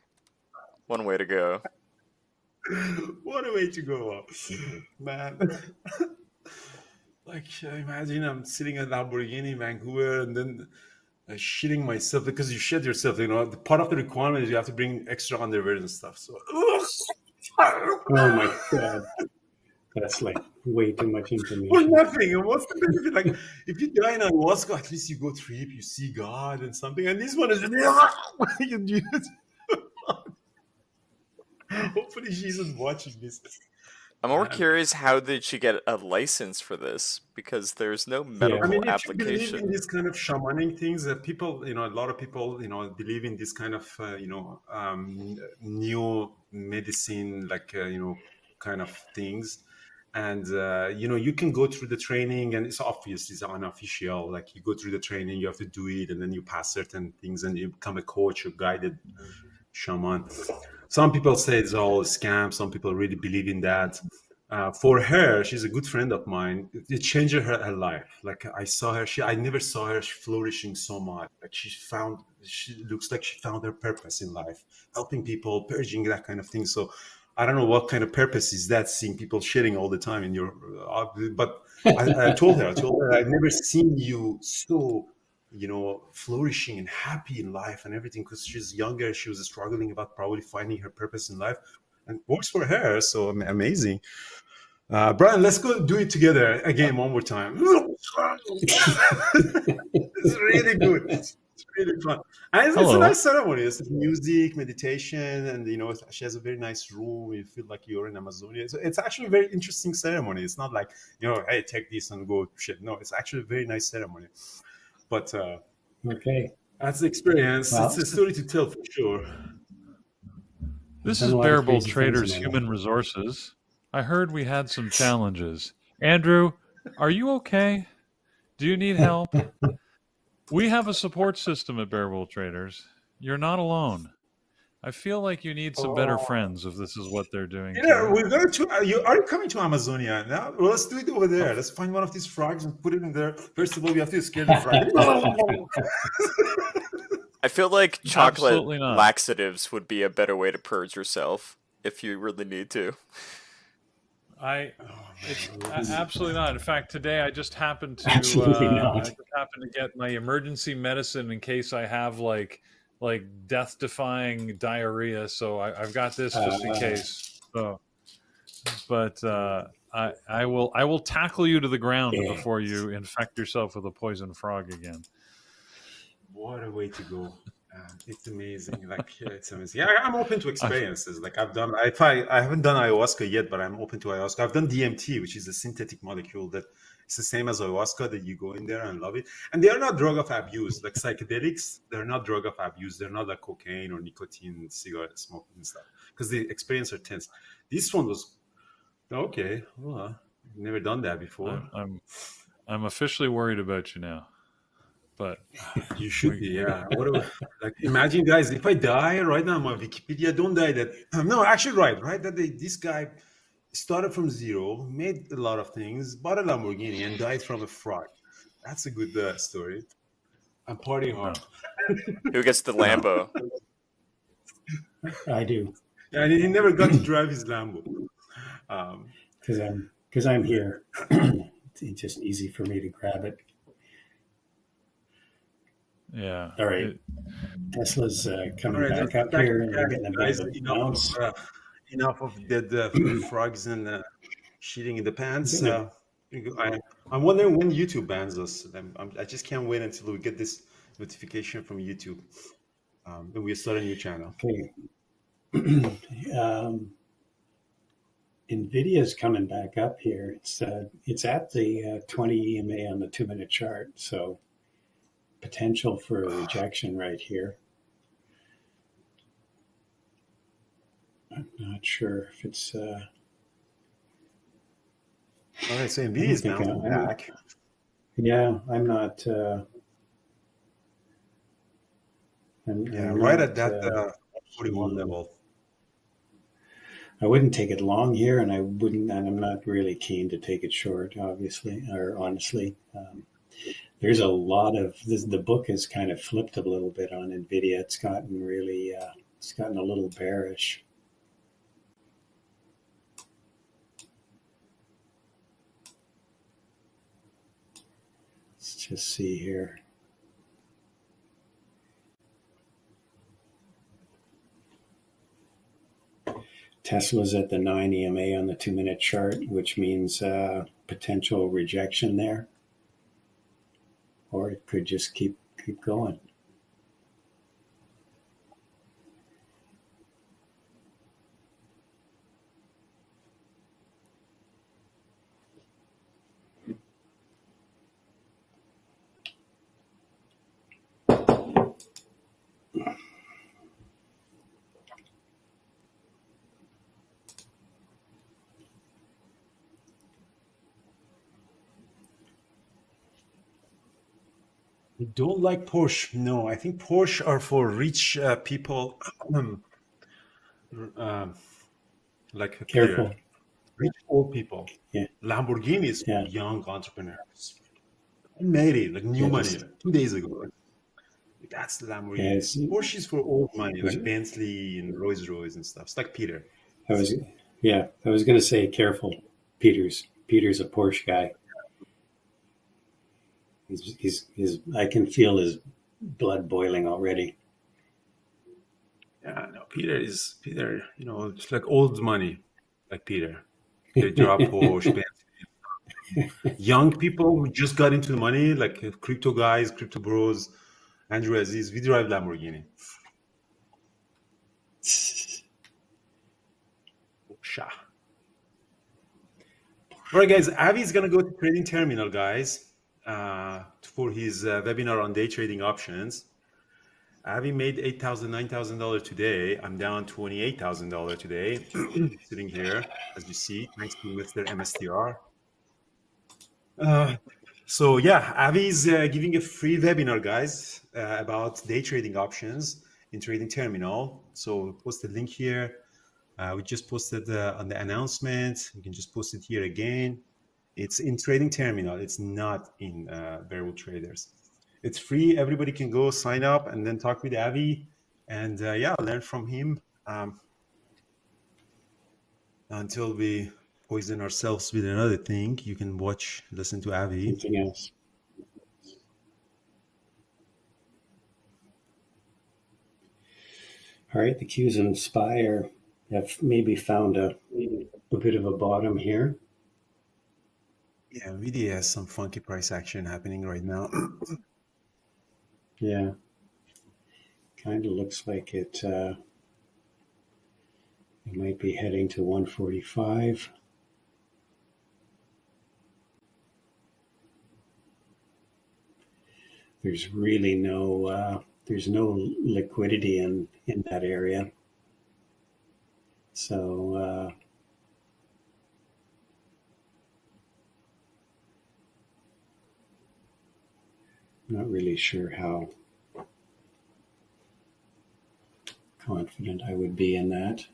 One way to go. What a way to go, man. Like, imagine I'm sitting in Lamborghini, Vancouver, and then shitting myself because you shit yourself. You know, the part of the requirement is you have to bring extra underwear and stuff. So, Oh my God. That's like way too much or information. nothing. And what's the benefit? Like, if you die in ayahuasca, at least you go trip, you see God and something. And this one is hopefully she's not watching this. I'm more curious, how did she get a license for this? Because there's no medical I mean, if you believe application. in this kind of shamanic things, people, a lot of people, believe in this kind of, new medicine, like, kind of things. And, you can go through the training, and it's obvious, it's unofficial. Like, you go through the training, you have to do it, and then you pass certain things, and you become a coach, a guided shaman. Some people say it's all a scam. Some people really believe in that. For her, she's a good friend of mine. It changed her life. Like, I saw her, I never saw her flourishing so much. Like, she looks like she found her purpose in life, helping people, purging, that kind of thing. So I don't know what kind of purpose is that, seeing people shitting all the time in your, but I told her, I've never seen you so, flourishing and happy in life and everything, because she's younger. She was struggling about probably finding her purpose in life, and it works for her. So amazing. Brian, let's go do it together again one more time. It's really good. It's really fun. And it's a nice ceremony. It's music, meditation, and she has a very nice room. You feel like you're in Amazonia. So it's actually a very interesting ceremony. It's not like, hey, take this and go shit. No, it's actually a very nice ceremony. But Okay. that's the experience. Well, it's a story to tell for sure. This is Bearable Traders Human Resources. I heard we had some challenges. Andrew, are you okay? Do you need help? We have a support system at Bearable Traders. You're not alone. I feel like you need some better friends if this is what they're doing. We're going to. Are you coming to Amazonia now? Well, let's do it over there. Let's find one of these frogs and put it in there. First of all, we have to scare the frog. I feel like chocolate laxatives would be a better way to purge yourself if you really need to. Absolutely not. In fact, today I just happened to get my emergency medicine in case I have like death-defying diarrhea. So I've got this just in case. So, but I will tackle you to the ground before you infect yourself with a poison frog again. What a way to go! It's amazing. Like, it's amazing. Yeah, I'm open to experiences. Like, I haven't done ayahuasca yet, but I'm open to ayahuasca. I've done DMT, which is a synthetic molecule that it's the same as ayahuasca, that you go in there and love it. And they are not drug of abuse. Like psychedelics, they're not drug of abuse. They're not like cocaine or nicotine, cigarette smoking and stuff, because the experience are tense. This one was okay. Well, I've never done that before. I'm officially worried about you now. But you should be, yeah. Like, imagine, guys, if I die right now on my Wikipedia, don't die that. No, actually, right. That this guy started from zero, made a lot of things, bought a Lamborghini, and died from a frog. That's a good story. I'm partying hard. Who gets the Lambo? I do. Yeah, and he never got to drive his Lambo. Because I'm here. It's just easy for me to grab it. Yeah. All right. Tesla's coming back up here, and we're getting a bit of a bounce. Enough of dead frogs and shitting in the pants. I'm wondering when YouTube bans us. I just can't wait until we get this notification from YouTube. Then we start a new channel. Okay. NVIDIA's coming back up here. It's at the 20 EMA on the 2-minute chart. So potential for a rejection right here. I'm not sure if it's. All right, so NVIDIA is bouncing back. Yeah, I'm not. I'm right at that 41 level. I wouldn't take it long here, and I'm not really keen to take it short, obviously, or honestly. There's a lot of this. The book has kind of flipped a little bit on NVIDIA. It's gotten a little bearish. Let's just see here. Tesla's at the 9 EMA on the 2-minute chart, which means potential rejection there. Or it could just keep going. You don't like Porsche? No, I think Porsche are for rich people. Like Careful. Peter. Rich old people. Yeah. Lamborghini is for young entrepreneurs. I made it like new money 2 days ago. That's the Lamborghini. Porsche is for old money, like Bentley and Rolls Royce and stuff. It's like Peter. I was going to say careful. Peter's a Porsche guy. He's I can feel his blood boiling already. Yeah, no, Peter, it's like old money, like Peter. They drop Porsche, young people who just got into the money, like crypto guys, crypto bros, Andrew Aziz, we drive Lamborghini. All right, guys, Avi's going to go to trading terminal, guys, for his webinar on day trading options. Avi made $8,000, $9,000 today. I'm down $28,000 today, sitting here, as you see, thanks to Mr. MSTR. So yeah, Avi's giving a free webinar, guys, about day trading options in Trading Terminal. So we'll post the link here. We just posted on the announcement. You can just post it here again. It's in Trading Terminal. It's not in Variable Traders. It's free. Everybody can go sign up and then talk with Avi and learn from him until we poison ourselves with another thing. You can listen to Avi. Something else. All right, the Qs and SPY have maybe found a bit of a bottom here. Yeah, NVIDIA has some funky price action happening right now. Yeah, kind of looks like it might be heading to 145. There's really no liquidity in that area. So not really sure how confident I would be in that.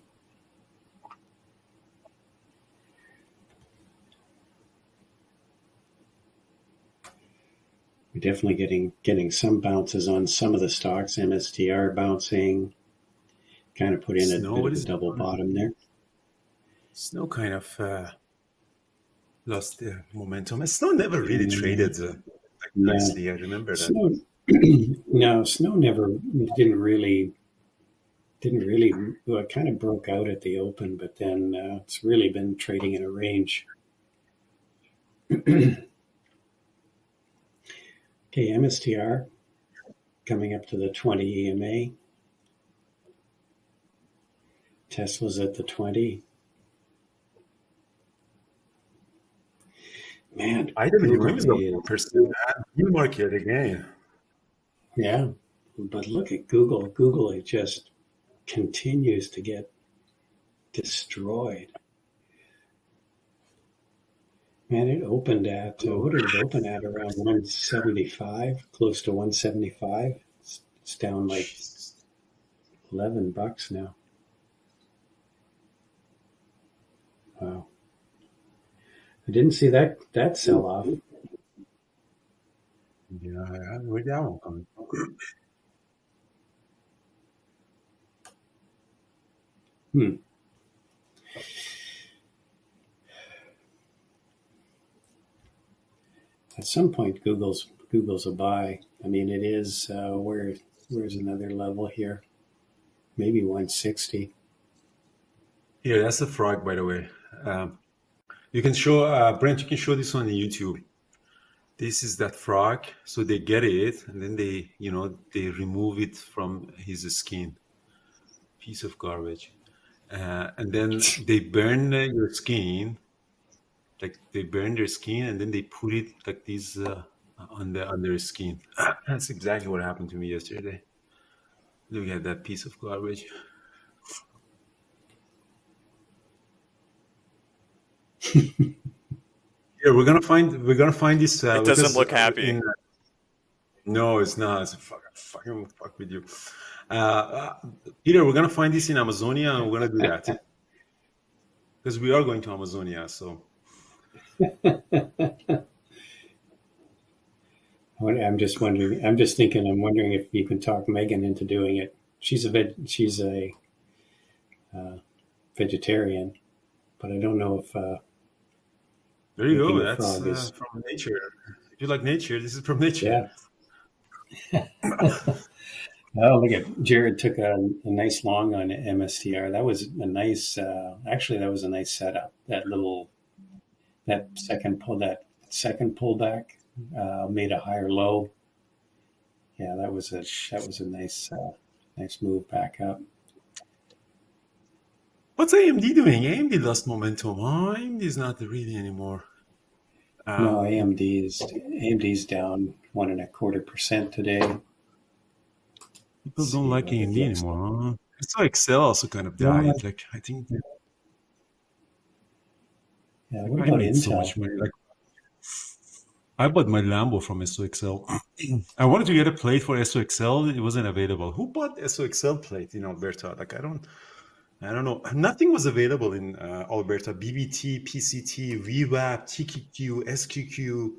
We're definitely getting some bounces on some of the stocks. MSTR bouncing, kind of put in a bit of a double bottom there. Snow kind of lost their momentum. Snow never really traded nicely. I remember that. Snow never didn't really. Well, it kind of broke out at the open, but then it's really been trading in a range. Okay, MSTR coming up to the 20 EMA. Tesla's at the 20. Man, I didn't use the 1% new market again. Yeah, but look at Google. Google, it just continues to get destroyed. Man, it opened at, what did it open at? Around 175, close to 175. It's down like $11 now. Wow. I didn't see that sell off. Yeah, where'd that one come from? At some point, Google's a buy. I mean, it is. Where's another level here? Maybe 160. Here, that's the frog, by the way. You can show Brent. You can show this on the YouTube. This is that frog. So they get it, and then they remove it from his skin. Piece of garbage, and then they burn your skin. Like they burn their skin and then they put it like this on their skin. That's exactly what happened to me yesterday. Look at that piece of garbage. Yeah, we're gonna find this. It doesn't look happy. No, it's not. It's fucking fuck with you, Peter. We're gonna find this in Amazonia, and we're gonna do that because we are going to Amazonia. So. I'm just wondering. I'm wondering if you can talk Megan into doing it. She's a vegetarian, but I don't know if. There you go. That's from nature. If you like nature, this is from nature. Yeah. Oh, look at Jared took a nice long on MSTR. That was a nice. Actually, that was a nice setup. That second pullback made a higher low. Yeah, that was a nice move back up. What's AMD doing? AMD lost momentum. AMD is not really anymore. No, AMD's down 1.25% today. People don't like AMD anymore. Huh? So Excel also kind of died. Like I think. Yeah, what about Intel? So much money. Like, I bought my Lambo from SOXL. I wanted to get a plate for SOXL. It wasn't available. Who bought SOXL plate in Alberta? Like I don't know. Nothing was available in Alberta. BBT, PCT, VWAP, TQQ, SQQ.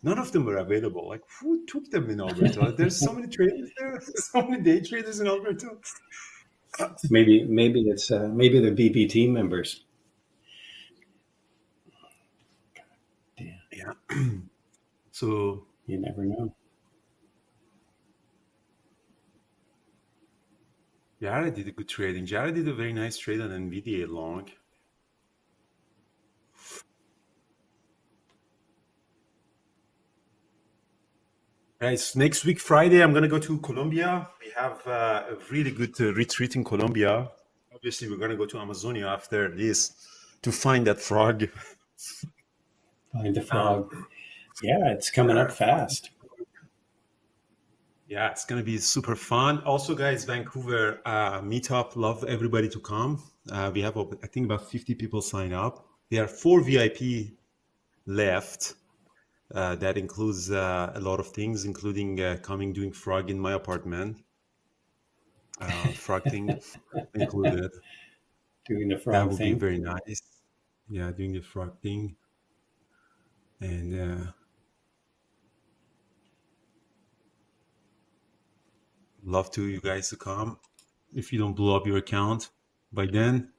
None of them were available. Like who took them in Alberta? There's so many traders there. So many day traders in Alberta. Maybe it's maybe they're BBT members. Yeah. So you never know. Jared did a good trading. Jared did a very nice trade on NVDA long. Guys, next week, Friday, I'm going to go to Colombia. We have a really good retreat in Colombia. Obviously, we're going to go to Amazonia after this to find that frog. Find the frog. Yeah, it's coming up fast. Yeah, it's going to be super fun. Also, guys, Vancouver meetup. Love everybody to come. We have, I think, about 50 people sign up. There are 4 VIP left. That includes a lot of things, including coming doing frog in my apartment. Frog thing included. Doing the frog that would thing. Be very nice. Yeah, doing the frog thing. And love to you guys to come. If you don't blow up your account by then.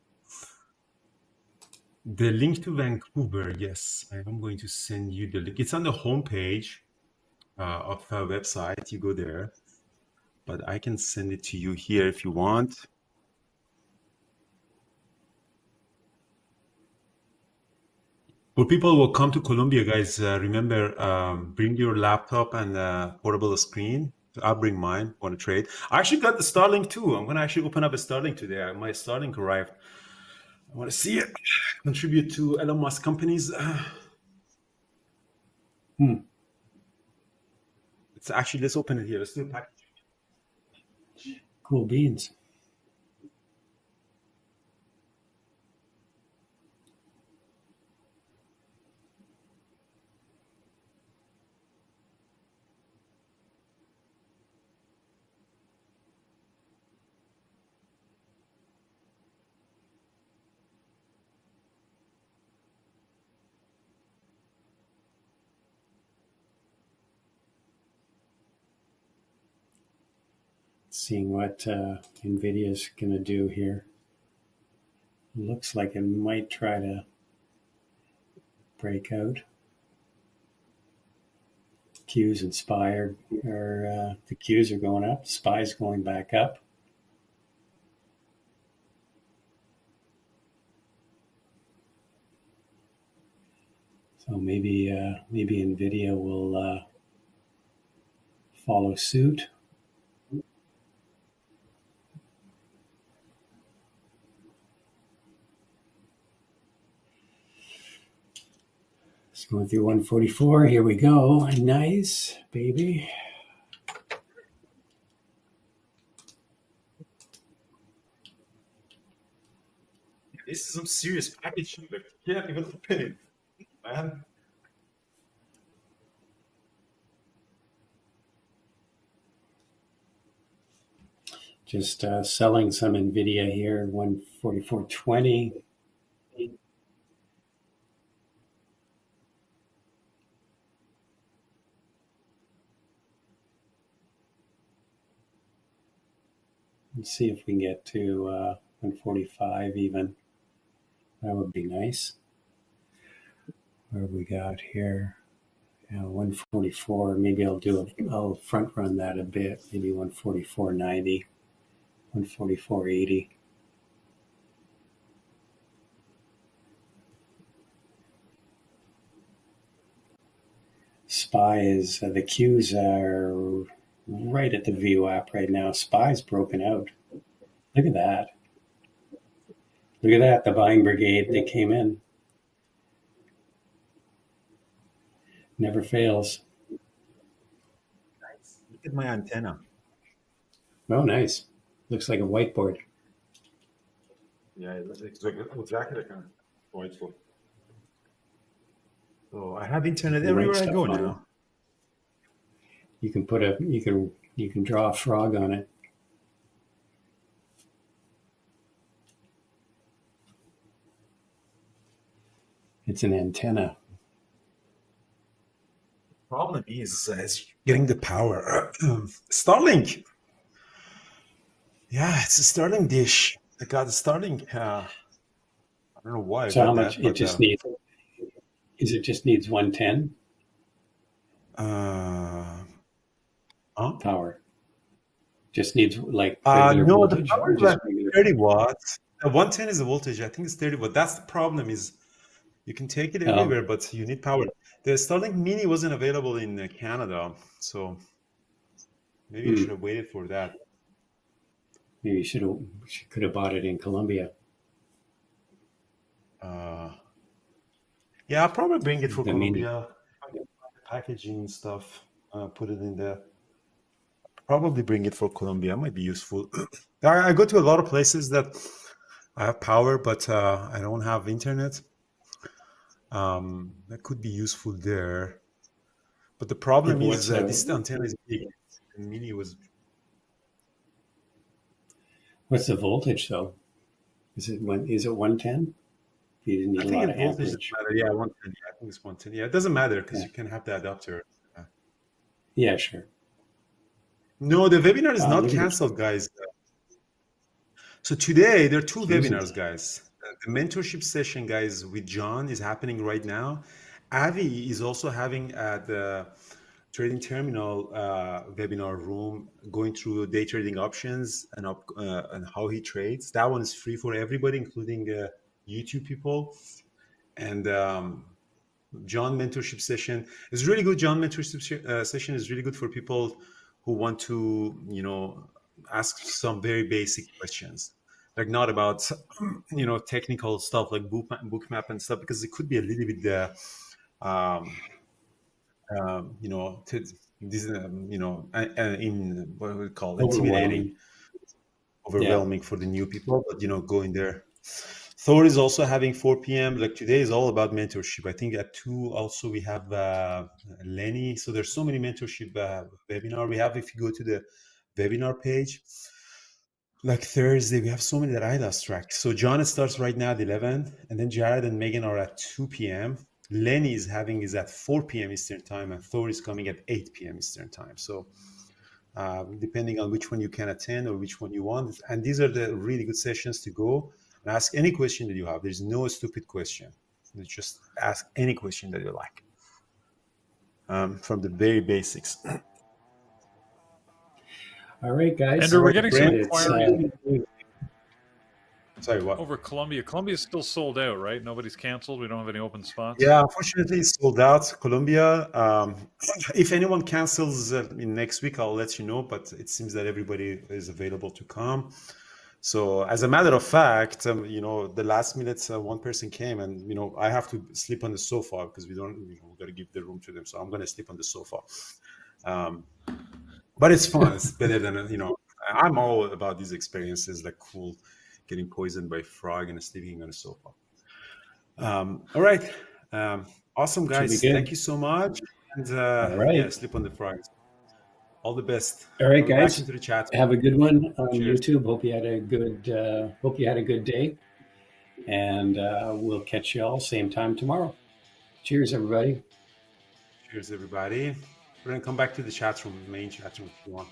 The link to Vancouver, yes, I'm going to send you the link. It's on the homepage of our website. You go there, but I can send it to you here if you want. For people who will come to Colombia, guys, remember, bring your laptop and portable screen. I'll bring mine. Want to trade? I actually got the Starlink too. I'm going to actually open up a Starlink today. My Starlink arrived. I want to see it. Contribute to Elon Musk companies. It's actually, let's open it here. Let's do a package. Cool beans. seeing what NVIDIA is going to do here. Looks like it might try to break out. Qs and SPY are the Qs are going up. SPY's going back up. So maybe NVIDIA will follow suit. It's going through 144. Here we go. Nice, baby. This is some serious packaging. Like, you can't even open it, man. Just selling some NVIDIA here, 144.20. Let's see if we can get to 145 even. That would be nice. What have we got here? 144. Maybe I'll front run that a bit. Maybe 144.90, 144.80. SPY is the Qs are right at the VWAP right now. SPY's broken out. Look at that. Look at that. The buying brigade, they came in. Never fails. Nice. Look at my antenna. Oh, nice. Looks like a whiteboard. Yeah, it looks exactly like a whiteboard. So I have internet everywhere I go now. You can put you can draw a frog on it. It's an antenna. Problem is getting the power. Starlink. Yeah, it's a Starlink dish. I got a Starlink. I don't know why. So how much it just needs? Is it just needs 110? Power. Just needs like no, voltage, the power is like 30 watts. 110 is the voltage. I think it's 30 watts. That's the problem. Is you can take it everywhere, but you need power. The Starlink Mini wasn't available in Canada, so maybe I should have waited for that. Maybe you could have bought it in Colombia. Yeah, I'll probably bring it for Colombia. Packaging and stuff. Put it in there. Probably bring it for Colombia. Might be useful. I go to a lot of places that I have power, but I don't have internet. That could be useful there. But the problem is this antenna is big. The Mini was. What's the voltage though? Is it 110? You need I think the voltage doesn't matter. Yeah, 110. Yeah, I think it's 110. Yeah, it doesn't matter because you can have the adapter. Yeah, sure. No, the webinar is not canceled, guys. So today there are two webinars, guys. The mentorship session, guys, with John is happening right now. Avi is also having the trading terminal webinar room, going through day trading options and how he trades. That one is free for everybody, including YouTube people. And John mentorship session is really good. John mentorship session is really good for people who want to, ask some very basic questions, like not about, technical stuff like bookmap and stuff, because it could be a little bit in what we call intimidating, overwhelming for the new people. But go in there. Thor is also having 4 p.m. Like today is all about mentorship. I think at 2 also we have Lenny. So there's so many mentorship webinar we have. If you go to the webinar page, like Thursday, we have so many that I lost track. So John starts right now at 11, and then Jared and Megan are at 2 p.m. Lenny is at 4 p.m. Eastern time, and Thor is coming at 8 p.m. Eastern time. So depending on which one you can attend or which one you want. And these are the really good sessions to go and ask any question that you have. There's no stupid question. You just ask any question that you like, from the very basics. All right, guys. Andrew, we're getting some inquiries. Sorry, what? Over Colombia. Colombia's still sold out, right? Nobody's canceled. We don't have any open spots. Yeah, unfortunately, it's sold out. Colombia. If anyone cancels in next week, I'll let you know. But it seems that everybody is available to come. So, as a matter of fact, the last minute one person came, and I have to sleep on the sofa because we got to give the room to them. So I'm going to sleep on the sofa. But it's fun. It's better than I'm all about these experiences, like cool. Getting poisoned by frog and sleeping on a sofa. All right. Awesome, guys. Thank you so much. And all right. Yeah, sleep on the frogs. All the best. All right, guys. Back into the chat. Have a good one on YouTube. Hope you had a good day. And we'll catch you all same time tomorrow. Cheers, everybody. Cheers, everybody. We're going to come back to the chat room, the main chat room if you want.